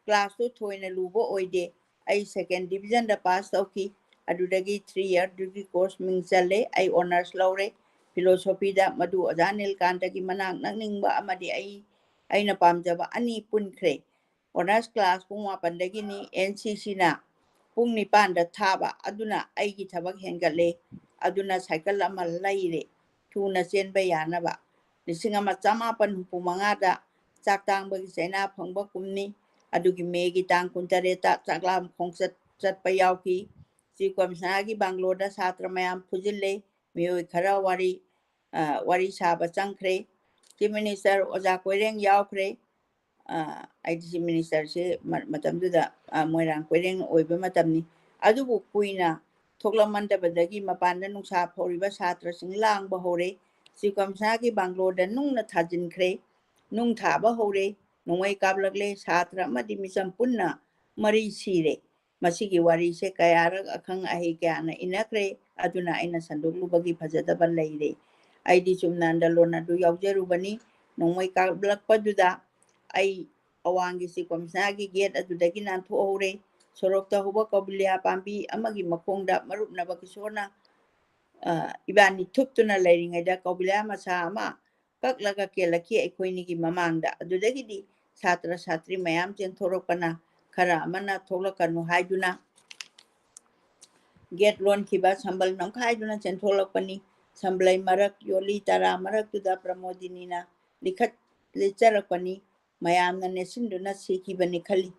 ꯀ꯭ꯂꯥꯁꯇꯨ ꯊꯣꯏꯅ ꯂꯨꯕ ꯑꯣꯏꯗꯦ ꯑꯩ ꯁꯦꯀꯦꯟ ꯗꯤꯕꯤꯖꯟꯗ ꯄꯥꯁ ꯇꯧꯈꯤ ꯑꯗꯨꯗꯒꯤ 3 ꯏꯌꯔ ꯗꯤꯒ꯭ꯔꯤ ꯀꯣꯔꯁ ꯃꯤꯡ ꯆꯜꯂꯦ ꯑꯩ ꯑꯣꯅꯔꯁ ꯂꯧꯔꯦ ꯐꯤꯂꯣꯁꯣꯐꯤꯗ ꯃꯗꯨ ꯑꯣꯖꯥ ꯅꯤꯜꯀꯥꯟꯇꯒꯤ ꯃꯅꯥꯛ ꯅꯛꯅꯤꯡꯕ ꯑꯃꯗꯤ ꯑꯩꯅ ꯄꯥꯝꯖꯕ ꯑꯅꯤ ꯄꯨꯟꯈ꯭ꯔꯦ ꯑꯣꯅꯔꯁ ꯀ꯭ꯂꯥꯁ ꯄꯨꯡ 8ꯗꯒꯤꯅꯤ NCCꯅ ꯄꯨꯡ 9ꯗ ꯊꯥꯕ ꯑꯗꯨꯅ ꯑꯩꯒꯤ ꯊꯕꯛ ꯍꯦꯟꯒꯠꯂꯦ ꯑꯗꯨꯅ ꯁꯥꯏꯀꯜ ꯑꯃ ꯂꯩꯔꯦ ꯊꯨꯅ ꯆꯦꯟꯕ ꯌꯥꯅꯕ 1975ꯗ ꯆꯥꯛ ꯇꯥꯡꯕꯒꯤ ꯆꯩꯅꯥ ꯐꯪꯕ ꯀꯨꯝꯅꯤ ꯑꯗꯨꯒꯤ ꯃꯦꯒꯤ ꯇꯥꯡ 28ꯗ ꯆꯥꯛꯂꯥꯝ ꯈꯣꯡꯆꯠ ꯆꯠꯄ ꯌꯥꯎꯈꯤ ꯆꯤꯐ ꯀꯃꯤꯁꯅꯔꯒꯤ ꯕꯪꯒ꯭ꯂꯣꯗ ꯁꯥꯇ꯭ꯔ ꯃꯌꯥꯝ ꯐꯨꯖꯤꯜꯂꯦ ꯃꯤꯑꯣꯏ ꯈꯔ ꯋꯥꯔꯤ ꯁꯥꯕ ꯆꯪꯈ꯭ꯔꯦ ꯆꯤꯐ ꯃꯤꯅꯤꯁꯇꯔ ꯑꯣꯖꯥ ꯀꯣꯏꯔꯦꯡ ꯌꯥꯎꯈ꯭ꯔꯦ ꯑꯩꯗꯤ ꯆꯤꯐ ꯃꯤꯅꯤꯁꯇꯔꯁꯦ ꯃꯇꯝꯗꯨꯗ ꯃꯣꯏꯔꯥꯡ ꯀꯣꯏꯔꯦꯡ ꯑꯣꯏꯕ ꯃꯇꯝꯅꯤ ꯑꯗꯨꯕꯨ ꯀꯨꯏꯅ ꯊꯣꯛꯂꯛꯃꯟꯗꯕꯗꯒꯤ ꯃꯄꯥꯟꯗ ꯅꯨꯡꯁꯥ ꯐꯧꯔꯤꯕ ꯁꯥꯇ꯭ꯔꯁꯤꯡ ꯂꯥꯡꯕ ꯍꯧꯔꯦ ꯆꯤꯐ ꯀꯃꯤꯁꯅꯔꯒꯤ ꯕꯪꯒ꯭ꯂꯣꯗ ꯅꯨꯡꯅ ꯊꯥꯖꯤꯟꯈ꯭ꯔꯦ ꯅꯨꯡ ꯊꯥꯕ ꯍꯧꯔꯦ ꯅꯣꯡꯃꯩ ꯀꯥꯞꯂꯛꯂꯦ ꯁꯥꯇ꯭ꯔ ꯑꯃꯗꯤ ꯃꯤꯆꯝ ꯄꯨꯟꯅ 3 ꯁꯤꯔꯦ ꯃꯁꯤꯒꯤ ꯋꯥꯔꯤꯁꯦ ꯀꯌꯥꯔꯛ ꯑꯈꯪ ꯑꯍꯩ ꯀꯌꯥꯅ ꯏꯅꯈ꯭ꯔꯦ ꯑꯗꯨꯅ ꯑꯩꯅ ꯁꯟꯗꯣꯛꯂꯨꯕꯒꯤ ꯐꯖꯗꯕ ꯂꯩꯔꯦ ꯑꯩꯗꯤ ꯆꯨꯝꯅ ꯂꯣꯟ ꯑꯗꯨ ꯌꯥꯎꯖꯔꯨꯕꯅꯤ ꯅꯣꯡꯃꯩ ꯀꯥꯞꯂꯛꯄꯗꯨꯗ ꯑꯩ ꯑꯋꯥꯡꯒꯤ ꯆꯤꯐ ꯀꯃꯤꯁꯅꯔꯒꯤ ꯒꯦꯠ ꯑꯗꯨꯗꯒꯤ ꯅꯥꯟꯊꯣꯛꯍꯧꯔꯦ ꯁꯣꯔꯣꯛꯇ ꯍꯧꯕ ꯀꯧꯕꯤꯂꯤꯌꯥ ꯄꯥꯝꯕꯤ ꯑꯃꯒꯤ ꯃꯈꯣꯡꯗ ꯃꯔꯨꯞꯅꯕ ꯀꯤꯁꯣꯔꯅ ꯏꯕꯥꯅꯤ ꯊꯨꯞꯇꯨꯅ ꯂꯩꯔꯤꯉꯩꯗ ꯀꯧꯕꯤꯂꯤꯌꯥ ꯃꯆꯥ ꯑꯃ ꯀꯛꯂꯒ ꯀꯦꯜꯂꯛꯈꯤ ꯑꯩꯈꯣꯏꯅꯤꯒꯤ ꯃꯃꯥꯡꯗ ꯑꯗꯨꯗꯒꯤꯗꯤ ꯁꯥꯇ꯭ꯔ ꯁꯥꯇ꯭ꯔꯤ ꯃꯌꯥꯝ ꯆꯦꯟꯊꯣꯔꯛꯄꯅ ꯈꯔ ꯑꯃꯅ ꯊꯣꯛꯂꯛꯀꯅꯨ ꯍꯥꯏꯗꯨꯅ ꯒꯦꯠ ꯂꯣꯟꯈꯤꯕ ꯁꯝꯕꯜ ꯅꯝꯈꯥꯏꯗꯨꯅ ꯆꯦꯟꯊꯣꯛꯂꯛꯄꯅꯤ ꯁꯝꯕꯂꯩ ꯃꯔꯛ ꯌꯣꯜꯂꯤ ꯇꯔꯥ ꯃꯔꯛꯇꯨꯗ ꯄ꯭ꯔꯃꯣꯗꯤꯅꯤꯅ ꯂꯤꯠꯆꯔꯛꯄꯅꯤ ꯃꯌꯥꯝꯅ ꯅꯦꯠꯁꯤꯟꯗꯨꯅ ꯁꯤꯈꯤꯕꯅꯤ ꯈꯜꯂꯤ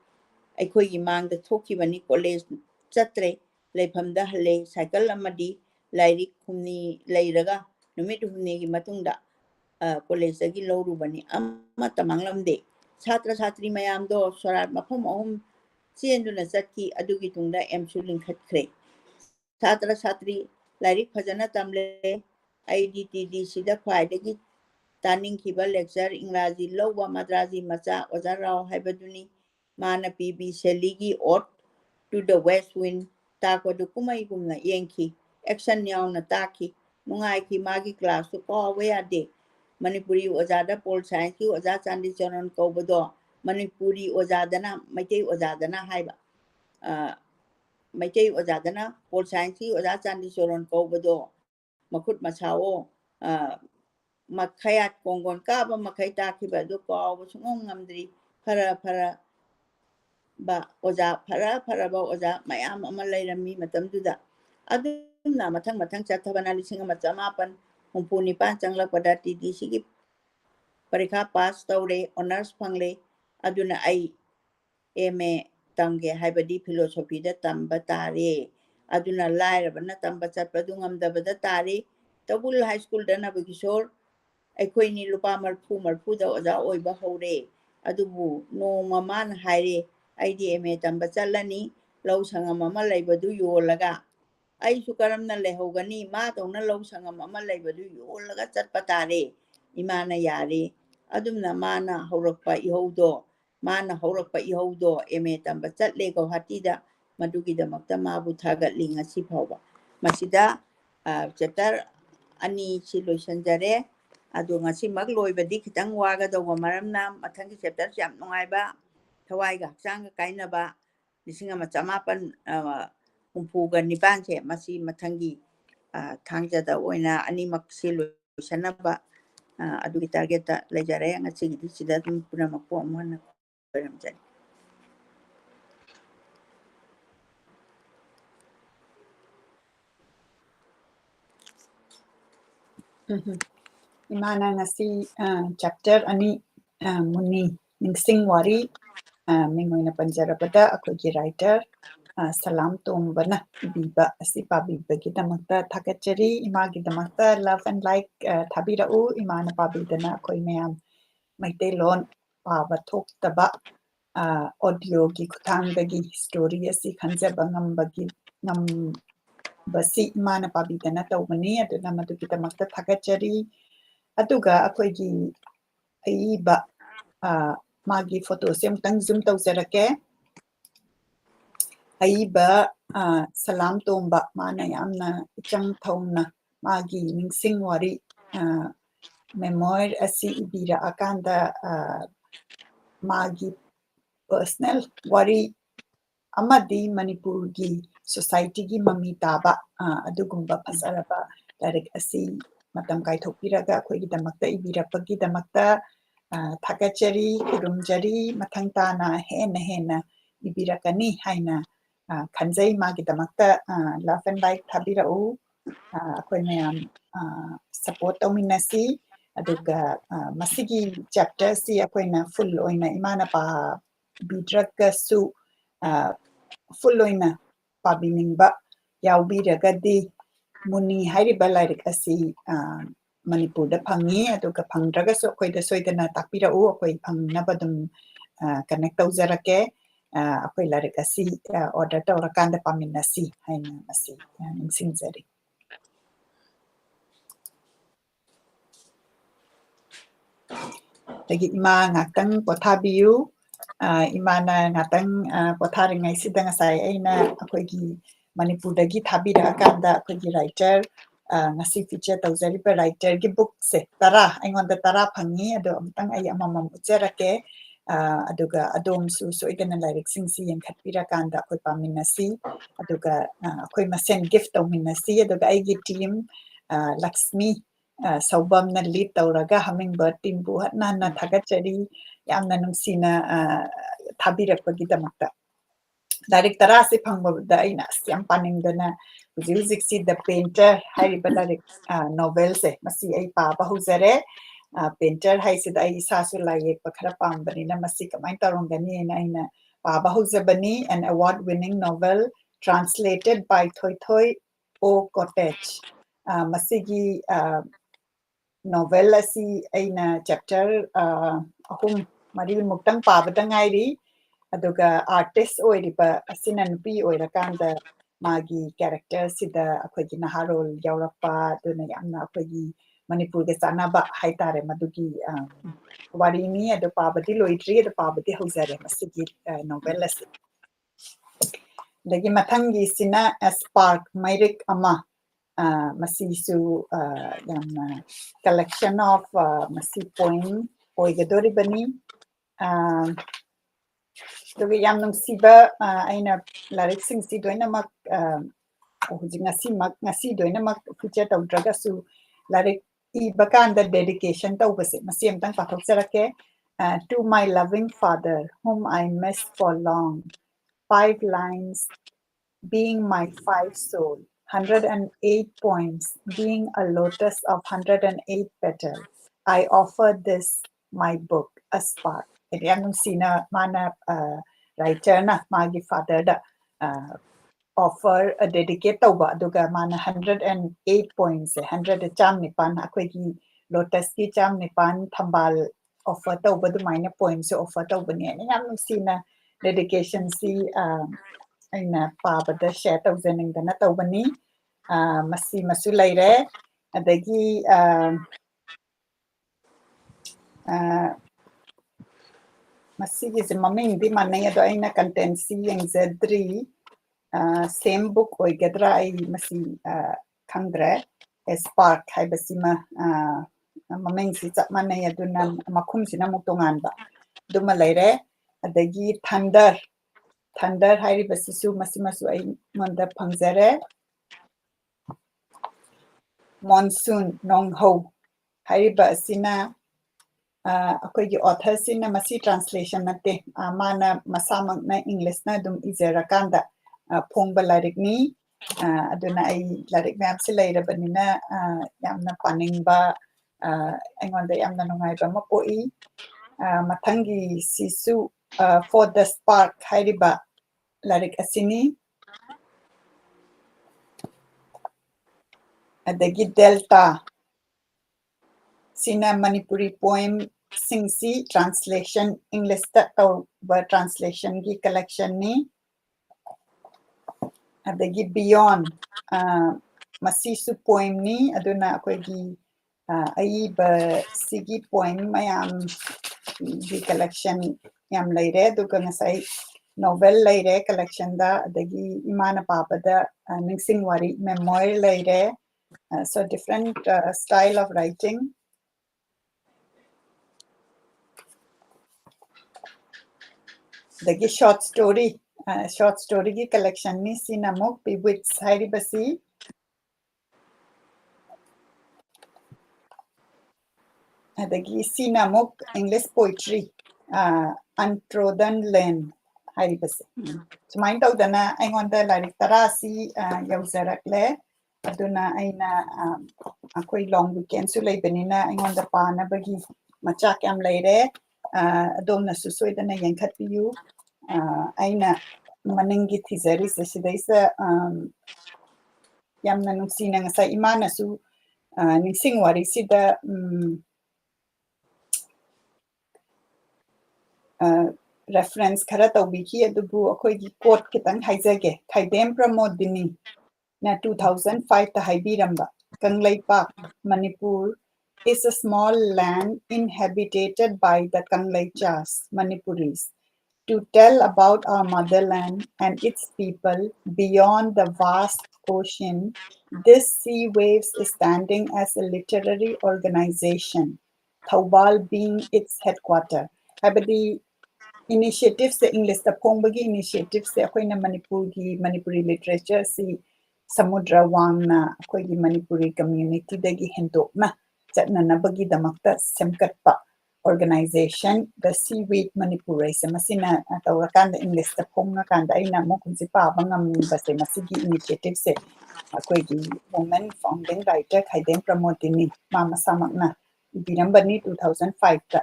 ꯑꯩꯈꯣꯏꯒꯤ ꯃꯥꯡꯗ ꯊꯣꯛꯈꯤꯕꯅꯤ ꯀꯣꯂꯦꯖ ꯆꯠꯇ꯭ꯔꯦ ꯂꯩꯐꯝꯗ ꯍꯜꯂꯦ ꯁꯥꯏꯀꯜ ꯑꯃꯗꯤ ꯂꯥꯏꯔꯤꯛ ꯍꯨꯝꯅꯤ ꯂꯩꯔꯒ ꯅꯨꯃꯤꯠ ꯍꯨꯝꯅꯤꯒꯤ ꯃꯇꯨꯡꯗ ꯀꯣꯂꯦꯖꯇꯒꯤ ꯂꯧꯔꯨꯕꯅꯤ ꯑꯃꯠꯇ ꯃꯥꯡꯂꯝꯗꯦ ꯁꯥꯇ꯭ꯔ ꯁꯥꯇ꯭ꯔꯤ ꯃꯌꯥꯝꯗꯣ ꯁꯣꯔꯥꯠ ꯃꯐꯝ 3 ꯆꯦꯟꯗꯨꯅ ꯆꯠꯈꯤ ꯑꯗꯨꯒꯤ ꯇꯨꯡꯗ ꯑꯦꯝꯁꯨ ꯂꯤꯡꯈꯠꯈ꯭ꯔꯦ ꯁꯥꯇ꯭ꯔ ꯁꯥꯇ꯭ꯔꯤ ꯂꯥꯏꯔꯤꯛ ꯐꯖꯅ ꯇꯝꯂꯦ ꯑꯩꯗꯤ TDCꯗ ꯈ꯭ꯋꯥꯏꯗꯒꯤ ꯇꯥꯅꯤꯡꯈꯤꯕ ꯂꯦꯛꯆꯔ ꯏꯪꯒ꯭ꯔꯥꯖꯤ ꯂꯧꯕ ꯃꯗ꯭ꯔꯥꯖꯤ ꯃꯆꯥ ꯑꯣꯖꯥ ꯔꯥꯎ ꯍꯥꯏꯕꯗꯨꯅꯤ ꯃꯥꯅ PB ꯁꯦꯂꯤꯒꯤ ꯑꯣꯠ ꯇꯨ ꯗ ꯋꯦꯁ ꯋꯤꯟ ꯇꯥꯛꯄꯗꯨ ꯀꯨꯝꯍꯩꯒꯨꯝꯅ ꯌꯦꯡꯈꯤ ꯑꯦꯛꯁꯟ ꯌꯥꯎꯅ ꯇꯥꯛꯈꯤ ꯅꯨꯡꯉꯥꯏꯈꯤ ꯃꯥꯒꯤ ꯀ꯭ꯂꯥꯁꯇꯨ ꯀꯥꯎꯕ ꯌꯥꯗꯦ ꯃꯅꯤꯄꯨꯔꯤ ꯑꯣꯖꯥꯗ ꯄꯣꯜ ꯁꯥꯏꯟꯁꯀꯤ ꯑꯣꯖꯥ ꯆꯥꯟꯗꯤꯆꯔꯟ ꯀꯧꯕꯗꯣ ꯃꯅꯤꯄꯨꯔꯤ ꯑꯣꯖꯥꯗꯅ ꯃꯩꯇꯩ ꯑꯣꯖꯥꯗꯅ ꯍꯥꯏꯕ ꯃꯩꯇꯩ ꯑꯣꯖꯥꯗꯅ ꯄꯣꯜ ꯁꯥꯏꯟꯁꯀꯤ ꯑꯣꯖꯥ ꯆꯥꯟꯗꯤꯆꯔꯟ ꯀꯧꯕꯗꯣ ꯃꯈꯨꯠ ꯃꯁꯥꯑꯣ ꯃꯈꯌꯥꯠ ꯀꯣꯡꯒꯣꯟ ꯀꯥꯕ ꯃꯈꯩ ꯇꯥꯛꯈꯤꯕ ꯑꯗꯨ ꯀꯥꯎꯕ ꯁꯨꯡꯉꯝ ꯉꯝꯗ꯭ꯔꯤ ꯐꯔꯕ ꯑꯣꯖꯥ ꯃꯌꯥꯝ ꯑꯃ ꯂꯩꯔꯝꯃꯤ ꯃꯇꯝꯗꯨꯗ ꯑꯗꯨꯝꯅ ꯃꯊꯪ ꯆꯠꯊꯕꯅ 1969 ꯆꯪꯂꯛꯄꯗ TDCꯒꯤ ꯄꯔꯤꯈꯥ ꯄꯥꯁ ꯇꯧꯔꯦ ꯑꯣꯅꯔꯁ ꯐꯪꯂꯦ ꯑꯗꯨꯅ ꯑꯩ MA ꯇꯝꯒꯦ ꯍꯥꯏꯕꯗꯤ ꯐꯤꯂꯣꯁꯣꯐꯤꯗ ꯇꯝꯕ ꯇꯥꯔꯦ ꯑꯗꯨꯅ ꯂꯥꯏꯔꯕꯅ ꯇꯝꯕ ꯆꯠꯄꯗꯨ ꯉꯝꯗꯕꯗ ꯇꯥꯔꯦ ꯇꯧꯕꯨꯜ ꯍꯥꯏ ꯁ꯭ꯀꯨꯜꯗ ꯅꯕꯀꯤꯁꯣꯔ ꯑꯩꯈꯣꯏꯅꯤ ꯂꯨꯄꯥ 40 ꯑꯣꯖꯥ ꯑꯣꯏꯕ ꯍꯧꯔꯦ ꯑꯗꯨꯕꯨ ꯅꯣꯡꯃ ꯃꯥꯅ ꯍꯥꯏꯔꯦ ꯑꯩꯗꯤ MA ꯇꯝꯕ ꯆꯠꯂꯅꯤ ꯂꯧ ꯁꯪꯉꯝ ꯑꯃ ꯂꯩꯕꯗꯨ ꯌꯣꯜꯂꯒ ꯑꯩꯁꯨ ꯀꯔꯝꯅ ꯂꯩꯍꯧꯒꯅꯤ ꯃꯥꯗꯧꯅ ꯂꯧ ꯁꯪꯉꯝ ꯑꯃ ꯂꯩꯕꯗꯨ ꯌꯣꯜꯂꯒ ꯆꯠꯄ ꯇꯥꯔꯦ ꯏꯃꯥꯅ ꯌꯥꯔꯦ ꯑꯗꯨꯝꯅ ꯃꯥꯅ ꯍꯧꯔꯛꯄ ꯏꯍꯧꯗꯣ MA ꯇꯝꯕ ꯆꯠꯂꯦ ꯒꯧꯍꯥꯇꯤꯗ ꯃꯗꯨꯒꯤꯗꯃꯛꯇ ꯃꯥꯕꯨ ꯊꯥꯒꯠꯂꯤ ꯉꯁꯤ ꯐꯥꯎꯕ ꯃꯁꯤꯗ ꯆꯦꯞꯇꯔ 2ꯁꯤ ꯂꯣꯏꯁꯤꯟꯖꯔꯦ ꯑꯗꯣ ꯉꯁꯤꯃꯛ ꯂꯣꯏꯕꯗꯤ ꯈꯤꯇꯪ ꯋꯥꯒꯗꯧꯕ ꯃꯔꯝꯅ ꯃꯊꯪꯒꯤ ꯆꯦꯞꯇꯔꯁꯤ ꯌꯥꯝ ꯅꯨꯡꯉꯥꯏꯕ ꯊꯋꯥꯏꯒ ꯍꯛꯆꯥꯡꯒ ꯀꯥꯏꯅꯕ 1969ꯁꯦ ꯃꯁꯤ ꯃꯊꯪꯒꯤ ꯊꯥꯡꯖꯗ ꯑꯣꯏꯅ ꯑꯅꯤꯃꯛꯁꯤ ꯂꯣꯏꯁꯟꯅꯕ ꯑꯗꯨꯒꯤ ꯇꯥꯔꯒꯦꯠꯇ ꯂꯩꯖꯔꯦ ꯉꯁꯤꯒꯤꯗꯤ ꯁꯤꯗ ꯑꯗꯨꯝ ꯄꯨꯝꯅꯃꯛꯄꯨ ꯑꯃꯨꯛ ꯍꯟꯅ ꯈꯣꯏꯔꯝꯖꯔꯤ Imana ngasi chapter 2 muni ningsing wari mingoina panjarabada akogi writer salam tombana ibiba asi pabibagidamata thakachari imagidamata love and like thabirau imana pabidana khoi mayam maitelon paba thoktaba audio gi kuthangdagi story asi khanjaba ngambagi ngam basi imana pabidana tawbani aduna madugidamata thakachari aduga akhoigi aiba magi photo sem tang zoom tawjarake aiba salam tomba mana yamna ichang thongna magi ningsing wari memoir asi ibira akanda magi personal wari amadi manipur gi society gi mami taba adugumba phasaraba direct asi matam kai thokpiraga khoi damakta ibira pagi damakta thakachari kurumjari mathangta na hena ibira kani haina khanjai magi damakta love and like thabirau akhoi mayam support tawminasi aduga masigi chapter si akhoi na full oina imana pa bidraka su full oina pabiningba yaubiragadi muni hairiba lairik asi manipurda phangi aduga phangdragasu akhoi da soidana takpirau akhoi phangnaba dum connect tawjarake akhoi lairik asi order tawrakanda paminasi haina masi ningsingjari lagi ima ngatang pothabiu imana ngatang potharingai sida ngasai aina akhoigi manipurdagi thabira akanda akhoigi writer ngasi feature tawjariba writer gi book se tara aingonda tara phangi ado amtang ai amamam ucherake aduga adom su soidana lyric singsi yenkhatpira kanda akhoi paminasi aduga akhoi masen gift tawminasi aduga aigi team Lakshmi saubamna lead tawraga hummingbird team bu hatna thagachari yamna nungsina thabirakpagidamakta direct tara se phangba aina yam paningdana huzik si the painter hariba direct novel se masi ai pa bahuzare painter haisid ai sasu lai pakhara pambani na masi kamai tarongani aina pa bahuzabani an award winning novel translated by Thoi Thoi O Cottage masigi novel asi aina chapter ahum mari muktang pabada ngairi aduga artist oiriba asina nupi oirakanda magi character sida akhoigi naharol yaurakpa aduna yamna akhoigi manipur ge sanaba haitare madugi warini adu pabadi loitri adu pabadi hauzare masigi novel asi lagi mathangi sina spark mairik ama masisu yamna collection of masi poem oigadoribani aduga yam nungsiba aina lyric singsi doinamak hujing ngasi doinamak feature tawdragasu lyric ibakanda dedication tawbase masi amtang pathokjarake to my loving father whom I missed for long 5 lines being my 5 soul 108 points being a lotus of 108 petals I offer this my book a spark yanung sina mana writer na magi father da offer a dedicate tawba aduga mana 108 points 100 cham nipan akhoi lotus ki cham nipan thambal offer tawba du maina points offer tawba ni yanung sina dedication si aina pabada share tawjaning dana tawbani masi masu laire adagi masigi maming di manai ado aina content si yengzadri same book oigadra ai masi khangdra spark haibasima maming si chap manai aduna makhum sina muktongan ba duma laire adagi thunder hairibasisu masimasu ai monda phangjare monsoon nongho hariba asina akoigi author sina masi translation nate mana masamak na english na dum izerakanda phongba lyric ni aduna ai lyric map se leirabanina yamna paningba aingonda yamna nungaiba mapoi mathangi sisu for the spark hariba lyric asini adagi delta sina Manipuri poem singsi translation English ta tawba translation gi collection ni adagi beyond masisu poem ni aduna akoigi aiba sigi poem mayam gi collection yam leire duga ngasai novel leire collection da adagi imana babada ningsing wari memoir leire so different style of writing adagi short story gi collection ni sinamuk bewitched hairibasi adagi sinamuk English poetry untrodden land hairibasi sumain tawdana aingonda larik tarasi yauzarakle aduna aina akoi long weekend su leibanina aingonda panabagi machak yam leire adomna su soidana yankhatpiyu aina maningi thizari se sidaisa yamna nungsina ngasai imana su ningsing wari sida reference khara tawbiki adubu akoigi quote kitang haijage Khaidem Pramodini na 2005 ta haibiramba Kanglaipak Manipur is a small land inhabited by the Kanglaichas Manipuris. To tell about our motherland and its people beyond the vast ocean, this Sea Waves is standing as a literary organization, Thoubal being its headquarter. Habadi initiatives the English the Pongbagi initiatives the Akoina Manipuri literature si Samudra Wangna Akoigi Manipuri community dagi hindokna chatna nabagi damakta semkatpa organization the Seaweed Manipur se masina tawakanda English ta ponga kanda aina mo kunsi pa bangam base masigi initiative se akoigi women founding writer Khaidem Pramodini mama samakna birambani 2005 ta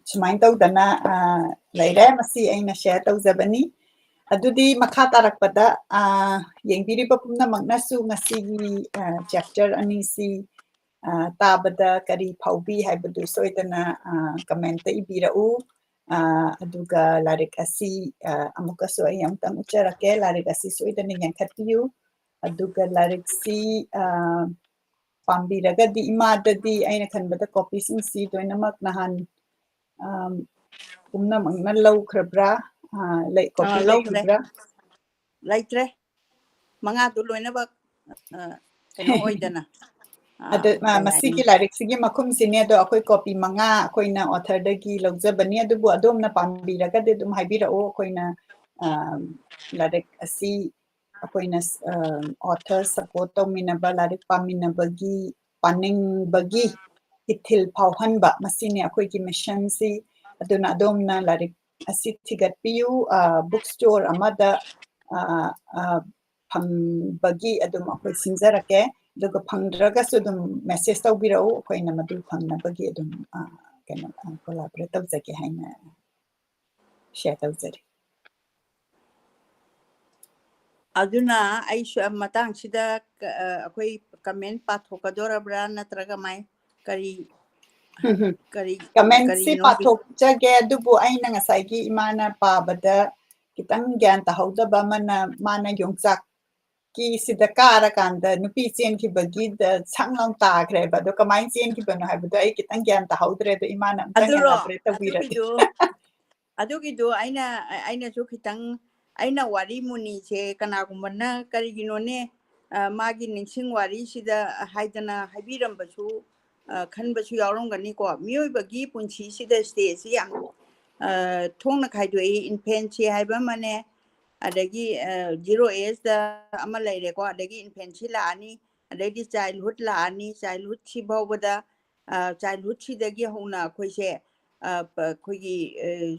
sumain tawdana leire masi aina share tawzabani adudi makha tarakpada yengbiriba pumnamaknasu ngasigi chapter anisi tabada kari phaubi haibadu soidana comment ta ibirau aduga larik asi amuka so ay amtang ucharake larik asi soidana yankhatpiyu aduga larik si pambiraga di imadadi aina khanbada copy singsi doinamak nahan pumnamakna lawkhrabra lay copy laybra Laitre manga tu loina ba keno oidana masigi larik sigi makum sine do akoi copy manga akoina author dagi lawjabani adubu adomna pambiraga de dum haibirao akoina larik asi akoina author support tawminaba larik paminabagi paning bagi ithil phauhanba masine akoigi mission si aduna adomna larik asi thigatpiyu bookstore amada bagi adum akoi sinjarake duga phangdragasu dum message tawbirau akoina madu phangnabagi adum kena collaborate tawjake haina share tawjari aduna aishu matang sida akoi comment pathokadorabra natraga mai kari comment si pathok jage adubu aina ngasai imana pabada kitang gyan tahawdaba mana yongchak ki sida kara kanda nupi chen ki bagi da changlang ta kreba do kamai chen ki bano habdo ai kitang gyan tahawdre do imana amtang elaborate tawirati adugido aina su kitang aina wari muni che kana gumana kari ginone magi ningsing wari sida haidana habiram basu khanbasu yaurongani ko mioi bagi punchi sida stage yam thongna khaido infancy haiba mane adagi 0 age da ama leire ko adagi infancy la ani adagi childhood la ani childhood chi bawda childhood chi dagi hona khoise khoigi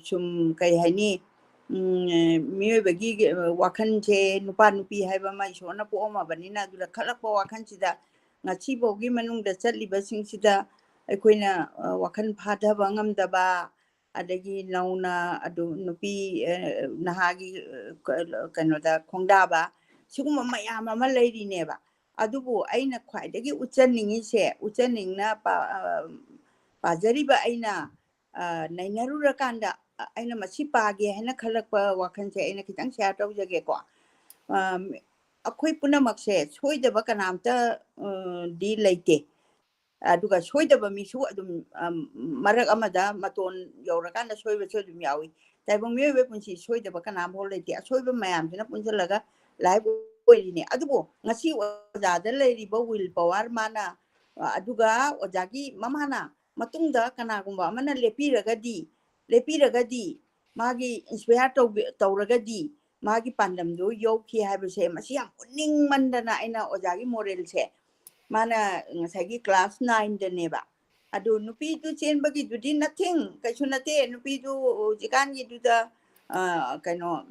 sum kai haini mioi bagi wakhan che nupa nupi haiba mai sona po ma banina dula khalakpa wakhan sida ngachi bogi manung da chatliba sing sida aikoina wakhan phadaba ngamdaba adagi nauna adu nupi nahagi kanoda khongdaba suguma mayam ama leirineba adubu aina khwaidagi uchaningi se uchaningna pajariba aina nainarura kanda aina masi page haina khalakpa wakhanse aina kitang share tawjage ko akhoi punamakse soidaba kanamta di leite aduga soidaba misu adum marak amada maton yaurakan soiba sodum yawi taibong mewe punsi soidaba kanam holete soiba mayam sina punjalaga live oiline adugo ngasi ojada leiriba will power mana aduga ojagi mamana matungda kanagumba amana lepiragadi magi inspire tawragadi magi pandamdo yoki habse masi yam uning mandana aina ojagi moral se mana ngasagi class 9 daneba adu nupi tu chen bagi dudi nothing kaisu nate nupi tu jikan gi duda kaino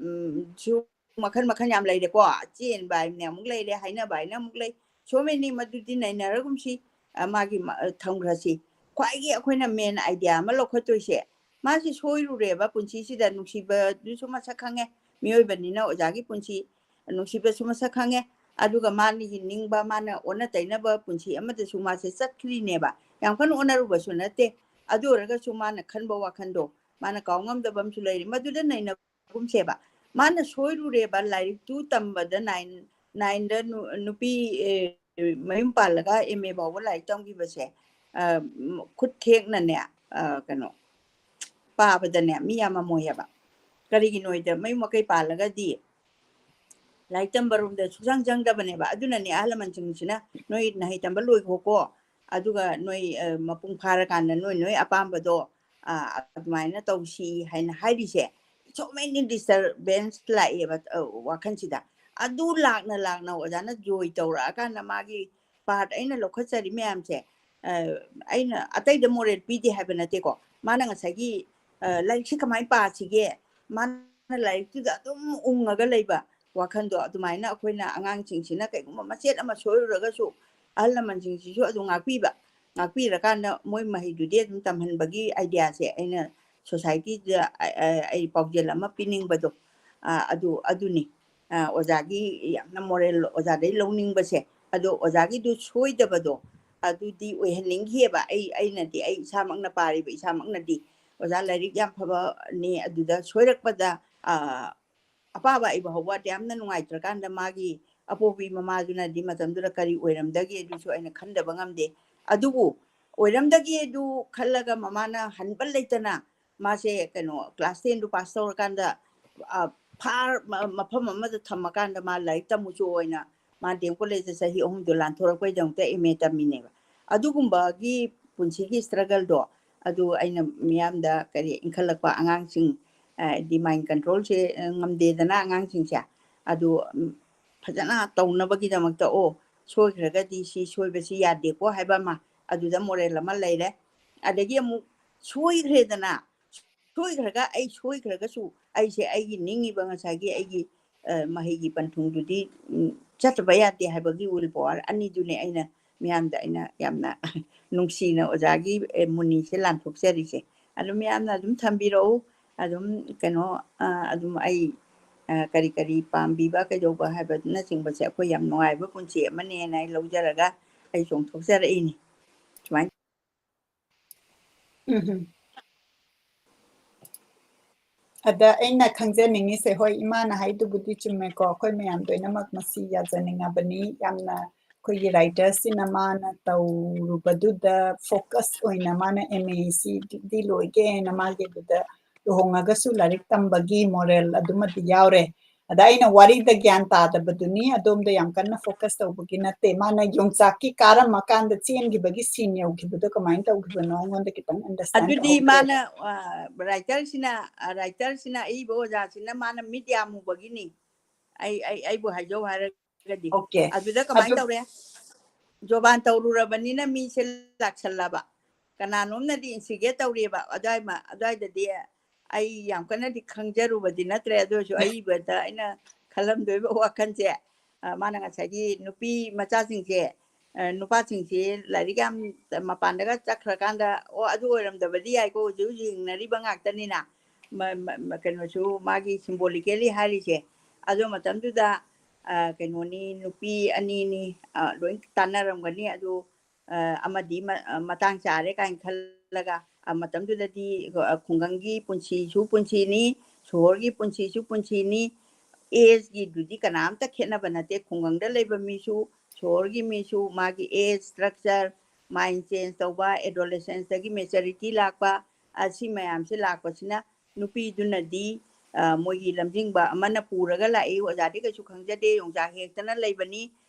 chu makhan yam leide ko chen bai ne muk leide haina bai na muk lei so many madudi naina ragumsi magi thamgrasi kwai gi akoina main idea ma lokhatoise masi soiru reba punchi sida nusiba du suma sakhange mioi banina ojagi punchi nusiba suma sakhange aduga mani ningba mana ona tainaba punchi amada suma se satkri neba yang kan ona ruba sunate adu raga suma na khanba wakhando mana kaungam da bam sulai maduda naina gum seba mana soiru reba lai tu tamba da 9 da nupi mayum palaga eme bawa lai tong gi base khut thek na ne kano pa bada ne mi yama moyaba kari gi noida mayum makai palaga di laitam barum da sujang jang da bane ba aduna ni ahla mancing sina noi nahi tamba loi ko aduga noi mapung phara kan noi apamba do admaina tawsi haina haidise so many disturbance lai ba wakhan sida adu lakna ojana joy tawra kan magi part aina lokhachari myam se aina atai da moral pidi habanate ko mana ngasagi like si kamai pa sige mana like tu da dum ungaga leiba wakhando adumaina akoina angangsingsina kaiguma machet ama soiragasu ahlamangsingsiju adu ngakpira moi mahidude dum tamhanbagi idea se aina society da ai paujel ama pining bado aduni ojagi yamna moral ojadai lowning base ado ojagi du soidabado adudi oihaning heba aina di ai samakna pari ba samakna di oja lairik yam phaba ni aduda soirakpada apaba iba hawa yamna nungaitrakanda magi apobi mamaduna di matamdura kari oiramdagi adusu aina khandaba ngamde adubu oiramdagi adu khallaga mamana hanbal leitana mase kano class 10 du pass tawrakanda phar mafam amada thamakanda ma laik tamuchu oina ma dem college sahi ohum do lan thorakpai dangta eme tamineba adugumba gi punsigi struggle do adu aina miyamda kari inkhalakpa angangsing di mind control se ngamde dana angangsing sia adu phajana tawnabagi damakta soigragadi si soibasi yade ko haiba ma aduda moral ma leire adagi amu soigredana soigraga ai soigraga su ai se ai ningi banga sagi ai mahigi panthungdudi chatba yade haibagi will power ani dune aina miyamda aina yamna nungsina ojagi muni se lanthok serise adum yamna dum thambiro adum kano adum ai kari pambiba ka joba haiba na singba se ko yam noi ba punchi mane nai lojaraga ai song thoksara ini chwai ada aina khangjaningi se hoi imana haidubudi chumme ko khoi mayam doinamak masi yajaninga bani yamna khoi writers cinema na tawrubaduda focus oina mana MAC di loige na mage duda lohongaga su larik tambagi moral adumati yaure ada aina wari da gyan ta da baduni adom da yam kanna focus tawbagi nate mana yongchaki karam makan da chen gi bagi senior gi buda kamain tawgibano ngonda kitang understand adudi mana writer sina ai bo ja sina mana media mu bagini ai bo hajo haragadi okay aduda kamai tawre joban tawrurabanina mi se laksallaba kananomna di insige tawreba adai da de ai yam kana di khangjarubadi natre adosu ai bada ina khalam doiba wakanse mana ngasagi nupi macha singse ꯅꯨꯄꯥꯁꯤꯡꯁꯤ ꯂꯥꯏꯔꯤꯛ ꯌꯥꯝ ꯃꯄꯥꯟꯗꯒ ꯆꯠꯈ꯭ꯔꯀꯥꯟꯗ ꯑꯗꯨ ꯑꯣꯏꯔꯝꯗꯕꯗꯤ ꯌꯥꯏꯀꯣ ꯍꯧꯖꯤꯛ ꯍꯧꯖꯤꯛ ꯍꯤꯡꯅꯔꯤꯕ ꯉꯥꯛꯇꯅꯤꯅ ꯀꯩꯅꯣꯁꯨ ꯃꯥꯒꯤ ꯁꯤꯝꯕꯣꯂꯤꯀꯦꯂꯤ ꯍꯥꯏꯔꯤꯁꯦ ꯑꯗꯨ ꯃꯇꯝꯗꯨꯗ ꯀꯩꯅꯣꯅꯤ ꯅꯨꯄꯤ ꯑꯅꯤꯅꯤ ꯂꯣꯏ ꯇꯥꯟꯅꯔꯝꯒꯅꯤ ꯑꯗꯨ ꯑꯃꯗꯤ ꯃꯇꯥꯡ ꯆꯥꯔꯦ ꯀꯥꯏꯅ ꯈꯜꯂꯒ ꯃꯇꯝꯗꯨꯗꯗꯤ ꯈꯨꯡꯒꯪꯒꯤ ꯄꯨꯟꯁꯤꯁꯨ ꯄꯨꯟꯁꯤꯅꯤ ꯁꯣꯍꯣꯔꯒꯤ ꯄꯨꯟꯁꯤꯁꯨ ꯄꯨꯟꯁꯤꯅꯤ ꯑꯦꯖꯒꯤꯗꯨꯗꯤ ꯀꯅꯥꯝꯇ ꯈꯦꯠꯅꯕ ꯅꯠꯇꯦ ꯈꯨꯡꯒꯪꯗ ꯂꯩꯕ ꯃꯤꯁꯨ ꯁꯣꯍꯣꯔꯒꯤ ꯃꯤꯁꯨ ꯃꯥꯒꯤ ꯑꯦꯖ ꯁꯇ꯭ꯔꯛꯆꯔ ꯃꯥꯏꯟ ꯆꯦꯟꯖ ꯇꯧꯕ ꯑꯦꯗꯣꯂꯦꯁꯦꯟꯁꯇꯒꯤ ꯃꯦꯆꯨꯔꯤꯇꯤ ꯂꯥꯛꯄ ꯑꯁꯤ ꯃꯌꯥꯝꯁꯦ ꯂꯥꯛꯄꯁꯤꯅ ꯅꯨꯄꯤꯗꯨꯅꯗꯤ ꯃꯣꯏꯒꯤ ꯂꯝꯖꯤꯡꯕ ꯑꯃꯅ ꯄꯨꯔꯒ ꯂꯥꯛꯏ ꯑꯣꯖꯥꯗꯤ ꯀꯩꯁꯨ ꯈꯪꯖꯗꯦ ꯌꯣꯡꯆꯥꯛ ꯍꯦꯛꯇꯅ ꯂꯩꯕꯅꯤ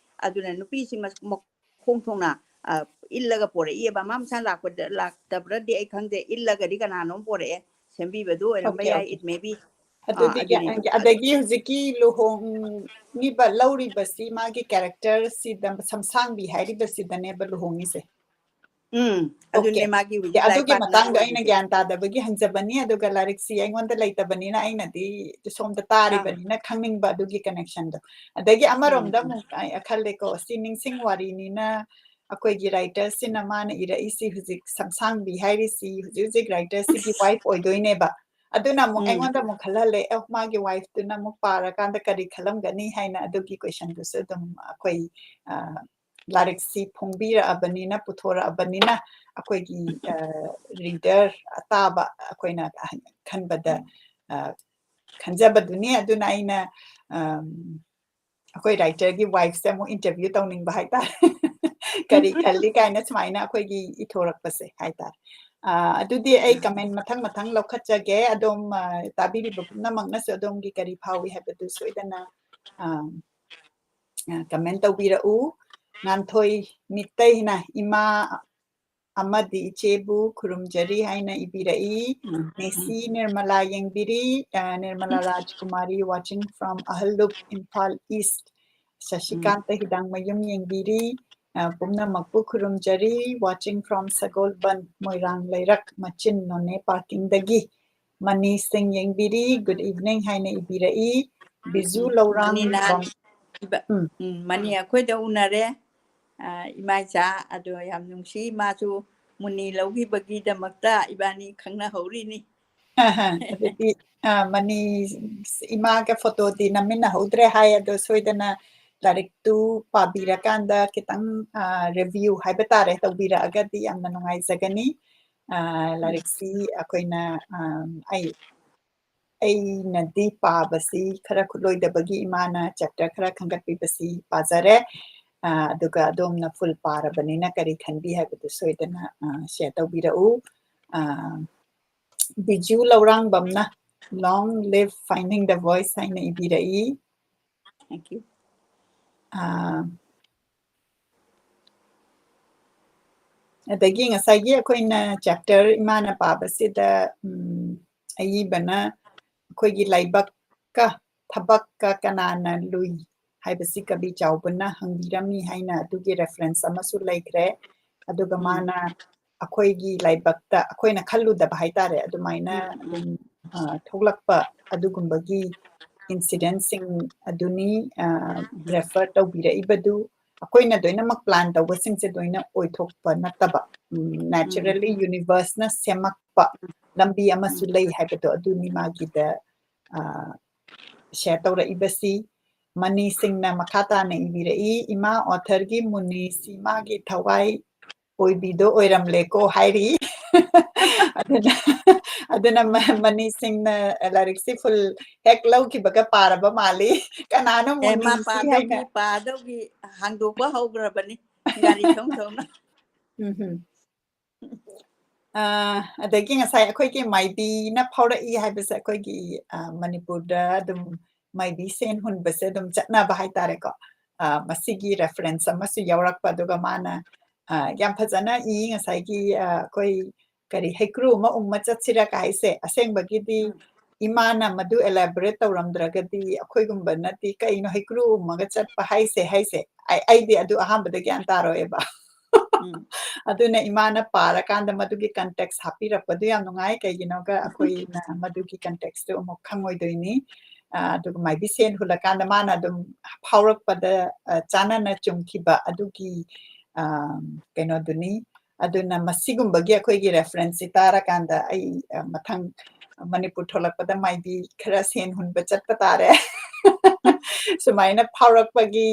ꯑꯗꯨꯅ ꯅꯨꯄꯤꯁꯤ ꯃꯈꯣꯡ ꯊꯣꯡꯅ ꯏꯜꯂꯒ ꯄꯣꯔꯛꯏꯑꯕ ꯃꯥ ꯃꯁꯥ ꯂꯥꯛꯇꯕ꯭ꯔꯗꯤ ꯑꯩ ꯈꯪꯗꯦ ꯏꯜꯂꯒꯗꯤ ꯀꯅꯥꯅꯣꯝ ꯄꯣꯔꯛꯑꯦ ꯁꯦꯝꯕꯤꯕꯗꯨ ꯑꯣꯏꯔꯝꯕ ꯑꯣꯀꯦ ꯌꯥꯏ ꯑꯣꯀꯦ ꯏꯠ ꯃꯦ ꯕꯤ ꯑꯗꯨꯗꯤ ꯑꯗꯒꯤ ꯍꯧꯖꯤꯛꯀꯤ ꯂꯨꯍꯣꯡꯉꯤꯕ ꯂꯧꯔꯤꯕꯁꯤ ꯃꯥꯒꯤ ꯀꯦꯔꯦꯛꯇꯔꯁꯤꯗ ꯁꯝꯁꯥꯡꯕꯤ ꯍꯥꯏꯔꯤꯕꯁꯤꯗꯅꯦꯕ ꯂꯨꯍꯣꯡꯉꯤꯁꯦ ꯑꯣꯀꯦ ꯑꯗꯨꯅꯦ ꯃꯥꯒꯤ ꯍꯧꯖꯤꯛ ꯂꯥꯏꯐ ꯑꯗꯨꯒꯤ ꯄꯥꯔꯠꯅꯔ ꯃꯇꯥꯡꯗ ꯑꯩꯅ ꯑꯣꯏꯔꯤꯁꯦ ꯒ꯭ꯌꯥꯟ ꯇꯥꯗꯕꯒꯤ ꯍꯪꯖꯕꯅꯤ ꯑꯗꯨꯒ ꯂꯥꯏꯔꯤꯛꯁꯤ ꯑꯩꯉꯣꯟꯗ ꯂꯩꯇꯕꯅꯤꯅ ꯑꯩꯅꯗꯤ ꯁꯣꯝꯗ ꯇꯥꯔꯤꯕꯅꯤꯅ ꯈꯪꯅꯤꯡꯕ ꯑꯗꯨꯒꯤ ꯀꯅꯦꯛꯁꯟꯗꯣ ꯑꯗꯒꯤ ꯑꯃꯔꯣꯝꯗ ꯑꯃꯨꯛ ꯈꯜꯂꯦꯀꯣ ꯁꯤ ꯅꯤꯡꯁꯤꯡ ꯋꯥꯔꯤꯅꯤꯅ ꯑꯩꯈꯣꯏꯒꯤ ꯔꯥꯏꯇꯔꯁꯤꯅ ꯃꯥꯅ ꯏꯔꯛꯏꯁꯤ ꯍꯧꯖꯤꯛ ꯁꯝꯁꯥꯡꯕꯤ ꯍꯥꯏꯔꯤꯁꯤ ꯍꯧꯖꯤꯛ ꯍꯧꯖꯤꯛ ꯔꯥꯏꯇꯔꯁꯤꯒꯤ ꯋꯥꯏꯐ ꯑꯣꯏꯗꯣꯏꯅꯦꯕ ꯑꯗꯨꯅ ꯑꯃꯨꯛ ꯑꯩꯉꯣꯟꯗ ꯑꯃꯨꯛ ꯈꯜꯍꯜꯂꯦ ꯃꯥꯒꯤ ꯋꯥꯏꯐꯇꯨꯅ ꯑꯃꯨꯛ ꯄꯥꯔꯀꯥꯟꯗ ꯀꯔꯤ ꯈꯜꯂꯝꯒꯅꯤ ꯍꯥꯏꯅ ꯑꯗꯨꯒꯤ ꯀꯣꯏꯁꯟꯗꯨꯁꯨ ꯑꯗꯨꯝ ꯑꯩꯈꯣꯏ ꯂꯥꯏꯔꯤꯛꯁꯤ ꯐꯣꯡꯕꯤꯔꯛꯑꯕꯅꯤꯅ ꯄꯨꯊꯣꯔꯛꯑꯕꯅꯤꯅ ꯑꯩꯈꯣꯏꯒꯤ ꯔꯤꯗꯔ ꯑꯇꯥꯕ ꯑꯩꯈꯣꯏꯅ ꯈꯟꯕꯗ ꯈꯟꯖꯕꯗꯨꯅꯤ ꯑꯗꯨꯅ ꯑꯩꯅ ꯑꯩꯈꯣꯏ ꯔꯥꯏꯇꯔꯒꯤ ꯋꯥꯏꯐꯁꯦ ꯑꯃꯨꯛ ꯏꯟꯇꯔꯚ꯭ꯌꯨ ꯇꯧꯅꯤꯡꯕ ꯍꯥꯏꯇꯥꯔꯦ ꯀꯔꯤ ꯈꯜꯂꯤ ꯀꯥꯏꯅ ꯁꯨꯃꯥꯏꯅ ꯑꯩꯈꯣꯏꯒꯤ ꯏꯊꯣꯔꯛꯄꯁꯦ ꯍꯥꯏꯇꯥꯔꯦ ꯑꯗꯨꯗꯤ ꯑꯩ ꯀꯃꯦꯟ ꯃꯊꯪ ꯃꯊꯪ ꯂꯧꯈꯠꯆꯒꯦ ꯑꯗꯣꯝ ꯇꯥꯕꯤꯔꯤꯕ ꯄꯨꯝꯅꯃꯛꯅꯁꯨ ꯑꯗꯣꯝꯒꯤ ꯀꯔꯤ ꯐꯥꯎꯏ ꯍꯥꯏꯕꯗꯨ ꯁꯣꯏꯗꯅ ꯀꯃꯦꯟ ꯇꯧꯕꯤꯔꯛꯎ ꯉꯥꯟꯊꯣꯏ ꯃꯤꯇꯩꯅ ꯏꯃꯥ ꯑꯃꯗꯤ ꯏꯆꯦꯕꯨ ꯈꯨꯔꯨꯝꯖꯔꯤ ꯍꯥꯏꯅ ꯏꯕꯤꯔꯛꯏ ꯅꯦꯁꯤ ꯅꯤꯔꯃꯂꯥ ꯌꯦꯡꯕꯤꯔꯤ ꯅꯤꯔꯃꯂꯥ ꯔꯥꯖꯀꯨꯃꯥꯔꯤ ꯋꯥꯆꯤꯡ ꯐ꯭ꯔꯣꯝ ꯑꯍꯜꯂꯨꯞ ꯏꯝꯐꯥꯜ ꯏꯁꯠ ꯁꯁꯤꯀꯥꯟꯇ ꯍꯤꯗꯥꯡꯃꯌꯨꯝ ꯌꯦꯡꯕꯤꯔꯤ ꯄꯨꯝꯅꯃꯛꯄꯨ ꯈꯨꯔꯨꯝꯖꯔꯤ ꯋꯥꯆꯤꯡ ꯐ꯭ꯔꯣꯝ ꯁꯒꯣꯜꯕꯟ ꯃꯣꯏꯔꯥꯡ ꯂꯩꯔꯛ ꯃꯆꯤꯟ ꯅꯣꯅꯦ ꯄꯥꯔꯀꯤꯡꯗꯒꯤ ꯃꯅꯤ ꯁꯤꯡ ꯌꯦꯡꯕꯤꯔꯤ ꯒꯨꯗ ꯏꯚꯤꯅꯤꯡ ꯍꯥꯏꯅ ꯏꯕꯤꯔꯛꯏ ꯕꯤꯖꯨ ꯂꯧꯔꯥꯡ ꯃꯅꯤ ꯑꯩꯈꯣꯏꯗ ꯎꯅꯔꯦ ꯏꯃꯥꯏꯆꯥ ꯑꯗꯣ ꯌꯥꯝ ꯅꯨꯡꯁꯤ ꯃꯥꯁꯨ ꯃꯨꯅꯤ ꯂꯧꯈꯤꯕꯒꯤꯗꯃꯛꯇ ꯏꯕꯥꯅꯤ ꯈꯪꯅꯍꯧꯔꯤꯅꯤ ꯑꯗꯨꯗꯤ ꯃꯅꯤ ꯏꯃꯥꯒ ꯐꯣꯇꯣꯗꯤ ꯅꯝꯃꯤꯟꯅꯍꯧꯗ꯭ꯔꯦ ꯍꯥꯏ ꯑꯗꯣ ꯁꯣꯏꯗꯅ ꯂꯥꯏꯔꯤꯛꯇꯨ ꯄꯥꯕꯤꯔꯀꯥꯟꯗ ꯈꯤꯇꯪ ꯔꯤꯚ꯭ꯌꯨ ꯍꯥꯏꯕ ꯇꯥꯔꯦ ꯇꯧꯕꯤꯔꯛꯑꯒꯗꯤ ꯌꯥꯝꯅ ꯅꯨꯡꯉꯥꯏꯖꯒꯅꯤ ꯂꯥꯏꯔꯤꯛꯁꯤ ꯑꯩꯈꯣꯏꯅ ꯑꯩꯅꯗꯤ ꯄꯥꯕꯁꯤ ꯈꯔ ꯈꯨꯠꯂꯣꯏꯗꯕꯒꯤ ꯏꯃꯥꯅ ꯆꯦꯞꯇꯔ ꯈꯔ ꯈꯟꯒꯠꯄꯤꯕꯁꯤ ꯄꯥꯖꯔꯦ ꯑꯗꯨꯒ ꯑꯗꯣꯝꯅ ꯐꯨꯜ ꯄꯥꯔꯕꯅꯤꯅ ꯀꯔꯤ ꯈꯟꯕꯤ ꯍꯥꯏꯕꯗꯨ ꯁꯣꯏꯗꯅ ꯁꯦꯌꯔ ꯇꯧꯕꯤꯔꯛꯎ ꯕꯤꯖꯨ ꯂꯧꯔꯥꯡꯕꯝꯅ ꯂꯣꯡ ꯂꯤꯚ ꯐꯥꯏꯟꯗꯤꯡ ꯗ ꯚꯣꯏꯁ ꯍꯥꯏꯅ ꯏꯕꯤꯔꯛꯏ ꯑꯗꯒꯤ ꯉꯁꯥꯏꯒꯤ ꯑꯩꯈꯣꯏꯅ ꯆꯦꯞꯇꯔ ꯏꯃꯥꯅ ꯄꯥꯕꯁꯤꯗ ꯑꯏꯕꯅ ꯑꯩꯈꯣꯏꯒꯤ ꯂꯥꯏꯕꯛꯀ ꯊꯕꯛꯀ ꯀꯅꯥꯅ ꯂꯨꯏ ꯍꯥꯏꯕꯁꯤ ꯀꯕꯤ ꯆꯥꯎꯕꯅ ꯍꯪꯕꯤꯔꯝꯃꯤ ꯍꯥꯏꯅ ꯑꯗꯨꯒꯤ ꯔꯦꯐꯔꯦꯟꯁ ꯑꯃꯁꯨ ꯂꯩꯈ꯭ꯔꯦ ꯑꯗꯨꯒ ꯃꯥꯅ ꯑꯩꯈꯣꯏꯒꯤ ꯂꯥꯏꯕꯛꯇ ꯑꯩꯈꯣꯏꯅ ꯈꯜꯂꯨꯗꯕ ꯍꯥꯏꯇꯥꯔꯦ ꯑꯗꯨꯃꯥꯏꯅ ꯑꯗꯨꯝ ꯊꯣꯛꯂꯛꯄ ꯑꯗꯨꯒꯨꯝꯕꯒꯤ ꯏꯟꯁꯤꯗꯦꯟꯁꯤꯡ ꯑꯗꯨꯅꯤ ꯔꯦꯐꯔ ꯇꯧꯕꯤꯔꯛꯏꯕꯗꯨ ꯑꯩꯈꯣꯏꯅ ꯂꯣꯏꯅꯃꯛ ꯄ꯭ꯂꯥꯟ ꯇꯧꯕꯁꯤꯡꯁꯦ ꯂꯣꯏꯅ ꯑꯣꯏꯊꯣꯛꯄ ꯅꯠꯇꯕ ꯅꯦꯆꯔꯦꯜꯂꯤ ꯌꯨꯅꯤꯚꯔꯁꯅ ꯁꯦꯝꯃꯛꯄ ꯂꯝꯕꯤ ꯑꯃꯁꯨ ꯂꯩ ꯍꯥꯏꯕꯗꯣ ꯑꯗꯨꯅꯤ ꯃꯥꯒꯤꯗ ꯁꯦꯌꯔ ꯇꯧꯔꯛꯏꯕꯁꯤ ꯃꯅꯤꯁꯤꯡꯅ ꯃꯈꯥ ꯇꯥꯅ ꯏꯕꯤꯔꯛꯏ ꯏꯃꯥ ꯑꯣꯊꯔꯒꯤ ꯃꯨꯅꯤꯁꯤ ꯃꯥꯒꯤ ꯊꯋꯥꯏ ꯑꯣꯏꯕꯤꯗꯣ ꯑꯣꯏꯔꯝꯂꯦꯀꯣ ꯍꯥꯏꯔꯤ ꯑꯗꯨꯅ ꯃꯅꯤꯁꯤꯡꯅ ꯂꯥꯏꯔꯤꯛꯁꯤ ꯐꯨꯜ ꯍꯦꯛ ꯂꯧꯈꯤꯕꯒ ꯄꯥꯔꯕ ꯃꯥꯜꯂꯤ ꯀꯅꯥꯅꯣ ꯃꯥ ꯃꯨꯅꯤꯁꯤ ꯍꯥꯏꯅ ꯄꯥꯗꯧꯒꯤ ꯍꯥꯡꯗꯣꯛꯄ ꯍꯧꯈ꯭ꯔꯕꯅꯤ ꯒꯥꯔꯤ ꯊꯧ ꯊꯧꯅ ꯑꯗꯒꯤ ꯉꯁꯥꯏ ꯑꯩꯈꯣꯏꯒꯤ ꯃꯥꯏꯕꯤꯅ ꯐꯥꯎꯔꯛꯏ ꯍꯥꯏꯕꯁꯦ ꯑꯩꯈꯣꯏꯒꯤ ꯃꯅꯤꯄꯨꯔꯗ ꯑꯗꯨꯝ ꯃꯥꯏꯕꯤ ꯁꯦꯟ ꯍꯨꯟꯕꯁꯦ ꯑꯗꯨꯝ ꯆꯠꯅꯕ ꯍꯥꯏꯇꯥꯔꯦꯀꯣ ꯃꯁꯤꯒꯤ ꯔꯦꯐꯔꯦꯟꯁ ꯑꯃꯁꯨ ꯌꯥꯎꯔꯛꯄ ꯑꯗꯨꯒ ꯃꯥꯅ ꯌꯥꯝ ꯐꯖꯅ ꯑꯩꯈꯣꯏ ꯀꯔꯤ ꯍꯩꯀ꯭ꯔꯨ ꯑꯃ ꯎꯝꯃ ꯆꯠꯁꯤꯔ ꯀꯥꯏꯁꯦ ꯑꯁꯦꯡꯕꯒꯤꯗꯤ ꯏꯃꯥꯅ ꯃꯗꯨ ꯑꯦꯂꯥꯕꯣꯔꯦꯠ ꯇꯧꯔꯝꯗ꯭ꯔꯒꯗꯤ ꯑꯩꯈꯣꯏꯒꯨꯝꯕꯅꯗꯤ ꯀꯩꯅꯣ ꯍꯩꯀ꯭ꯔꯨ ꯎꯝꯃꯒ ꯆꯠꯄ ꯍꯥꯏꯁꯦ ꯑꯩꯗꯤ ꯑꯗꯨ ꯑꯍꯥꯟꯕꯗ ꯒ꯭ꯌꯥꯟ ꯇꯥꯔꯣꯏꯑꯦꯕ ꯑꯗꯨꯅ ꯏꯃꯥꯅ ꯄꯥꯔꯀꯥꯟꯗ ꯃꯗꯨꯒꯤ ꯀꯟꯇꯦꯛꯁ ꯍꯥꯞꯄꯤꯔꯛꯄꯗꯨ ꯌꯥꯝ ꯅꯨꯡꯉꯥꯏ ꯀꯩꯒꯤꯅꯣꯒ ꯑꯩꯈꯣꯏꯅ ꯃꯗꯨꯒꯤ ꯀꯟꯇꯦꯛꯁꯇꯨ ꯑꯃꯨꯛ ꯈꯪꯉꯣꯏꯗꯣꯏꯅꯤ ꯑꯗꯨꯒ ꯃꯥꯏꯕꯤ ꯁꯦꯟ ꯍꯨꯜꯂꯀꯥꯟꯗ ꯃꯥꯅ ꯑꯗꯨꯝ ꯐꯥꯎꯔꯛꯄꯗ ꯆꯥꯅꯅ ꯆꯨꯝꯈꯤꯕ ꯑꯗꯨꯒꯤ ꯀꯩꯅꯣꯗꯨꯅꯤ ꯑꯗꯨꯅ ꯃꯁꯤꯒꯨꯝꯕꯒꯤ ꯑꯩꯈꯣꯏꯒꯤ ꯔꯦꯐꯔꯦꯟꯁꯁꯤ ꯇꯥꯔꯀꯥꯟꯗ ꯑꯩ ꯃꯊꯪ ꯃꯅꯤꯄꯨꯔ ꯊꯣꯛꯂꯛꯄꯗ ꯃꯥꯏꯕꯤ ꯈꯔ ꯁꯦꯟ ꯍꯨꯟꯕ ꯆꯠꯄ ꯇꯥꯔꯦ ꯁꯨꯃꯥꯏꯅ ꯐꯥꯎꯔꯛꯄꯒꯤ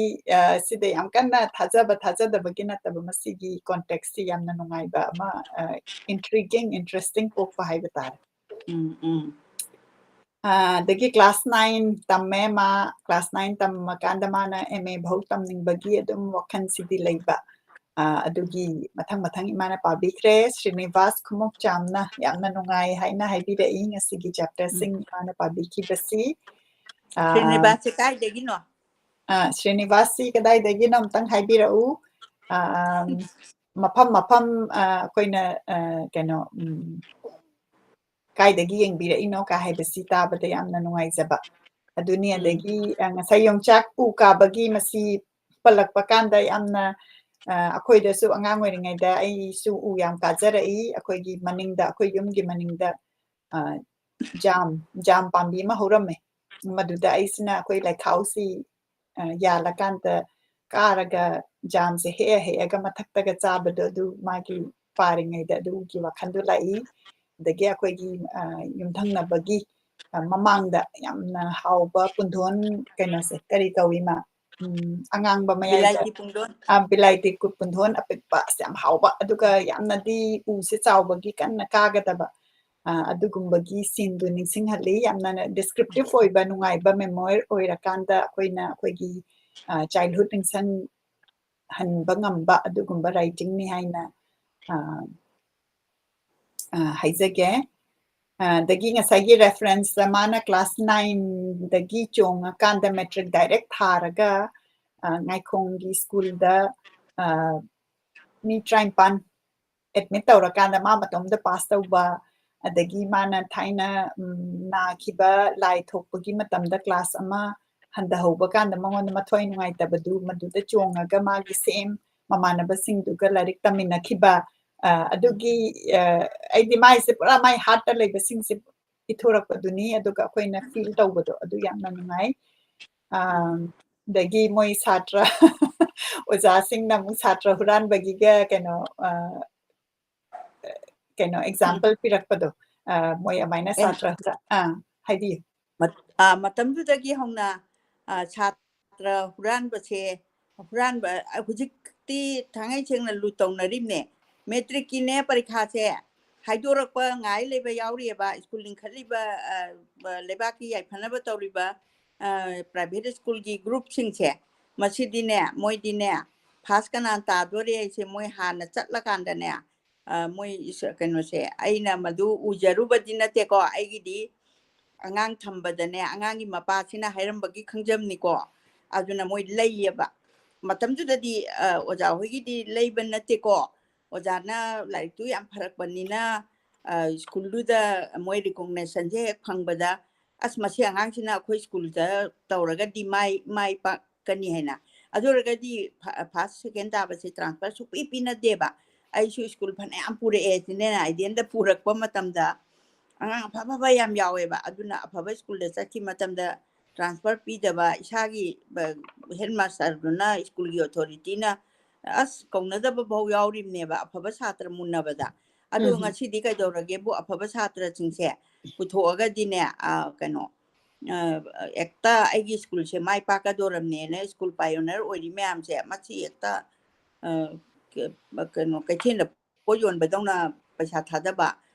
ꯁꯤꯗ ꯌꯥꯝ ꯀꯟꯅ ꯊꯥꯖꯕ ꯊꯥꯖꯗꯕꯒꯤ ꯅꯠꯇꯕ ꯃꯁꯤꯒꯤ ꯀꯣꯟꯇꯦꯛꯁꯁꯤ ꯌꯥꯝꯅ ꯅꯨꯡꯉꯥꯏꯕ ꯑꯃ intriguing interesting ꯄꯣꯛꯄ ꯍꯥꯏꯕ ꯇꯥꯔꯦ ꯑꯗꯒꯤ ꯀ꯭ꯂꯥꯁ 9 ꯇꯝꯃꯦ ꯃꯥ ꯀ꯭ꯂꯥꯁ 9 ꯇꯝꯃꯀꯥꯟꯗ ꯃꯥꯅ MA ꯐꯥꯎ ꯇꯝꯅꯤꯡꯕꯒꯤ ꯑꯗꯨꯝ ꯋꯥꯈꯜꯁꯤꯗꯤ ꯂꯩꯕ ꯑꯗꯨꯒꯤ ꯃꯊꯪ ꯏꯃꯥꯅ ꯄꯥꯕꯤꯈ꯭ꯔꯦ ꯁ꯭ꯔꯤꯅꯤꯕꯥꯁ ꯈꯨꯃꯨꯛꯆꯥꯝꯅ ꯌꯥꯝꯅ ꯅꯨꯡꯉꯥꯏ ꯍꯥꯏꯅ ꯍꯥꯏꯕꯤꯔꯛꯏ ꯉꯁꯤꯒꯤ ꯆꯦꯞꯇꯔꯁꯤꯡ ꯏꯃꯥꯅ ꯄꯥꯕꯤꯈꯤꯕꯁꯤ ꯁ꯭ꯔꯤꯅꯤꯕꯥꯁꯁꯦ ꯀꯥꯏꯗꯒꯤꯅꯣ ꯁ꯭ꯔꯤꯅꯤꯕꯥꯁꯁꯤ ꯀꯗꯥꯏꯗꯒꯤꯅꯣ ꯑꯝꯇꯪ ꯍꯥꯏꯕꯤꯔꯛꯎ ꯃꯐꯝ ꯑꯩꯈꯣꯏꯅ ꯀꯩꯅꯣ ꯀꯥꯏꯗꯒꯤ ꯌꯦꯡꯕꯤꯔꯛꯏꯅꯣ ꯀ ꯍꯥꯏꯕꯁꯤ ꯇꯥꯕꯗ ꯌꯥꯝꯅ ꯅꯨꯡꯉꯥꯏꯖꯕ ꯑꯗꯨꯅꯤ ꯑꯗꯒꯤ ꯉꯁꯥꯏ ꯌꯣꯡꯆꯥꯛ ꯎ ꯀꯥꯕꯒꯤ ꯃꯁꯤ ꯄꯜꯂꯛꯄ ꯀꯥꯟꯗ ꯌꯥꯝꯅ ꯑꯩꯈꯣꯏꯗꯁꯨ ꯑꯉꯥꯡ ꯑꯣꯏꯔꯤꯉꯩꯗ ꯑꯩꯁꯨ ꯎ ꯌꯥꯝ ꯀꯥꯖꯔꯛꯏ ꯑꯩꯈꯣꯏꯒꯤ ꯃꯅꯤꯡꯗ ꯑꯩꯈꯣꯏ ꯌꯨꯝꯒꯤ ꯃꯅꯤꯡꯗ ꯖꯥꯝ ꯄꯥꯝꯕꯤ ꯑꯃ ꯍꯧꯔꯝꯃꯦ ꯃꯗꯨꯗ ꯑꯩꯁꯤꯅ ꯑꯩꯈꯣꯏ ꯂꯩꯈꯥꯎꯁꯤ ꯌꯥꯜꯂꯀꯥꯟꯗ ꯀꯥꯔꯒ ꯖꯥꯝꯁꯦ ꯍꯦꯛꯑꯒ ꯃꯊꯛꯇꯒ ꯆꯥꯕꯗꯣ ꯑꯗꯨ ꯃꯥꯒꯤ ꯄꯥꯔꯤꯉꯩꯗ ꯑꯗꯨꯒꯤ ꯋꯥꯈꯟꯗꯣ ꯂꯥꯛꯏ ꯑꯗꯒꯤ ꯑꯩꯈꯣꯏꯒꯤ ꯌꯨꯝꯊꯪꯅꯕꯒꯤ ꯃꯃꯥꯡꯗ ꯌꯥꯝꯅ ꯍꯥꯎꯕ ꯄꯨꯟꯙꯣꯟ ꯀꯩꯅꯣꯁꯦ ꯀꯔꯤ ꯀꯧꯏ ꯃꯥ ꯑꯉꯥꯡꯕ ꯃꯌꯥꯏꯗ ꯕꯤꯂꯥꯏꯇꯤ ꯄꯨꯡꯗꯣꯟ ꯕꯤꯂꯥꯏꯇꯤ ꯄꯨꯟꯙꯣꯟ ꯑꯄꯤꯛꯄ ꯌꯥꯝ ꯍꯥꯎꯕ ꯑꯗꯨꯒ ꯌꯥꯝꯅꯗꯤ ꯎꯁꯦ ꯆꯥꯎꯕꯒꯤ ꯀꯟꯅ ꯀꯥꯒꯗꯕ ꯑꯗꯨꯒꯨꯝꯕꯒꯤ ꯁꯤꯟꯗꯨ ꯅꯤꯡꯁꯤꯡꯍꯜꯂꯤ ꯌꯥꯝꯅ ꯗꯤꯁꯀ꯭ꯔꯤꯞꯇꯤꯞ ꯑꯣꯏꯕ ꯅꯨꯡꯉꯥꯏꯕ ꯃꯦꯃꯣꯔ ꯑꯣꯏꯔꯀꯥꯟꯗ ꯑꯩꯈꯣꯏꯒꯤ ꯆꯥꯏꯜꯍꯨꯗ ꯅꯤꯡꯁꯤꯡꯍꯟꯕ ꯉꯝꯕ ꯑꯗꯨꯒꯨꯝꯕ ꯔꯥꯏꯇꯤꯡꯅꯤ ꯍꯥꯏꯅ ꯍꯥꯏꯖꯒꯦ ꯑꯗꯒꯤ ꯉꯁꯥꯏꯒꯤ ꯔꯦꯐꯔꯦꯟꯁꯇ ꯃꯥꯅ ꯀ꯭ꯂꯥꯁ 9ꯗꯒꯤ ꯆꯣꯡꯉꯀꯥꯟꯗ ꯃꯦꯇ꯭ꯔꯤꯛ ꯗꯥꯏꯔꯦꯛ ꯊꯥꯔꯒ ꯉꯥꯏꯈꯣꯡꯒꯤ ꯁ꯭ꯀꯨꯜꯗ ꯃꯤ 19 ꯑꯦꯗꯃꯤꯠ ꯇꯧꯔꯀꯥꯟꯗ ꯃꯥ ꯃꯇꯣꯝꯗ ꯄꯥꯁ ꯇꯧꯕ ꯑꯗꯒꯤ ꯃꯥꯅ ꯊꯥꯏꯅ ꯅꯥꯈꯤꯕ ꯂꯥꯏ ꯊꯣꯛꯄꯒꯤ ꯃꯇꯝꯗ ꯀ꯭ꯂꯥꯁ ꯑꯃ ꯍꯟꯊꯍꯧꯕ ꯀꯥꯟꯗ ꯃꯉꯣꯟꯗ ꯃꯊ꯭ꯋꯥꯏ ꯅꯨꯡꯉꯥꯏꯇꯕꯗꯨ ꯃꯗꯨꯗ ꯆꯣꯡꯉꯒ ꯃꯥꯒꯤ ꯁꯦꯝ ꯃꯃꯥꯟꯅꯕꯁꯤꯡꯗꯨꯒ ꯂꯥꯏꯔꯤꯛ ꯇꯝꯃꯤꯟꯅꯈꯤꯕ ꯑꯗꯨꯒꯤ ꯑꯩꯗꯤ ꯃꯥꯏꯁꯦ ꯄꯨꯔꯥ ꯃꯥꯏ ꯍꯥꯔꯠꯇ ꯂꯩꯕꯁꯤꯡꯁꯦ ꯏꯊꯣꯔꯛꯄꯗꯨꯅꯤ ꯑꯗꯨꯒ ꯑꯩꯈꯣꯏꯅ ꯐꯤꯜ ꯇꯧꯕꯗꯣ ꯑꯗꯨ ꯌꯥꯝꯅ ꯅꯨꯡꯉꯥꯏ ꯑꯗꯒꯤ ꯃꯣꯏ ꯁꯥꯇ꯭ꯔ ꯑꯣꯖꯥꯁꯤꯡꯅ ꯑꯃꯨꯛ ꯁꯥꯇ꯭ꯔ ꯍꯨꯔꯥꯟꯕꯒꯤꯒ ꯀꯩꯅꯣ ꯑꯦꯛꯖꯥꯝꯄꯜ ꯄꯤꯔꯛꯄꯗꯣ ꯃꯣꯏ ꯑꯃꯥꯏꯅ ꯁꯥꯇ꯭ꯔ ꯍꯥꯏꯕꯤꯌꯨ ꯃꯇꯝꯗꯨꯗꯒꯤ ꯍꯧꯅ ꯁꯥꯇ꯭ꯔ ꯍꯨꯔꯥꯟꯕꯁꯦ ꯍꯨꯔꯥꯟꯕ ꯍꯧꯖꯤꯛꯇꯤ ꯊꯥꯡꯉꯩ ꯁꯦꯡꯅ ꯂꯨ ꯇꯧꯅꯔꯤꯕꯅꯦ ꯃꯦꯇ꯭ꯔꯤꯛꯀꯤꯅꯦ ꯄꯔꯤꯈꯥꯁꯦ ꯍꯥꯏꯗꯣꯔꯛꯄ ꯉꯥꯏ ꯂꯩꯕ ꯌꯥꯎꯔꯤꯑꯕ ꯁ꯭ꯀꯨꯜ ꯂꯤꯡꯈꯠꯂꯤꯕ ꯂꯩꯕꯥꯛꯀꯤ ꯌꯥꯏꯐꯅꯕ ꯇꯧꯔꯤꯕ ꯄ꯭ꯔꯥꯏꯚꯦꯠ ꯁ꯭ꯀꯨꯜꯒꯤ ꯒ꯭ꯔꯨꯞꯁꯤꯡꯁꯦ ꯃꯁꯤꯗꯤꯅꯦ ꯃꯣꯏꯗꯤꯅꯦ ꯐꯥꯁ ꯀꯅꯥ ꯇꯥꯗꯣꯔꯦ ꯍꯥꯏꯁꯦ ꯃꯣꯏ ꯍꯥꯟꯅ ꯆꯠꯂꯀꯥꯟꯗꯅꯦ ꯃꯣꯏ ꯀꯩꯅꯣꯁꯦ ꯑꯩꯅ ꯃꯗꯨ ꯎꯖꯔꯨꯕꯗꯤ ꯅꯠꯇꯦꯀꯣ ꯑꯩꯒꯤꯗꯤ ꯑꯉꯥꯡ ꯊꯝꯕꯗꯅꯦ ꯑꯉꯥꯡꯒꯤ ꯃꯄꯥꯁꯤꯅ ꯍꯥꯏꯔꯝꯕꯒꯤ ꯈꯪꯖꯝꯅꯤꯀோ ꯑꯗꯨꯅ ꯃꯣꯏ ꯂꯩꯌꯦꯕ ꯃꯇꯝꯗꯨꯗꯗꯤ ꯑꯣꯖꯥ ꯍꯣꯏꯒꯤꯗꯤ ꯂꯩꯕ ꯅꯠꯇꯦꯀꯣ ꯑꯣꯖꯥꯅ ꯂꯥꯏꯔꯤꯛꯇꯨ ꯌꯥꯝ ꯐꯔꯛꯄꯅꯤꯅ ꯁ꯭ꯀꯨꯜꯗꯨꯗ ꯃꯣꯏ ꯔꯤꯀꯣꯒꯅꯦꯁꯟꯁꯦ ꯍꯦꯛ ꯐꯪꯕꯗ ꯑꯁ ꯃꯁꯤ ꯑꯉꯥꯡꯁꯤꯅ ꯑꯩꯈꯣꯏ ꯁ꯭ꯀꯨꯜꯗ ꯇꯧꯔꯒꯗꯤ ꯃꯥꯏ ꯄꯥꯛꯀꯅꯤ ꯍꯥꯏꯅ ꯑꯗꯨ ꯑꯣꯏꯔꯒꯗꯤ ꯐꯥꯔꯁ ꯁꯦꯀꯦꯟ ꯇꯥꯕꯁꯦ ꯇ꯭ꯔꯥꯟꯁꯐꯔ ꯁꯨꯛꯄꯤ ꯄꯤꯅꯗꯦꯕ ꯑꯩꯁꯨ ꯁ꯭ꯀꯨꯜ ꯐꯅꯌꯥꯝ ꯄꯨꯔꯛꯑꯦ ꯁꯤꯅꯦꯅ ꯑꯥꯏꯗꯦꯟꯗ ꯄꯨꯔꯛꯄ ꯃꯇꯝꯗ ꯑꯉꯥꯡ ꯑꯐꯕ ꯌꯥꯝ ꯌꯥꯎꯋꯦꯕ ꯑꯗꯨꯅ ꯑꯐꯕ ꯁ꯭ꯀꯨꯜꯗ ꯆꯠꯈꯤꯕ ꯃꯇꯝꯗ ꯇ꯭ꯔꯥꯟꯁꯐꯔ ꯄꯤꯗꯕ ꯏꯁꯥꯒꯤ ꯍꯦꯗ ꯃꯥꯁꯇꯔꯗꯨꯅ ꯁ꯭ꯀꯨꯜꯒꯤ ꯑꯣꯊꯣꯔꯤꯇꯤꯅ ꯑꯁ ꯀꯧꯅꯗꯕ ꯐꯥꯎ ꯌꯥꯎꯔꯤꯕꯅꯦꯕ ꯑꯐꯕ ꯁꯥꯇ꯭ꯔ ꯃꯨꯟꯅꯕꯗ ꯑꯗꯣ ꯉꯁꯤꯗꯤ ꯀꯩꯗꯧꯔꯒꯦꯕꯨ ꯑꯐꯕ ꯁꯥꯇ꯭ꯔꯁꯤꯡꯁꯦ ꯄꯨꯊꯣꯛꯑꯒꯗꯤꯅꯦ ꯀꯩꯅꯣ ꯍꯦꯛꯇ ꯑꯩꯒꯤ ꯁ꯭ꯀꯨꯜꯁꯦ ꯃꯥꯏ ꯄꯥꯛꯀꯗꯧꯔꯝꯅꯦꯅ ꯁ꯭ꯀꯨꯜ ꯄꯥꯏꯌꯣꯅꯔ ꯑꯣꯏꯔꯤ ꯃꯌꯥꯝꯁꯦ ꯃꯁꯤ ꯍꯦꯛꯇ ꯀꯩꯅꯣ ꯀꯩꯊꯦꯜꯗ ꯄꯣꯠ ꯌꯣꯟꯕꯗꯧꯅ ꯄꯩꯁꯥ ꯊꯥꯗꯕ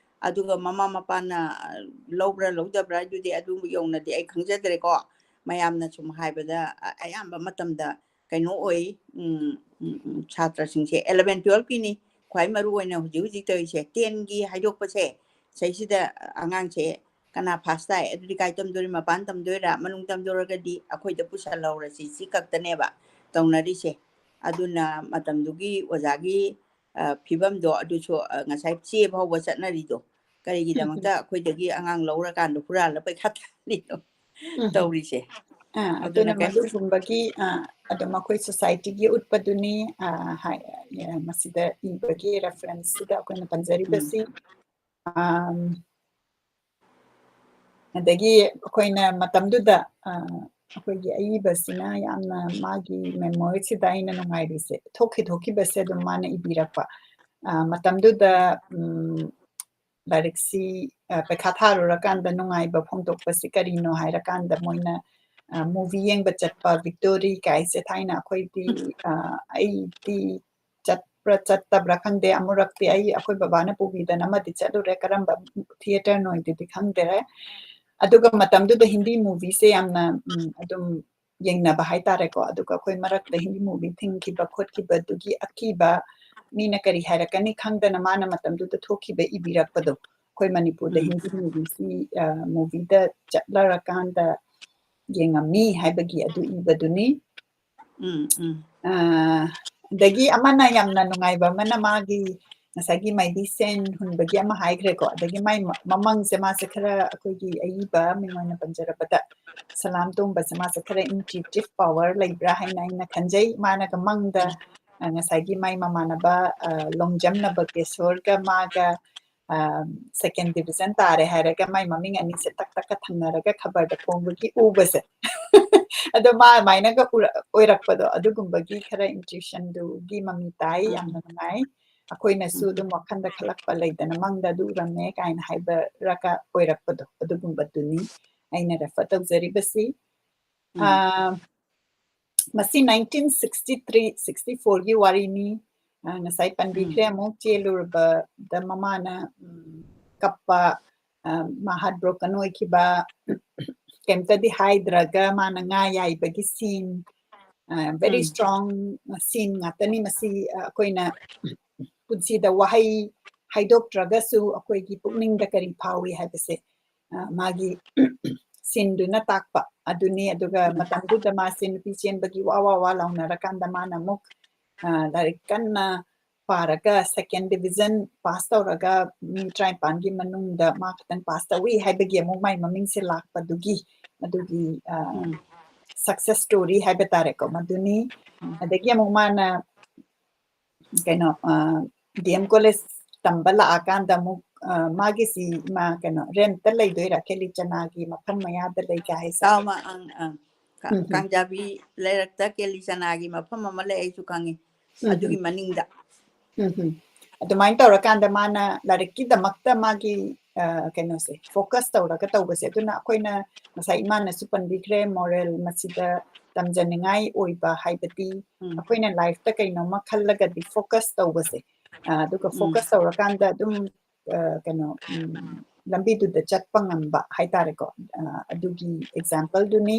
ꯑꯗꯨꯒ ꯃꯃꯥ ꯃꯄꯥꯅ ꯂꯧꯕ꯭ꯔꯥ ꯂꯧꯗꯕ꯭ꯔꯥ ꯑꯗꯨꯗꯤ ꯑꯗꯨ ꯌꯧꯅꯗꯤ ꯑꯩ ꯈꯪꯖꯗ꯭ꯔꯦꯀꯣ ꯃꯌꯥꯝꯅ ꯁꯨꯝ ꯍꯥꯏꯕꯗ ꯑꯌꯥꯝꯕ ꯃꯇꯝꯗ ꯀꯩꯅꯣ ꯑꯣꯏ ꯁꯥꯇ꯭ꯔꯁꯤꯡꯁꯦ 11 12ꯀꯤꯅꯤ ꯈ꯭ꯋꯥꯏ ꯃꯔꯨ ꯑꯣꯏꯅ ꯍꯧꯖꯤꯛ ꯇꯧꯔꯤꯁꯦ 10ꯒꯤ ꯍꯥꯏꯗꯣꯛꯄꯁꯦ ꯁꯤꯗꯩꯁꯤꯗ ꯑꯉꯥꯡꯁꯦ ꯀꯅꯥ ꯐꯥꯁ ꯇꯥꯏ ꯑꯗꯨꯗꯤ ꯀꯥꯏ ꯇꯝꯗꯣꯔꯤ ꯃꯄꯥꯟ ꯇꯝꯗꯣꯏꯔꯥ ꯃꯅꯨꯡ ꯇꯝꯗꯣꯔꯒꯗꯤ ꯑꯩꯈꯣꯏꯗ ꯄꯨꯁꯜꯍꯧꯔꯁꯤ ꯁꯤ ꯈꯛꯇꯅꯦꯕ ꯇꯧꯅꯔꯤꯁꯦ ꯑꯗꯨꯅ ꯃꯇꯝꯗꯨꯒꯤ ꯑꯣꯖꯥꯒꯤ ꯐꯤꯕꯝꯗꯣ ꯑꯗꯨꯁꯨ ꯉꯁꯥꯏ ꯆꯦ ꯐꯥꯎꯕ ꯆꯠꯅꯔꯤꯗꯣ ꯀꯔꯤꯒꯤꯗꯃꯛꯇ ꯑꯩꯈꯣꯏꯗꯒꯤ ꯑꯉꯥꯡ ꯂꯧꯔꯀꯥꯟꯗ ꯍꯨꯔꯥꯜꯂ ꯄꯩꯈꯥ ꯊꯥꯔꯤꯅꯣ ꯇꯧꯔꯤꯁꯦ ꯑꯗꯨꯅ ꯀꯩꯁꯨ ꯃꯗꯨꯒꯨꯝꯕꯒꯤ ꯑꯗꯨꯝ ꯑꯩꯈꯣꯏ ꯁꯣꯁꯥꯏꯇꯤꯒꯤ ꯎꯠꯄꯗꯨꯅꯤ ꯃꯁꯤꯗ ꯏꯕꯒꯤ ꯔꯦꯐꯔꯦꯟꯁꯁꯤꯗ ꯑꯩꯈꯣꯏꯅ ꯄꯟꯖꯔꯤꯕꯁꯤ ꯑꯗꯒꯤ ꯑꯩꯈꯣꯏꯅ ꯃꯇꯝꯗꯨꯗ ꯑꯩꯈꯣꯏꯒꯤ ꯑꯏꯕꯁꯤꯅ ꯌꯥꯝꯅ ꯃꯥꯒꯤ ꯃꯦꯃꯣꯔꯤꯁꯤꯗ ꯑꯩꯅ ꯅꯨꯡꯉꯥꯏꯔꯤꯁꯦ ꯊꯣꯛꯈꯤꯕꯁꯦ ꯑꯗꯨꯝ ꯃꯥꯅ ꯏꯕꯤꯔꯛꯄ ꯃꯇꯝꯗꯨꯗ ꯂꯥꯏꯔꯤꯛꯁꯤ ꯄꯩꯈꯥ ꯊꯥꯔꯨꯔꯀꯥꯟꯗ ꯅꯨꯡꯉꯥꯏꯕ ꯐꯣꯡꯗꯣꯛꯄꯁꯤ ꯀꯔꯤꯅꯣ ꯍꯥꯏꯔꯀꯥꯟꯗ ꯃꯣꯏꯅ ꯃꯨꯚꯤ ꯌꯦꯡꯕ ꯆꯠꯄ ꯚꯤꯛꯇꯣꯔꯤ ꯀꯥꯏꯁꯦ ꯊꯥꯏꯅ ꯑꯩꯈꯣꯏꯗꯤ ꯑꯩꯗꯤ ꯆꯠꯇꯕ꯭ꯔꯥ ꯈꯪꯗꯦ ꯑꯃꯨꯔꯛꯇꯤ ꯑꯩꯈꯣꯏ ꯕꯕꯥꯅ ꯄꯨꯕꯤꯗꯅ ꯑꯃꯗꯤ ꯆꯠꯂꯨꯔꯦ ꯀꯔꯝꯕ ꯊꯤꯌꯦꯇꯔꯅꯣꯏꯗꯨꯗꯤ ꯈꯪꯗ꯭ꯔꯦ ꯑꯗꯨꯒ ꯃꯇꯝꯗꯨꯗ ꯍꯤꯟꯗꯤ ꯃꯨꯚꯤꯁꯦ ꯌꯥꯝꯅ ꯑꯗꯨꯝ ꯌꯦꯡꯅꯕ ꯍꯥꯏꯇꯥꯔꯦꯀꯣ ꯑꯗꯨꯒ ꯑꯩꯈꯣꯏ ꯃꯔꯛꯇ ꯍꯤꯟꯗꯤ ꯃꯨꯚꯤ ꯊꯤꯡꯈꯤꯕ ꯈꯣꯠꯈꯤꯕꯗꯨꯒꯤ ꯑꯀꯤꯕ ꯃꯤꯅ ꯀꯔꯤ ꯍꯥꯏꯔꯛꯀꯅꯤ ꯈꯪꯗꯅ ꯃꯥꯅ ꯃꯇꯝꯗꯨꯗ ꯊꯣꯛꯈꯤꯕ ꯏꯕꯤꯔꯛꯄꯗꯣ ꯑꯩꯈꯣꯏ ꯃꯅꯤꯄꯨꯔꯗ ꯍꯤꯟꯗꯤ ꯃꯨꯚꯤꯁꯤ ꯃꯨꯚꯤꯗ ꯆꯠꯂꯔꯀꯥꯟꯗ ꯌꯦꯡꯉꯝꯃꯤ ꯍꯥꯏꯕꯒꯤ ꯑꯗꯨ ꯏꯕꯗꯨꯅꯤ ꯑꯗꯒꯤ ꯑꯃꯅ ꯌꯥꯝꯅ ꯅꯨꯡꯉꯥꯏꯕ ꯑꯃꯅ ꯃꯥꯒꯤ ꯉꯁꯥꯏꯒꯤ ꯃꯥꯏꯕꯤ ꯁꯦꯟ ꯍꯨꯟꯕꯒꯤ ꯑꯃ ꯍꯥꯏꯈ꯭ꯔꯦꯀꯣ ꯑꯗꯒꯤ ꯃꯥꯏ ꯃꯃꯪꯁꯦ ꯃꯥꯁꯦ ꯈꯔ ꯑꯩꯈꯣꯏꯒꯤ ꯑꯏꯕ ꯃꯤꯡ ꯑꯣꯏꯅ ꯄꯟꯖꯔꯕꯗ ꯁꯂꯥꯝ ꯇꯣꯡꯕꯁꯦ ꯃꯥꯁꯦ ꯈꯔ ꯏꯟꯇ꯭ꯌꯨꯇꯤꯞ ꯄꯋꯥꯔ ꯂꯩꯕ꯭ꯔꯥ ꯍꯥꯏꯅ ꯑꯩꯅ ꯈꯟꯖꯩ ꯃꯥꯅꯒ ꯃꯪꯗ ꯉꯁꯥꯏꯒꯤ ꯃꯥꯏ ꯃꯃꯥꯟꯅꯕ ꯂꯣꯡꯖꯝꯅꯕ ꯀꯦꯁꯣꯔꯒ ꯃꯥꯒ ꯁꯦꯀꯦꯟ ꯗꯤꯕꯤꯖꯟ ꯇꯥꯔꯦ ꯍꯥꯏꯔꯒ ꯃꯥꯏ ꯃꯃꯤꯡ ꯑꯅꯤꯁꯦ ꯇꯛ ꯇꯛꯀ ꯊꯝꯅꯔꯒ ꯈꯕꯔꯗ ꯐꯣꯡꯕꯒꯤ ꯎꯕꯁꯦ ꯑꯗꯣ ꯃꯥ ꯑꯗꯨꯃꯥꯏꯅꯒ ꯑꯣꯏꯔꯛꯄꯗꯣ ꯑꯗꯨꯒꯨꯝꯕꯒꯤ ꯈꯔ ꯏꯟꯇ꯭ꯌꯨꯁꯟꯗꯨꯒꯤ ꯃꯃꯤ ꯇꯥꯏ ꯌꯥꯝꯅ ꯅꯨꯡꯉꯥꯏ ꯑꯩꯈꯣꯏꯅꯁꯨ ꯑꯗꯨꯝ ꯋꯥꯈꯟꯗ ꯈꯜꯂꯛꯄ ꯂꯩꯗꯅ ꯃꯪꯗ ꯑꯗꯨ ꯎꯔꯝꯃꯦ ꯀꯥꯏꯅ ꯍꯥꯏꯕꯔꯒ ꯑꯣꯏꯔꯛꯄꯗꯣ ꯑꯗꯨꯒꯨꯝꯕꯗꯨꯅꯤ ꯑꯩꯅ ꯔꯦꯐꯔ ꯇꯧꯖꯔꯤꯕꯁꯤ ꯃꯁꯤ 1963-64ꯒꯤ ꯋꯥꯔꯤꯅꯤ ꯉꯁꯥꯏ ꯄꯟꯕꯤꯈ꯭ꯔꯦ ꯑꯃꯨꯛ ꯆꯦꯜꯂꯨꯔꯕꯗ ꯃꯃꯥꯅ ꯀꯞꯄ ꯃꯥ ꯍꯥꯔꯠ ꯕ꯭ꯔꯣꯀꯟ ꯑꯣꯏꯈꯤꯕ ꯀꯩꯝꯇꯗꯤ ꯍꯥꯏꯗ꯭ꯔꯒ ꯃꯥꯅ ꯉꯥ ꯌꯥꯏꯕꯒꯤ ꯁꯤꯟ ꯚꯦꯔꯤ ꯁ꯭ꯇ꯭ꯔꯣꯡ ꯁꯤꯟ ꯉꯥꯛꯇꯅꯤ ꯃꯁꯤ ꯑꯩꯈꯣꯏꯅ ꯄꯨꯟꯁꯤꯗ ꯋꯥꯍꯩ ꯍꯥꯏꯗꯣꯛꯇ꯭ꯔꯒꯁꯨ ꯑꯩꯈꯣꯏꯒꯤ ꯄꯨꯛꯅꯤꯡꯗ ꯀꯔꯤ ꯐꯥꯎꯏ ꯍꯥꯏꯕꯁꯦ ꯃꯥꯒꯤ ꯁꯤꯟꯗꯨꯅ ꯇꯥꯛꯄ ꯑꯗꯨꯅꯤ ꯑꯗꯨꯒ ꯃꯇꯝꯗꯨꯗ ꯃꯥꯁꯦ ꯅꯨꯄꯤ ꯆꯦꯟꯕꯒꯤ ꯋꯥ ꯂꯥꯎꯅꯔꯀꯥꯟꯗ ꯃꯥꯅ ꯑꯃꯨꯛ ꯂꯥꯏꯔꯤꯛ ꯀꯟꯅ ꯄꯥꯔꯒ ꯁꯦꯀꯦꯟ ꯗꯤꯕꯤꯖꯟ ꯄꯥꯁ ꯇꯧꯔꯒ ꯃꯤ 53ꯒꯤ ꯃꯅꯨꯡꯗ ꯃꯥ ꯈꯛꯇꯪ ꯄꯥꯁ ꯇꯧꯏ ꯍꯥꯏꯕꯒꯤ ꯑꯃꯨꯛ ꯃꯥꯏ ꯃꯃꯤꯡꯁꯦ ꯂꯥꯛꯄꯗꯨꯒꯤ ꯑꯗꯨꯒꯤ ꯁꯛꯁꯦꯁ ꯁ꯭ꯇꯣꯔꯤ ꯍꯥꯏꯕ ꯇꯥꯔꯦꯀꯣ ꯃꯗꯨꯅꯤ ꯑꯗꯒꯤ ꯑꯃꯨꯛ ꯃꯥꯅ ꯀꯩꯅꯣ ꯗꯤ ꯑꯦꯝ ꯀꯣꯂꯦꯖ ꯇꯝꯕ ꯂꯥꯛꯑꯀꯥꯟꯗ ꯑꯃꯨꯛ ꯃꯥꯒꯤꯁꯤ ꯃꯥ ꯀꯩꯅꯣ ꯔꯦꯟꯠꯇ ꯂꯩꯗꯣꯏꯔꯥ ꯀꯦꯂꯤꯆꯅꯥꯒꯤ ꯃꯐꯝ ꯃꯌꯥꯗ ꯂꯩꯒ ꯍꯥꯏꯁꯦ ꯀꯥꯡꯖꯥꯕꯤ ꯂꯩꯔꯛꯇ ꯀꯦꯂꯤꯆꯅꯥꯒꯤ ꯃꯐꯝ ꯑꯃ ꯂꯩ ꯑꯩꯁꯨ ꯈꯪꯉꯤ ꯑꯗꯨꯒꯤ ꯃꯅꯤꯡꯗ ꯑꯗꯨꯃꯥꯏꯅ ꯇꯧꯔꯀꯥꯟꯗ ꯃꯥꯅ ꯂꯥꯏꯔꯤꯛꯀꯤꯗꯃꯛꯇ ꯃꯥꯒꯤ ꯀꯩꯅꯣꯁꯦ ꯐꯣꯀꯁ ꯇꯧꯔꯒ ꯇꯧꯕꯁꯦ ꯑꯗꯨꯅ ꯑꯩꯈꯣꯏꯅ ꯉꯁꯥꯏ ꯏꯃꯥꯅꯁꯨ ꯄꯟꯕꯤꯈ꯭ꯔꯦ ꯃꯣꯔꯦꯜ ꯃꯁꯤꯗ ꯇꯝꯖꯅꯤꯡꯉꯥꯏ ꯑꯣꯏꯕ ꯍꯥꯏꯕꯗꯤ ꯑꯩꯈꯣꯏꯅ ꯂꯥꯏꯐꯇ ꯀꯩꯅꯣꯝꯃ ꯈꯜꯂꯒꯗꯤ ꯐꯣꯀꯁ ꯇꯧꯕꯁꯦ ꯑꯗꯨꯒ ꯐꯣꯀꯁ ꯇꯧꯔꯀꯥꯟꯗ ꯑꯗꯨꯝ ꯀꯩꯅꯣ ꯂꯝꯕꯤꯗꯨꯗ ꯆꯠꯄ ꯉꯝꯕ ꯍꯥꯏꯇꯥꯔꯦꯀꯣ ꯑꯗꯨꯒꯤ ꯑꯦꯛꯖꯥꯝꯄꯜꯗꯨꯅꯤ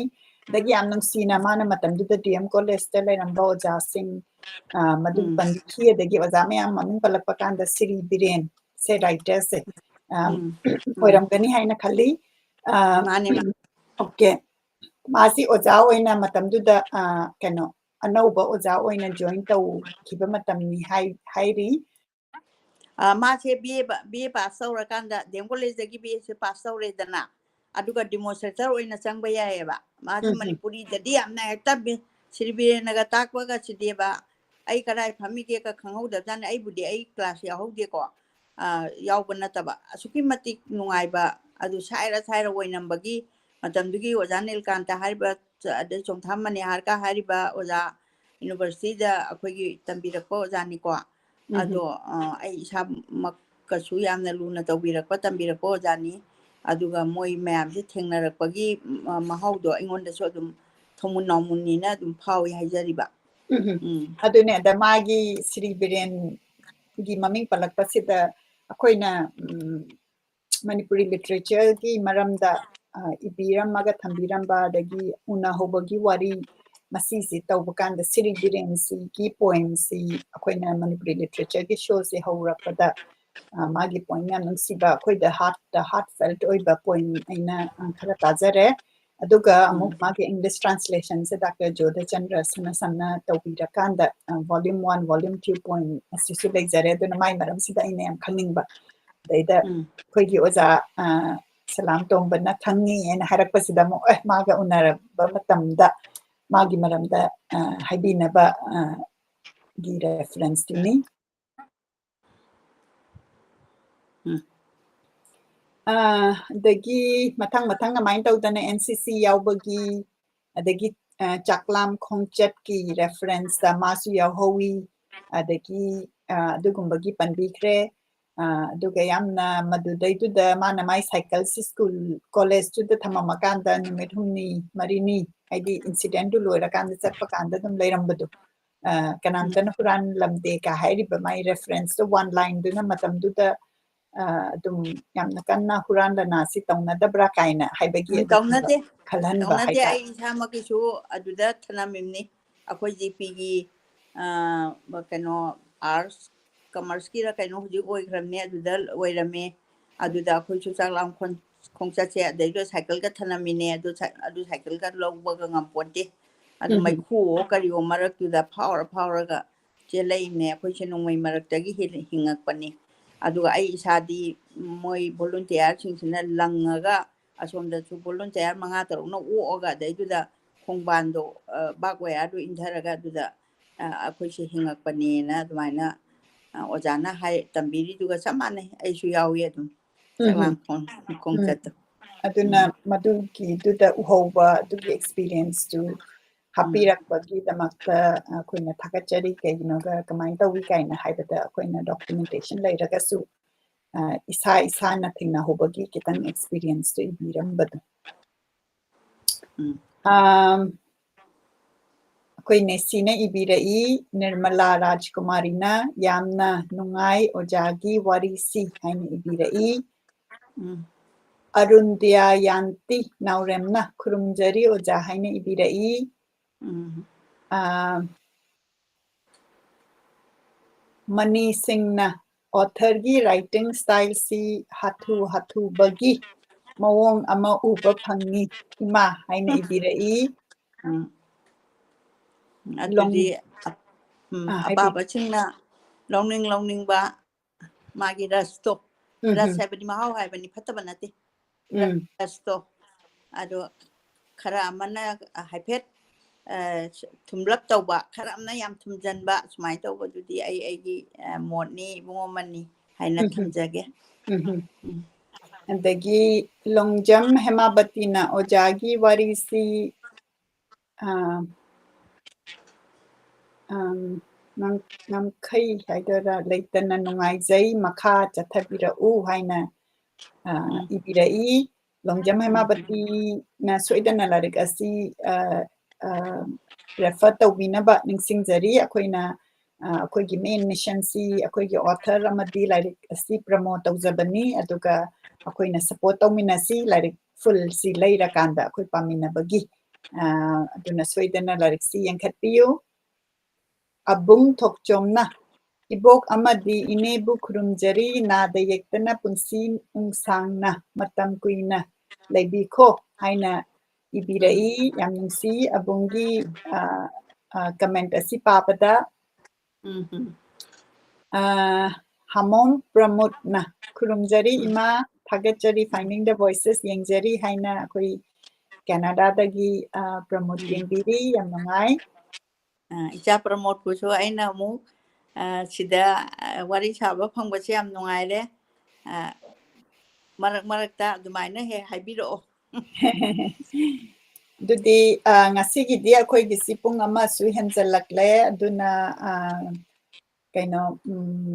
ꯑꯗꯒꯤ ꯌꯥꯝ ꯅꯨꯡꯁꯤꯅ ꯃꯥꯅ ꯃꯇꯝꯗꯨꯗ ꯗꯤ ꯑꯦꯝ ꯀꯣꯂꯦꯖꯇ ꯂꯩꯔꯝꯕ ꯑꯣꯖꯥꯁꯤꯡ ꯃꯗꯨ ꯄꯟꯕꯤꯈꯤ ꯑꯗꯒꯤ ꯑꯣꯖꯥ ꯃꯌꯥꯝ ꯃꯃꯤꯡ ꯄꯜꯂꯛꯄ ꯀꯥꯟꯗ ꯁꯤꯔꯤ ꯕꯤꯔꯦꯟ ꯁꯦ ꯔꯥꯏꯇꯔꯁꯦ ꯑꯣꯏꯔꯝꯒꯅꯤ ꯍꯥꯏꯅ ꯈꯜꯂꯤ ꯑꯣꯀꯦ ꯃꯥꯁꯤ ꯑꯣꯖꯥ ꯑꯣꯏꯅ ꯃꯇꯝꯗꯨꯗ ꯀꯩꯅꯣ ꯑꯅꯧꯕ ꯑꯣꯖꯥ ꯑꯣꯏꯅ ꯖꯣꯏꯟ ꯇꯧꯈꯤꯕ ꯃꯇꯝꯅꯤ ꯍꯥꯏꯔꯤ ꯃꯥꯁꯦ ꯕꯤ ꯑꯦ ꯄꯥꯁ ꯇꯧꯔꯀꯥꯟꯗ ꯗꯤ ꯑꯦꯝ ꯀꯣꯂꯦꯖꯇꯒꯤ ꯕꯤ ꯑꯦꯁꯦ ꯄꯥꯁ ꯇꯧꯔꯦꯗꯅ ꯑꯗꯨꯒ ꯗꯤꯃꯣꯟꯁꯇ꯭ꯔꯦꯇꯔ ꯑꯣꯏꯅ ꯆꯪꯕ ꯌꯥꯏꯑꯕ ꯃꯥꯁꯦ ꯃꯅꯤꯄꯨꯔꯤꯗꯗꯤ ꯌꯥꯝꯅ ꯍꯦꯛꯇ ꯁꯤꯔꯤ ꯕꯤꯔꯦꯟꯅꯒ ꯇꯥꯛꯄꯒꯁꯤꯗꯦꯕ ꯑꯩ ꯀꯗꯥꯏ ꯐꯝꯃꯤꯒꯦꯒ ꯈꯪꯍꯧꯗꯕꯖꯥꯠꯅꯤ ꯑꯩꯕꯨꯗꯤ ꯑꯩ ꯀ꯭ꯂꯥꯁ ꯌꯥꯎꯍꯧꯗꯦꯀꯣ ꯌꯥꯎꯕ ꯅꯠꯇꯕ ꯑꯁꯨꯛꯀꯤ ꯃꯇꯤꯛ ꯅꯨꯡꯉꯥꯏꯕ ꯑꯗꯨ ꯁꯥꯏꯔ ꯑꯣꯏꯅꯝꯕꯒꯤ ꯃꯇꯝꯗꯨꯒꯤ ꯑꯣꯖꯥ ꯅꯤꯜꯀꯥꯟꯇ ꯍꯥꯏꯔꯤꯕ ꯑꯗꯩ ꯆꯣꯡꯊꯥꯝ ꯃꯅꯤꯍꯥꯔꯀ ꯍꯥꯏꯔꯤꯕ ꯑꯣꯖꯥ ꯌꯨꯅꯤꯚꯔꯁꯤꯇꯤꯗ ꯑꯩꯈꯣꯏꯒꯤ ꯇꯝꯕꯤꯔꯛꯄ ꯑꯣꯖꯥꯅꯤꯀꯣ ꯑꯗꯣ ꯑꯩ ꯏꯁꯥꯃꯛꯀꯁꯨ ꯌꯥꯝꯅ ꯂꯨꯅ ꯇꯧꯕꯤꯔꯛꯄ ꯇꯝꯕꯤꯔꯛꯄ ꯑꯣꯖꯥꯅꯤ ꯑꯗꯨꯒ ꯃꯣꯏ ꯃꯌꯥꯝꯁꯦ ꯊꯦꯡꯅꯔꯛꯄꯒꯤ ꯃꯍꯥꯎꯗꯣ ꯑꯩꯉꯣꯟꯗꯁꯨ ꯑꯗꯨꯝ ꯊꯣꯡꯃꯨꯟ ꯅꯥꯎꯃꯨꯟꯅꯤꯅ ꯑꯗꯨꯝ ꯐꯥꯎꯏ ꯍꯥꯏꯖꯔꯤꯕ ꯑꯗꯨꯅꯦ ꯑꯗ ꯃꯥꯒꯤ ꯁꯤꯔꯤ ꯕꯤꯔꯦꯟꯒꯤ ꯃꯃꯤꯡ ꯄꯜꯂꯛꯄꯁꯤꯗ ꯑꯩꯈꯣꯏꯅ ꯃꯅꯤꯄꯨꯔꯤ ꯂꯤꯇꯔꯦꯆꯔꯒꯤ ꯃꯔꯝꯗ ꯏꯕꯤꯔꯝꯃꯒ ꯊꯝꯕꯤꯔꯝꯕ ꯑꯗꯒꯤ ꯎꯅꯍꯧꯕꯒꯤ ꯋꯥꯔꯤ ꯃꯁꯤꯁꯤ ꯇꯧꯕ ꯀꯥꯟꯗ ꯁꯤꯔꯤ ꯕꯤꯔꯦꯟꯁꯤꯒꯤ ꯄꯣꯏꯝꯁꯤ ꯑꯩꯈꯣꯏꯅ ꯃꯅꯤꯄꯨꯔꯤ ꯂꯤꯇꯔꯦꯆꯔꯒꯤ ꯁꯣꯁꯦ ꯍꯧꯔꯛꯄꯗ ꯃꯥꯒꯤ ꯄꯣꯏꯝ ꯌꯥꯝ ꯅꯨꯡꯁꯤꯕ ꯑꯩꯈꯣꯏꯗ ꯍꯥꯔꯠ ꯐꯦꯜꯠ ꯑꯣꯏꯕ ꯄꯣꯏꯝ ꯑꯩꯅ ꯈꯔ ꯇꯥꯖꯔꯦ ꯑꯗꯨꯒ ꯑꯃꯨꯛ ꯃꯥꯒꯤ ꯏꯪꯂꯤꯁ ꯇ꯭ꯔꯥꯟꯁꯂꯦꯁꯟꯁꯦ ꯗꯥꯛꯇꯔ ꯖꯣꯙꯆꯟꯗ꯭ꯔ ꯁꯝꯅ ꯇꯧꯕꯤꯔꯀꯥꯟꯗ ꯚꯣꯂ꯭ꯌꯨꯝ 1 ꯚꯣꯂ꯭ꯌꯨꯝ 2 ꯄꯣꯏꯝ ꯑꯁꯤꯁꯨ ꯂꯩꯖꯔꯦ ꯑꯗꯨꯅ ꯃꯥꯏ ꯃꯔꯝꯁꯤꯗ ꯑꯩꯅ ꯌꯥꯝ ꯈꯪꯅꯤꯡꯕ ꯑꯗꯩꯗ ꯑꯩꯈꯣꯏꯒꯤ ꯑꯣꯖꯥ ꯁꯂꯥꯝ ꯇꯣꯡꯕꯅ ꯈꯪꯉꯤ ꯍꯥꯏꯅ ꯍꯥꯏꯔꯛꯄꯁꯤꯗ ꯑꯃꯨꯛ ꯃꯥꯒ ꯎꯅꯔꯕ ꯃꯇꯝꯗ ꯃꯥꯒꯤ ꯃꯔꯝꯗ ꯍꯥꯏꯕꯤꯅꯕ ꯒꯤ ꯔꯦꯐꯔꯦꯟꯁꯇꯨꯅꯤ ꯑꯗꯒꯤ ꯃꯊꯪ ꯑꯗꯨꯃꯥꯏꯅ ꯇꯧꯗꯅ NCC ꯌꯥꯎꯕꯒꯤ adagi chaklam khongchat ki reference da masu yahowi adagi adugumbagi panbikre aduga yamna madudai tu da mana mai cycle si school college tu da thamamakanda numit humni marini haidi incident du loira kanda chatpa kanda dum leirambadu kanamtana huran lamde ka hairi ba mai reference to one line du na matam du da adum yamna kanna huran la nasi tawna dabra kaina haibagi Taunate khalhanba taunate haita ai isamakisu aduda thanamimni akoi GP gi kano arts commerce ki ra kano huji oikhramne aduda oirame aduda akoi chu chaklam khongcha che adaido cycle ka thanamine adu cycle ka logba ga ngamponte adu mai khu kari o marak tu da power ga che leine akoi che nongmai marak tagi hingak pani aduga ai isadi moi volunteer singsina langaga asomda su volunteer manga tarukna uoga daiduda khongbando bagway adu intharaga duda akoi se hingakpani na dumaina ojana hai tambiri duga samane aisu yawi adum chaklang khongchat aduna madugi duda uhoba dugi experience tu hapirakbagi damakta akoina thakachari kainoga kamai tawi kaina haibada akoina documentation leiraga su isa na thingna hobagi kitang experience tu ibirambadu akoine sina ibirai Nirmala Rajkumari na yamna nungai ojagi warisi haina ibirai Arundhya Yanti Nauremna Kurumjari Oja haina ibirai Mani Singhna author gi writing style si hathu bagi mawong ama uba phangi ima haina ibirai adudi ababa chingna longning ba magi rasto ras haibani mahau haibani phattaba nate rasto ado khara amana haiphet thumlap tawba khara amna yam thumjanba sumai tawba dudi ai modni bungomani haina thamjage adagi Longjam Hemabati na ojagi warisi namkhai haidara leitana nungaijai makha chathabirau haina ibirai Longjam Hemabati na soidana larik asi refer tawbinaba ningsingjari akoina akoigi main mission si akoigi author amadi larik asi promote tawjabani aduga akoina support tawminasi larik full si leirakanda akoi paminabagi aduna soidana larik si yankhatpiyu Abung Thokchomna Ibok amadi inebu khurumjari nada yektana punsi ungsangna matam kuina leibikho haina ibirai yam nungsi abungi comment asi papada Hamom Pramodna khurumjari ima thagachari finding the voices yengjari haina akoi Canada dagi promote yengbiri yam nungai icha promote kuso aina mu sida wari saba phangbache yam nungaire marakta adumaina he haibiro dudi ngasigidi akoigi sipung ama su henjalakle aduna kaino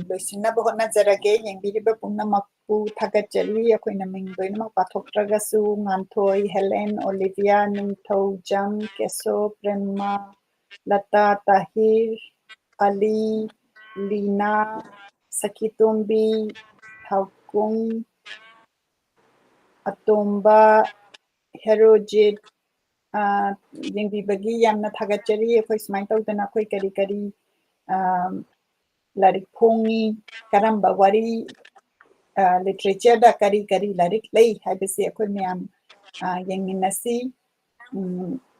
loisinna bahona jarage yengbiriba pungnamakpu thagachari akoina ming doinamak pathoktragasu nganthoi Helen Olivia Ningthaujam Keso Prema Lata Tahir Ali Lina Sakitombi Thaukung Atomba Herojit yengbibagi yamna thagachari akhoi smai tawdana akhoi kari larik phongi karamba wari literature da kari larik lei haibasi akhoi miyam yengminasi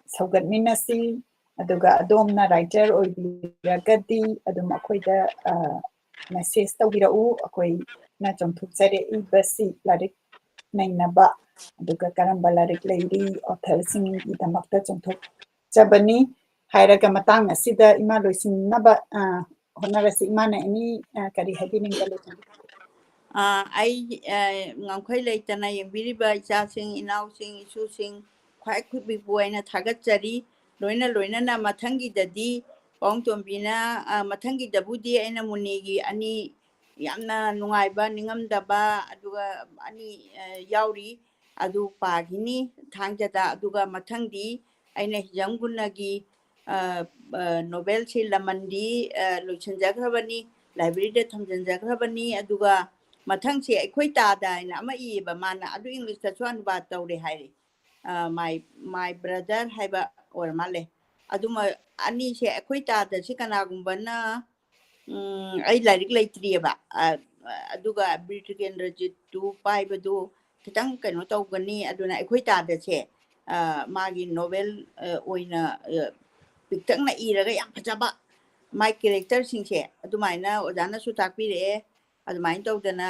saugatminasi aduga adomna writer oibiragadi adum akhoida message tawbirau akhoi na chomthukjare ibasi larik nainaba aduga karamba larik leiri author singi damakta chomthuk chabani hairaga matang asida ima loisinaba honarasi imana ani kari habiningale ai ngangkhoi leitana yengbiriba ichasing inausing isusing ꯈ꯭ꯋꯥꯏ ꯈꯨꯠꯄꯤꯕꯨ ꯑꯩꯅ ꯊꯥꯒꯠꯆꯔꯤ ꯂꯣꯏꯅꯅ ꯃꯊꯪꯒꯤꯗꯗꯤ ꯄꯥꯎꯡꯇꯣꯝꯕꯤꯅ ꯃꯊꯪꯒꯤꯗꯕꯨꯗꯤ ꯑꯩꯅ ꯃꯨꯅꯤꯒꯤ ꯑꯅꯤ ꯌꯥꯝꯅ ꯅꯨꯡꯉꯥꯏꯕ ꯅꯤꯡꯉꯝꯗꯕ ꯑꯗꯨꯒ ꯑꯅꯤ ꯌꯥꯎꯔꯤ ꯑꯗꯨ ꯄꯥꯈꯤꯅꯤ ꯊꯥꯡꯖꯗ ꯑꯗꯨꯒ ꯃꯊꯪꯗꯤ ꯑꯩꯅ ꯍꯤꯖꯝꯒꯨꯟꯅꯒꯤ ꯅꯣꯕꯦꯜꯁꯤ ꯂꯃꯟꯗꯤ ꯂꯣꯏꯁꯤꯟꯖꯈ꯭ꯔꯕꯅꯤ ꯂꯥꯏꯕ꯭ꯔꯦꯔꯤꯗ ꯊꯝꯖꯤꯟꯖꯈ꯭ꯔꯕꯅꯤ ꯑꯗꯨꯒ ꯃꯊꯪꯁꯦ ꯑꯩꯈꯣꯏ ꯇꯥꯗ ꯍꯥꯏꯅ ꯑꯃ ꯏꯌꯦꯕ ꯃꯥꯅ ꯑꯗꯨ ꯏꯪꯂꯤꯁꯇꯁꯨ ꯑꯅꯨꯕꯥꯠ ꯇꯧꯔꯦ ꯍꯥꯏꯔꯤ ꯃꯥꯏ ꯕ꯭ꯔꯗꯔ ꯍꯥꯏꯕ ꯑꯣꯏꯔ ꯃꯥꯜꯂꯦ ꯑꯗꯨꯃ ꯑꯅꯤꯁꯦ ꯑꯩꯈꯣꯏ ꯇꯥꯗꯁꯤ ꯀꯅꯥꯒꯨꯝꯕꯅ ꯑꯩ ꯂꯥꯏꯔꯤꯛ ꯂꯩꯇ꯭ꯔꯤꯑꯕ ꯑꯗꯨꯒ ꯕꯤꯔ ꯇꯤꯀꯦꯟꯗ꯭ꯔꯖꯤꯠꯇꯨ ꯄꯥꯏꯕꯗꯨ ꯈꯤꯇꯪ ꯀꯩꯅꯣ ꯇꯧꯒꯅꯤ ꯑꯗꯨꯅ ꯑꯩꯈꯣꯏ ꯇꯥꯗꯁꯦ ꯃꯥꯒꯤ ꯅꯣꯕꯦꯜ ꯑꯣꯏꯅ ꯄꯤꯛꯇꯛꯅ ꯏꯔꯒ ꯌꯥꯝ ꯐꯖꯕ ꯃꯥꯏ ꯀꯦꯔꯦꯛꯇꯔꯁꯤꯡꯁꯦ ꯑꯗꯨꯃꯥꯏꯅ ꯑꯣꯖꯥꯅꯁꯨ ꯇꯥꯛꯄꯤꯔꯛꯑꯦ ꯑꯗꯨꯃꯥꯏꯅ ꯇꯧꯗꯅ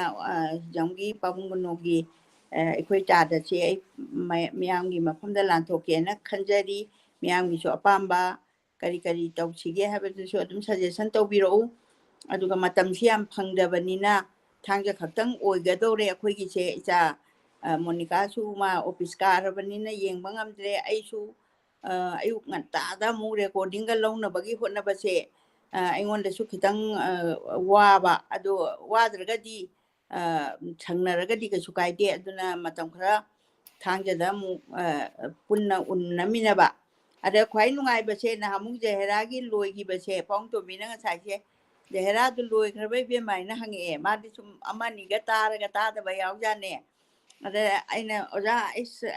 ꯍꯤꯖꯝꯒꯤ ꯄꯥꯕꯨꯡ ꯒꯨꯅꯣꯒꯤ ꯑꯩꯈꯣꯏ ꯇꯥꯗꯁꯦ ꯑꯩ ꯃꯤꯌꯥꯝꯒꯤ ꯃꯐꯝꯗ ꯂꯥꯟꯊꯣꯛꯀꯦꯅ ꯈꯟꯖꯔꯤ ꯃꯤꯌꯥꯝꯒꯤꯁꯨ ꯑꯄꯥꯝꯕ ꯀꯔꯤ ꯇꯧꯁꯤꯒꯦ ꯍꯥꯏꯕꯗꯨꯁꯨ ꯑꯗꯨꯝ ꯁꯖꯦꯁꯟ ꯇꯧꯕꯤꯔꯛꯎ ꯑꯗꯨꯒ ꯃꯇꯝꯁꯤ ꯌꯥꯝ ꯐꯪꯗꯕꯅꯤꯅ ꯊꯥꯡꯖ ꯈꯛꯇꯪ ꯑꯣꯏꯒꯗꯧꯔꯦ ꯑꯩꯈꯣꯏꯒꯤꯁꯦ ꯏꯆꯥ ꯃꯣꯅꯤꯀꯥꯁꯨ ꯃꯥ ꯑꯣꯐꯤꯁ ꯀꯥꯔꯕꯅꯤꯅ ꯌꯦꯡꯕ ꯉꯝꯗ꯭ꯔꯦ ꯑꯩꯁꯨ ꯑꯌꯨꯛ ꯉꯟꯇꯥꯗ ꯑꯃꯨꯛ ꯔꯦꯀꯣꯔꯗꯤꯡꯒ ꯂꯧꯅꯕꯒꯤ ꯍꯣꯠꯅꯕꯁꯦ ꯑꯩꯉꯣꯟꯗꯁꯨ ꯈꯤꯇꯪ ꯋꯥꯕ ꯑꯗꯣ ꯋꯥꯗ꯭ꯔꯒꯗꯤ ꯁꯪꯅꯔꯒꯗꯤ ꯀꯩꯁꯨ ꯀꯥꯏꯗꯦ ꯑꯗꯨꯅ ꯃꯇꯝ ꯈꯔ ꯊꯥꯡꯖꯗ ꯑꯃꯨꯛ ꯄꯨꯟꯅ ꯎꯟꯅꯃꯤꯟꯅꯕ ꯑꯗ ꯈ꯭ꯋꯥꯏ ꯅꯨꯡꯉꯥꯏꯕꯁꯦ ꯅꯍꯥꯟꯃꯨꯛ ꯖꯍꯦꯔꯥꯒꯤ ꯂꯣꯏꯈꯤꯕꯁꯦ ꯄꯥꯎꯡꯇꯣꯝꯕꯤꯅ ꯉꯁꯥꯏꯁꯦ ꯖꯍꯦꯔꯥꯗꯨ ꯂꯣꯏꯈ꯭ꯔꯕ ꯏꯕꯦꯝꯃ ꯍꯥꯏꯅ ꯍꯪꯉꯛꯑꯦ ꯃꯥꯗꯤ ꯁꯨꯝ ꯑꯃꯅꯤꯒ ꯇꯥꯔꯒ ꯇꯥꯗꯕ ꯌꯥꯎꯖꯥꯠꯅꯦ ꯑꯗ ꯑꯩꯅ ꯑꯣꯖꯥ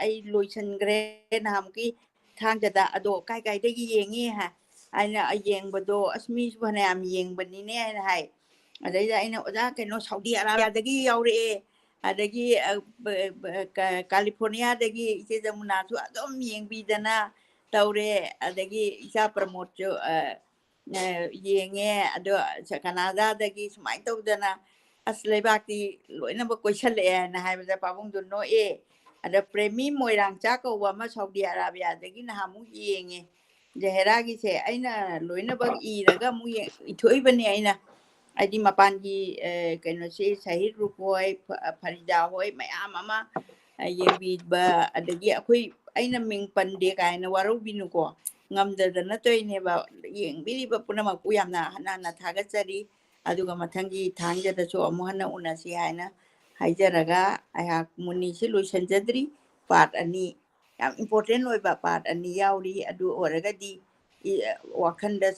ꯑꯩ ꯂꯣꯏꯁꯤꯟꯈ꯭ꯔꯦ ꯅꯍꯥꯟꯃꯨꯛꯀꯤ ꯊꯥꯡꯖꯗ ꯑꯗꯣ ꯀꯥꯏꯗꯒꯤ ꯌꯦꯡꯉꯤ ꯑꯩꯅ ꯌꯦꯡꯕꯗꯣ ꯑꯁ ꯃꯤꯁꯨ ꯐꯅꯌꯥꯝ ꯌꯦꯡꯕꯅꯤꯅꯦ ꯍꯥꯏꯅ ꯍꯥꯏ ꯑꯗꯩꯗ ꯑꯩꯅ ꯑꯣꯖꯥ ꯀꯩꯅꯣ ꯁꯥꯎꯗꯤ ꯑꯔꯥꯕꯤꯌꯥꯗꯒꯤ ꯌꯥꯎꯔꯛꯑꯦ ꯑꯗꯒꯤ ꯀꯥꯂꯤꯐꯣꯔꯅꯤꯌꯥꯗꯒꯤ ꯏꯆꯦ ꯖꯃꯨꯅꯥꯁꯨ ꯑꯗꯨꯝ ꯌꯦꯡꯕꯤꯗꯅ ꯇꯧꯔꯦ ꯑꯗꯒꯤ ꯏꯆꯥ ꯄ꯭ꯔꯃꯣꯗꯁꯨ ꯌꯦꯡꯉꯦ ꯑꯗꯣ ꯀꯅꯥꯗꯥꯗꯒꯤ ꯁꯨꯃꯥꯏꯅ ꯇꯧꯗꯅ ꯑꯁ ꯂꯩꯕꯥꯛꯇꯤ ꯂꯣꯏꯅꯃꯛ ꯀꯣꯏꯁꯜꯂꯛꯑꯦ ꯍꯥꯏꯅ ꯍꯥꯏꯕꯗ ꯄꯥꯕꯨꯡꯗꯨ ꯅꯣꯛꯑꯦ ꯑꯗ ꯄ꯭ꯔꯦꯃꯤ ꯃꯣꯏꯔꯥꯡꯆꯥ ꯀꯧꯕ ꯑꯃ ꯁꯥꯎꯗꯤ ꯑꯔꯥꯕꯤꯌꯥꯗꯒꯤ ꯅꯍꯥꯟꯃꯨꯛ ꯌꯦꯡꯉꯦ ꯖꯍꯦꯔꯥꯒꯤꯁꯦ ꯑꯩꯅ ꯂꯣꯏꯅꯃꯛ ꯏꯔꯒ ꯑꯃꯨꯛ ꯏꯊꯣꯛꯏꯕꯅꯦ ꯑꯩꯅ ꯍꯥꯏꯗꯤ ꯃꯄꯥꯟꯒꯤ ꯀꯩꯅꯣꯁꯤ ꯁꯍꯤꯗ ꯔꯨꯞ ꯍꯣꯏ ꯐꯔꯤꯗꯥ ꯍꯣꯏ ꯃꯌꯥꯝ ꯑꯃ ꯌꯦꯡꯕꯤꯕ ꯑꯗꯒꯤ ꯑꯩꯅ ꯃꯤꯡ ꯄꯟꯗꯦ ꯀꯥꯏꯅ ꯋꯥꯔꯧꯕꯤꯅꯨꯀꯣ ꯉꯝꯗꯗꯅ ꯇꯧꯔꯤꯅꯦꯕ ꯌꯦꯡꯕꯤꯔꯤꯕ ꯄꯨꯝꯅꯃꯛꯄꯨ ꯌꯥꯝꯅ ꯍꯟꯅ ꯊꯥꯒꯠꯆꯔꯤ ꯑꯗꯨꯒ ꯃꯊꯪꯒꯤ ꯊꯥꯡꯖꯗꯁꯨ ꯑꯃꯨꯛ ꯍꯟꯅ ꯎꯅꯁꯤ ꯍꯥꯏꯅ ꯍꯥꯏꯖꯔꯒ ꯑꯩꯍꯥꯛ ꯃꯨꯅꯤꯁꯤ ꯂꯣꯏꯁꯤꯟꯖꯗ꯭ꯔꯤ ꯄꯥꯔꯠ 2 ꯌꯥꯝ ꯏꯝꯄꯣꯔꯇꯦꯟ ꯑꯣꯏꯕ ꯄꯥꯔꯠ 2 ꯌꯥꯎꯔꯤ ꯑꯗꯨ ꯑꯣꯏꯔꯒꯗꯤ ꯋꯥꯈꯜꯗ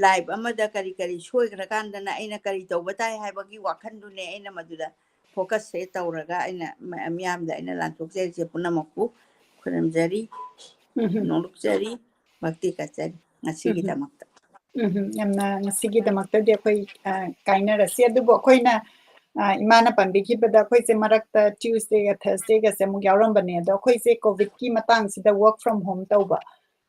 ꯂꯥꯏꯐ ꯑꯃꯗ ꯀꯔꯤ ꯁꯣꯏꯈ꯭ꯔꯀꯥꯟꯗꯅ ꯑꯩꯅ ꯀꯔꯤ ꯇꯧꯕ ꯇꯥꯏ ꯍꯥꯏꯕꯒꯤ ꯋꯥꯈꯜꯗꯨꯅꯦ ꯑꯩꯅ ꯃꯗꯨꯗ ꯐꯣꯀꯁꯁꯦ ꯇꯧꯔꯒ ꯑꯩꯅ ꯃꯤꯌꯥꯝꯗ ꯑꯩꯅ ꯂꯥꯟꯊꯣꯛꯆꯔꯤꯁꯦ ꯄꯨꯝꯅꯃꯛꯄꯨ ꯈꯨꯔꯨꯝꯖꯔꯤ ꯅꯣꯡꯂꯨꯛꯆꯔꯤ ꯚꯛꯇꯤ ꯀꯠꯆꯔꯤ ꯉꯁꯤꯒꯤꯗꯃꯛꯇ ꯌꯥꯝꯅ ꯉꯁꯤꯒꯤꯗꯃꯛꯇꯗꯤ ꯑꯩꯈꯣꯏ ꯀꯥꯏꯅꯔꯁꯤ ꯑꯗꯨꯕꯨ ꯑꯩꯈꯣꯏꯅ ꯏꯃꯥꯅ ꯄꯟꯕꯤꯈꯤꯕꯗ ꯑꯩꯈꯣꯏꯁꯦ ꯃꯔꯛꯇ ꯇ꯭ꯌꯨꯁꯗꯦꯒ ꯊꯔꯁꯗꯦꯒꯁꯦ ꯑꯃꯨꯛ ꯌꯥꯎꯔꯝꯕꯅꯦ ꯑꯗꯣ ꯑꯩꯈꯣꯏꯁꯦ ꯀꯣꯚꯤꯗꯀꯤ ꯃꯇꯥꯡꯁꯤꯗ ꯋꯔꯛ ꯐ꯭ꯔꯣꯝ ꯍꯣꯝ ꯇꯧꯕ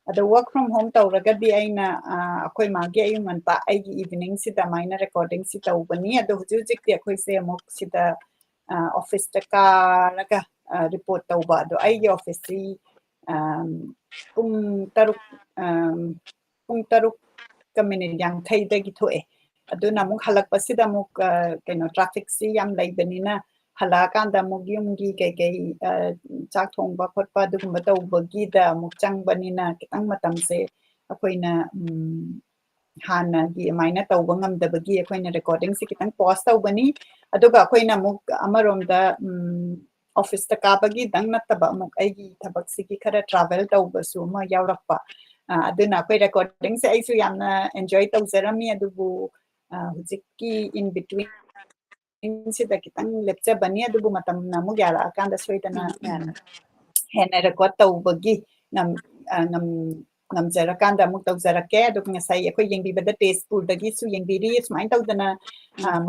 ꯑꯗꯣ ꯋꯔꯛ ꯐ꯭ꯔꯣꯝ ꯍꯣꯝ ꯇꯧꯔꯒꯗꯤ ꯑꯩꯅ ꯑꯩꯈꯣꯏ ꯃꯥꯒꯤ ꯑꯌꯨꯛ ꯉꯟꯇꯥ ꯑꯩꯒꯤ ꯏꯚꯤꯅꯤꯡꯁꯤꯗ ꯑꯗꯨꯃꯥꯏꯅ ꯔꯦꯀꯣꯔꯗꯤꯡꯁꯤ ꯇꯧꯕꯅꯤ ꯑꯗꯣ ꯍꯧꯖꯤꯛꯇꯤ ꯑꯩꯈꯣꯏꯁꯦ ꯑꯃꯨꯛ ꯁꯤꯗ ꯑꯣꯐꯤꯁꯇ ꯀꯥꯔꯒ ꯔꯤꯄꯣꯔꯠ ꯇꯧꯕ ꯑꯗꯣ ꯑꯩꯒꯤ ꯑꯣꯐꯤꯁꯁꯤ ꯄꯨꯡ 7ꯀ ꯃꯤꯅꯤꯠ 50ꯗꯒꯤ ꯊꯣꯛꯑꯦ ꯑꯗꯨꯅ ꯑꯃꯨꯛ ꯍꯜꯂꯛꯄꯁꯤꯗ ꯑꯃꯨꯛ ꯀꯩꯅꯣ ꯇ꯭ꯔꯥꯐꯤꯛꯁꯤ ꯌꯥꯝ ꯂꯩꯕꯅꯤꯅ ꯍꯜꯂꯛꯑꯀꯥꯟꯗ ꯑꯃꯨꯛ ꯌꯨꯝꯒꯤ ꯀꯩꯀꯩ ꯆꯥꯛ ꯊꯣꯡꯕ ꯈꯣꯠꯄ ꯑꯗꯨꯒꯨꯝꯕ ꯇꯧꯕꯒꯤꯗ ꯑꯃꯨꯛ ꯆꯪꯕꯅꯤꯅ ꯈꯤꯇꯪ ꯃꯇꯝꯁꯦ ꯑꯩꯈꯣꯏꯅ ꯍꯥꯟꯅꯒꯤ ꯑꯗꯨꯃꯥꯏꯅ ꯇꯧꯕ ꯉꯝꯗꯕꯒꯤ ꯑꯩꯈꯣꯏꯅ ꯔꯦꯀꯣꯔꯗꯤꯡꯁꯦ ꯈꯤꯇꯪ ꯄꯣꯁ ꯇꯧꯕꯅꯤ ꯑꯗꯨꯒ ꯑꯩꯈꯣꯏꯅ ꯑꯃꯨꯛ ꯑꯃꯔꯣꯝꯗ ꯑꯣꯐꯤꯁꯇ ꯀꯥꯕꯒꯤꯗꯪ ꯅꯠꯇꯕ ꯑꯃꯨꯛ ꯑꯩꯒꯤ ꯊꯕꯛꯁꯤꯒꯤ ꯈꯔ ꯇ꯭ꯔꯥꯚꯦꯜ ꯇꯧꯕꯁꯨ ꯑꯃ ꯌꯥꯎꯔꯛꯄ ꯑꯗꯨꯅ ꯑꯩꯈꯣꯏ ꯔꯦꯀꯣꯔꯗꯤꯡꯁꯦ ꯑꯩꯁꯨ ꯌꯥꯝꯅ ꯑꯦꯟꯖꯣꯏ ꯇꯧꯖꯔꯝꯃꯤ ꯑꯗꯨꯕꯨ ꯍꯧꯖꯤꯛꯀꯤ ꯏꯟ ꯕꯤꯇ꯭ꯋꯤꯟꯁꯤꯗ ꯈꯤꯇꯪ ꯂꯦꯞꯆꯕꯅꯤ ꯑꯗꯨꯕꯨ ꯃꯇꯝꯅ ꯑꯃꯨꯛ ꯌꯥꯔꯛꯑꯀꯥꯟꯗ ꯁꯣꯏꯗꯅ ꯍꯦꯟꯅ ꯔꯦꯀꯣꯔꯠ ꯇꯧꯕꯒꯤ ꯉꯝꯖꯔꯀꯥꯟꯗ ꯑꯃꯨꯛ ꯇꯧꯖꯔꯛꯀꯦ ꯑꯗꯨꯒ ꯉꯁꯥꯏ ꯑꯩꯈꯣꯏ ꯌꯦꯡꯕꯤꯕꯗ ꯇꯦꯖꯄꯨꯔꯗꯒꯤꯁꯨ ꯌꯦꯡꯕꯤꯔꯤ ꯁꯨꯃꯥꯏꯅ ꯇꯧꯗꯅ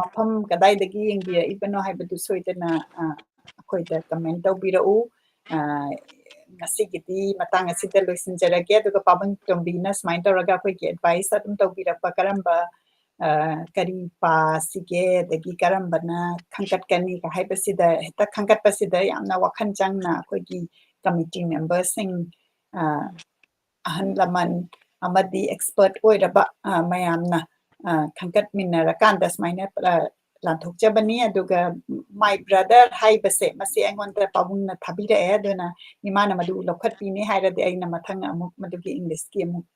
ꯃꯐꯝ ꯀꯗꯥꯏꯗꯒꯤ ꯌꯦꯡꯕꯤꯔꯛꯏꯕꯅꯣ ꯍꯥꯏꯕꯗꯨ ꯁꯣꯏꯗꯅ ꯑꯩꯈꯣꯏꯗ ꯀꯃꯦꯟ ꯇꯧꯕꯤꯔꯛꯎ ꯉꯁꯤꯒꯤꯗꯤ ꯃꯇꯥꯡ ꯑꯁꯤꯗ ꯂꯣꯏꯁꯤꯟꯖꯔꯒꯦ ꯑꯗꯨꯒ ꯄꯥꯕꯨꯡꯇꯣꯝꯕꯤꯅ ꯁꯨꯃꯥꯏꯅ ꯇꯧꯔꯒ ꯑꯩꯈꯣꯏꯒꯤ ꯑꯦꯗꯚꯥꯏꯁ ꯑꯗꯨꯝ ꯇꯧꯕꯤꯔꯛꯄ ꯀꯔꯝꯕ ꯀꯔꯤ ꯄꯥꯁꯤꯒꯦ ꯑꯗꯒꯤ ꯀꯔꯝꯕꯅ ꯈꯟꯒꯠꯀꯅꯤ ꯍꯥꯏꯕꯁꯤꯗ ꯍꯦꯛꯇ ꯈꯟꯒꯠꯄꯁꯤꯗ ꯌꯥꯝꯅ ꯋꯥꯈꯜ ꯆꯪꯅ ꯑꯩꯈꯣꯏꯒꯤ ꯀꯃꯤꯇꯤ ꯃꯦꯝꯕꯔꯁꯤꯡ ꯑꯍꯜ ꯂꯃꯟ ꯑꯃꯗꯤ ꯑꯦꯛꯁꯄꯔꯠ ꯑꯣꯏꯔꯕ ꯃꯌꯥꯝꯅ ꯈꯟꯒꯠꯃꯤꯟꯅꯔꯀꯥꯟꯗ ꯁꯨꯃꯥꯏꯅ ꯂꯥꯟꯊꯣꯛꯆꯕꯅꯤ ꯑꯗꯨꯒ my brother ꯍꯥꯏꯕꯁꯦ ꯃꯁꯤ ꯑꯩꯉꯣꯟꯗ ꯄꯥꯕꯨꯡꯅ ꯊꯥꯕꯤꯔꯛꯑꯦ ꯑꯗꯨꯅ ꯏꯃꯥꯅ ꯃꯗꯨ ꯂꯧꯈꯠꯄꯤꯅꯤ ꯍꯥꯏꯔꯗꯤ ꯑꯩꯅ ꯃꯊꯪ ꯑꯃꯨꯛ ꯃꯗꯨꯒꯤ ꯏꯪꯂꯤꯁꯀꯤ ꯑꯃꯨꯛ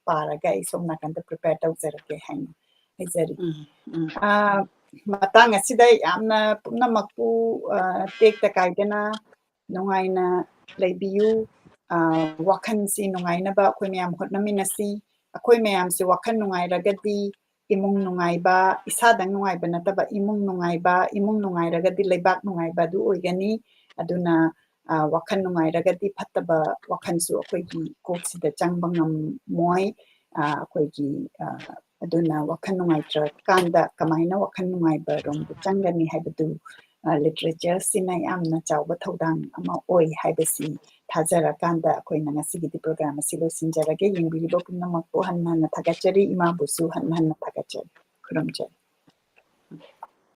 ꯄꯥꯔꯒ ꯑꯩ ꯁꯣꯝ ꯅꯥꯀꯟꯗ ꯄ꯭ꯔꯤꯄꯦꯌꯔ ꯇꯧꯖꯔꯒꯦ ꯍꯥꯏꯅ ꯍꯥꯏꯖꯔꯤ ꯃꯇꯥꯡ ꯑꯁꯤꯗ ꯌꯥꯝꯅ ꯄꯨꯝꯅꯃꯛꯄꯨ ꯇꯦꯛꯇ ꯀꯥꯏꯗꯅ ꯅꯨꯡꯉꯥꯏꯅ ꯂꯩꯕꯤꯌꯨ ꯋꯥꯈꯜꯁꯤ ꯅꯨꯡꯉꯥꯏꯅꯕ ꯑꯩꯈꯣꯏ ꯃꯌꯥꯝ ꯍꯣꯠꯅꯃꯤꯟꯅꯁꯤ ꯑꯩꯈꯣꯏ ꯃꯌꯥꯝꯁꯤ ꯋꯥꯈꯜ ꯅꯨꯡꯉꯥꯏꯔꯒꯗꯤ ꯏꯃꯨꯡ ꯅꯨꯡꯉꯥꯏꯕ ꯏꯁꯥꯗꯪ ꯅꯨꯡꯉꯥꯏꯕ ꯅꯠꯇꯕ ꯏꯃꯨꯡ ꯅꯨꯡꯉꯥꯏꯔꯒꯗꯤ ꯂꯩꯕꯥꯛ ꯅꯨꯡꯉꯥꯏꯕ ꯑꯗꯨ ꯑꯣꯏꯒꯅꯤ ꯑꯗꯨꯅ ꯋꯥꯈꯜ ꯅꯨꯡꯉꯥꯏꯔꯒꯗꯤ ꯐꯠꯇꯕ ꯋꯥꯈꯜꯁꯨ ꯑꯩꯈꯣꯏꯒꯤ ꯀꯣꯛꯁꯤꯗ ꯆꯪꯕ ꯉꯝꯃꯣꯏ ꯑꯩꯈꯣꯏꯒꯤ ꯑꯗꯨꯅ ꯋꯥꯈꯜ ꯅꯨꯡꯉꯥꯏꯇ꯭ꯔꯀꯥꯟꯗ ꯀꯃꯥꯏꯅ ꯋꯥꯈꯜ ꯅꯨꯡꯉꯥꯏꯕꯔꯣꯝꯗ ꯆꯪꯒꯅꯤ ꯍꯥꯏꯕꯗꯨ ꯂꯤꯇꯔꯦꯆꯔꯁꯤꯅ ꯌꯥꯝꯅ ꯆꯥꯎꯕ ꯊꯧꯗꯥꯡ ꯑꯃ ꯑꯣꯏ ꯍꯥꯏꯕꯁꯤ ꯊꯥꯖꯔꯀꯥꯟꯗ ꯑꯩꯈꯣꯏꯅ ꯉꯁꯤꯒꯤꯗꯤ ꯄ꯭ꯔꯣꯒ꯭ꯔꯥꯝ ꯑꯁꯤ ꯂꯣꯏꯁꯤꯟꯖꯔꯒꯦ ꯌꯦꯡꯕꯤꯔꯤꯕ ꯄꯨꯝꯅꯃꯛꯄꯨ ꯍꯟꯅ ꯍꯟꯅ ꯊꯥꯒꯠꯆꯔꯤ ꯏꯃꯥꯕꯨꯁꯨ ꯍꯟꯅ ꯍꯟꯅ ꯊꯥꯒꯠꯆꯔꯤ ꯈꯨꯔꯨꯝꯖꯔꯤ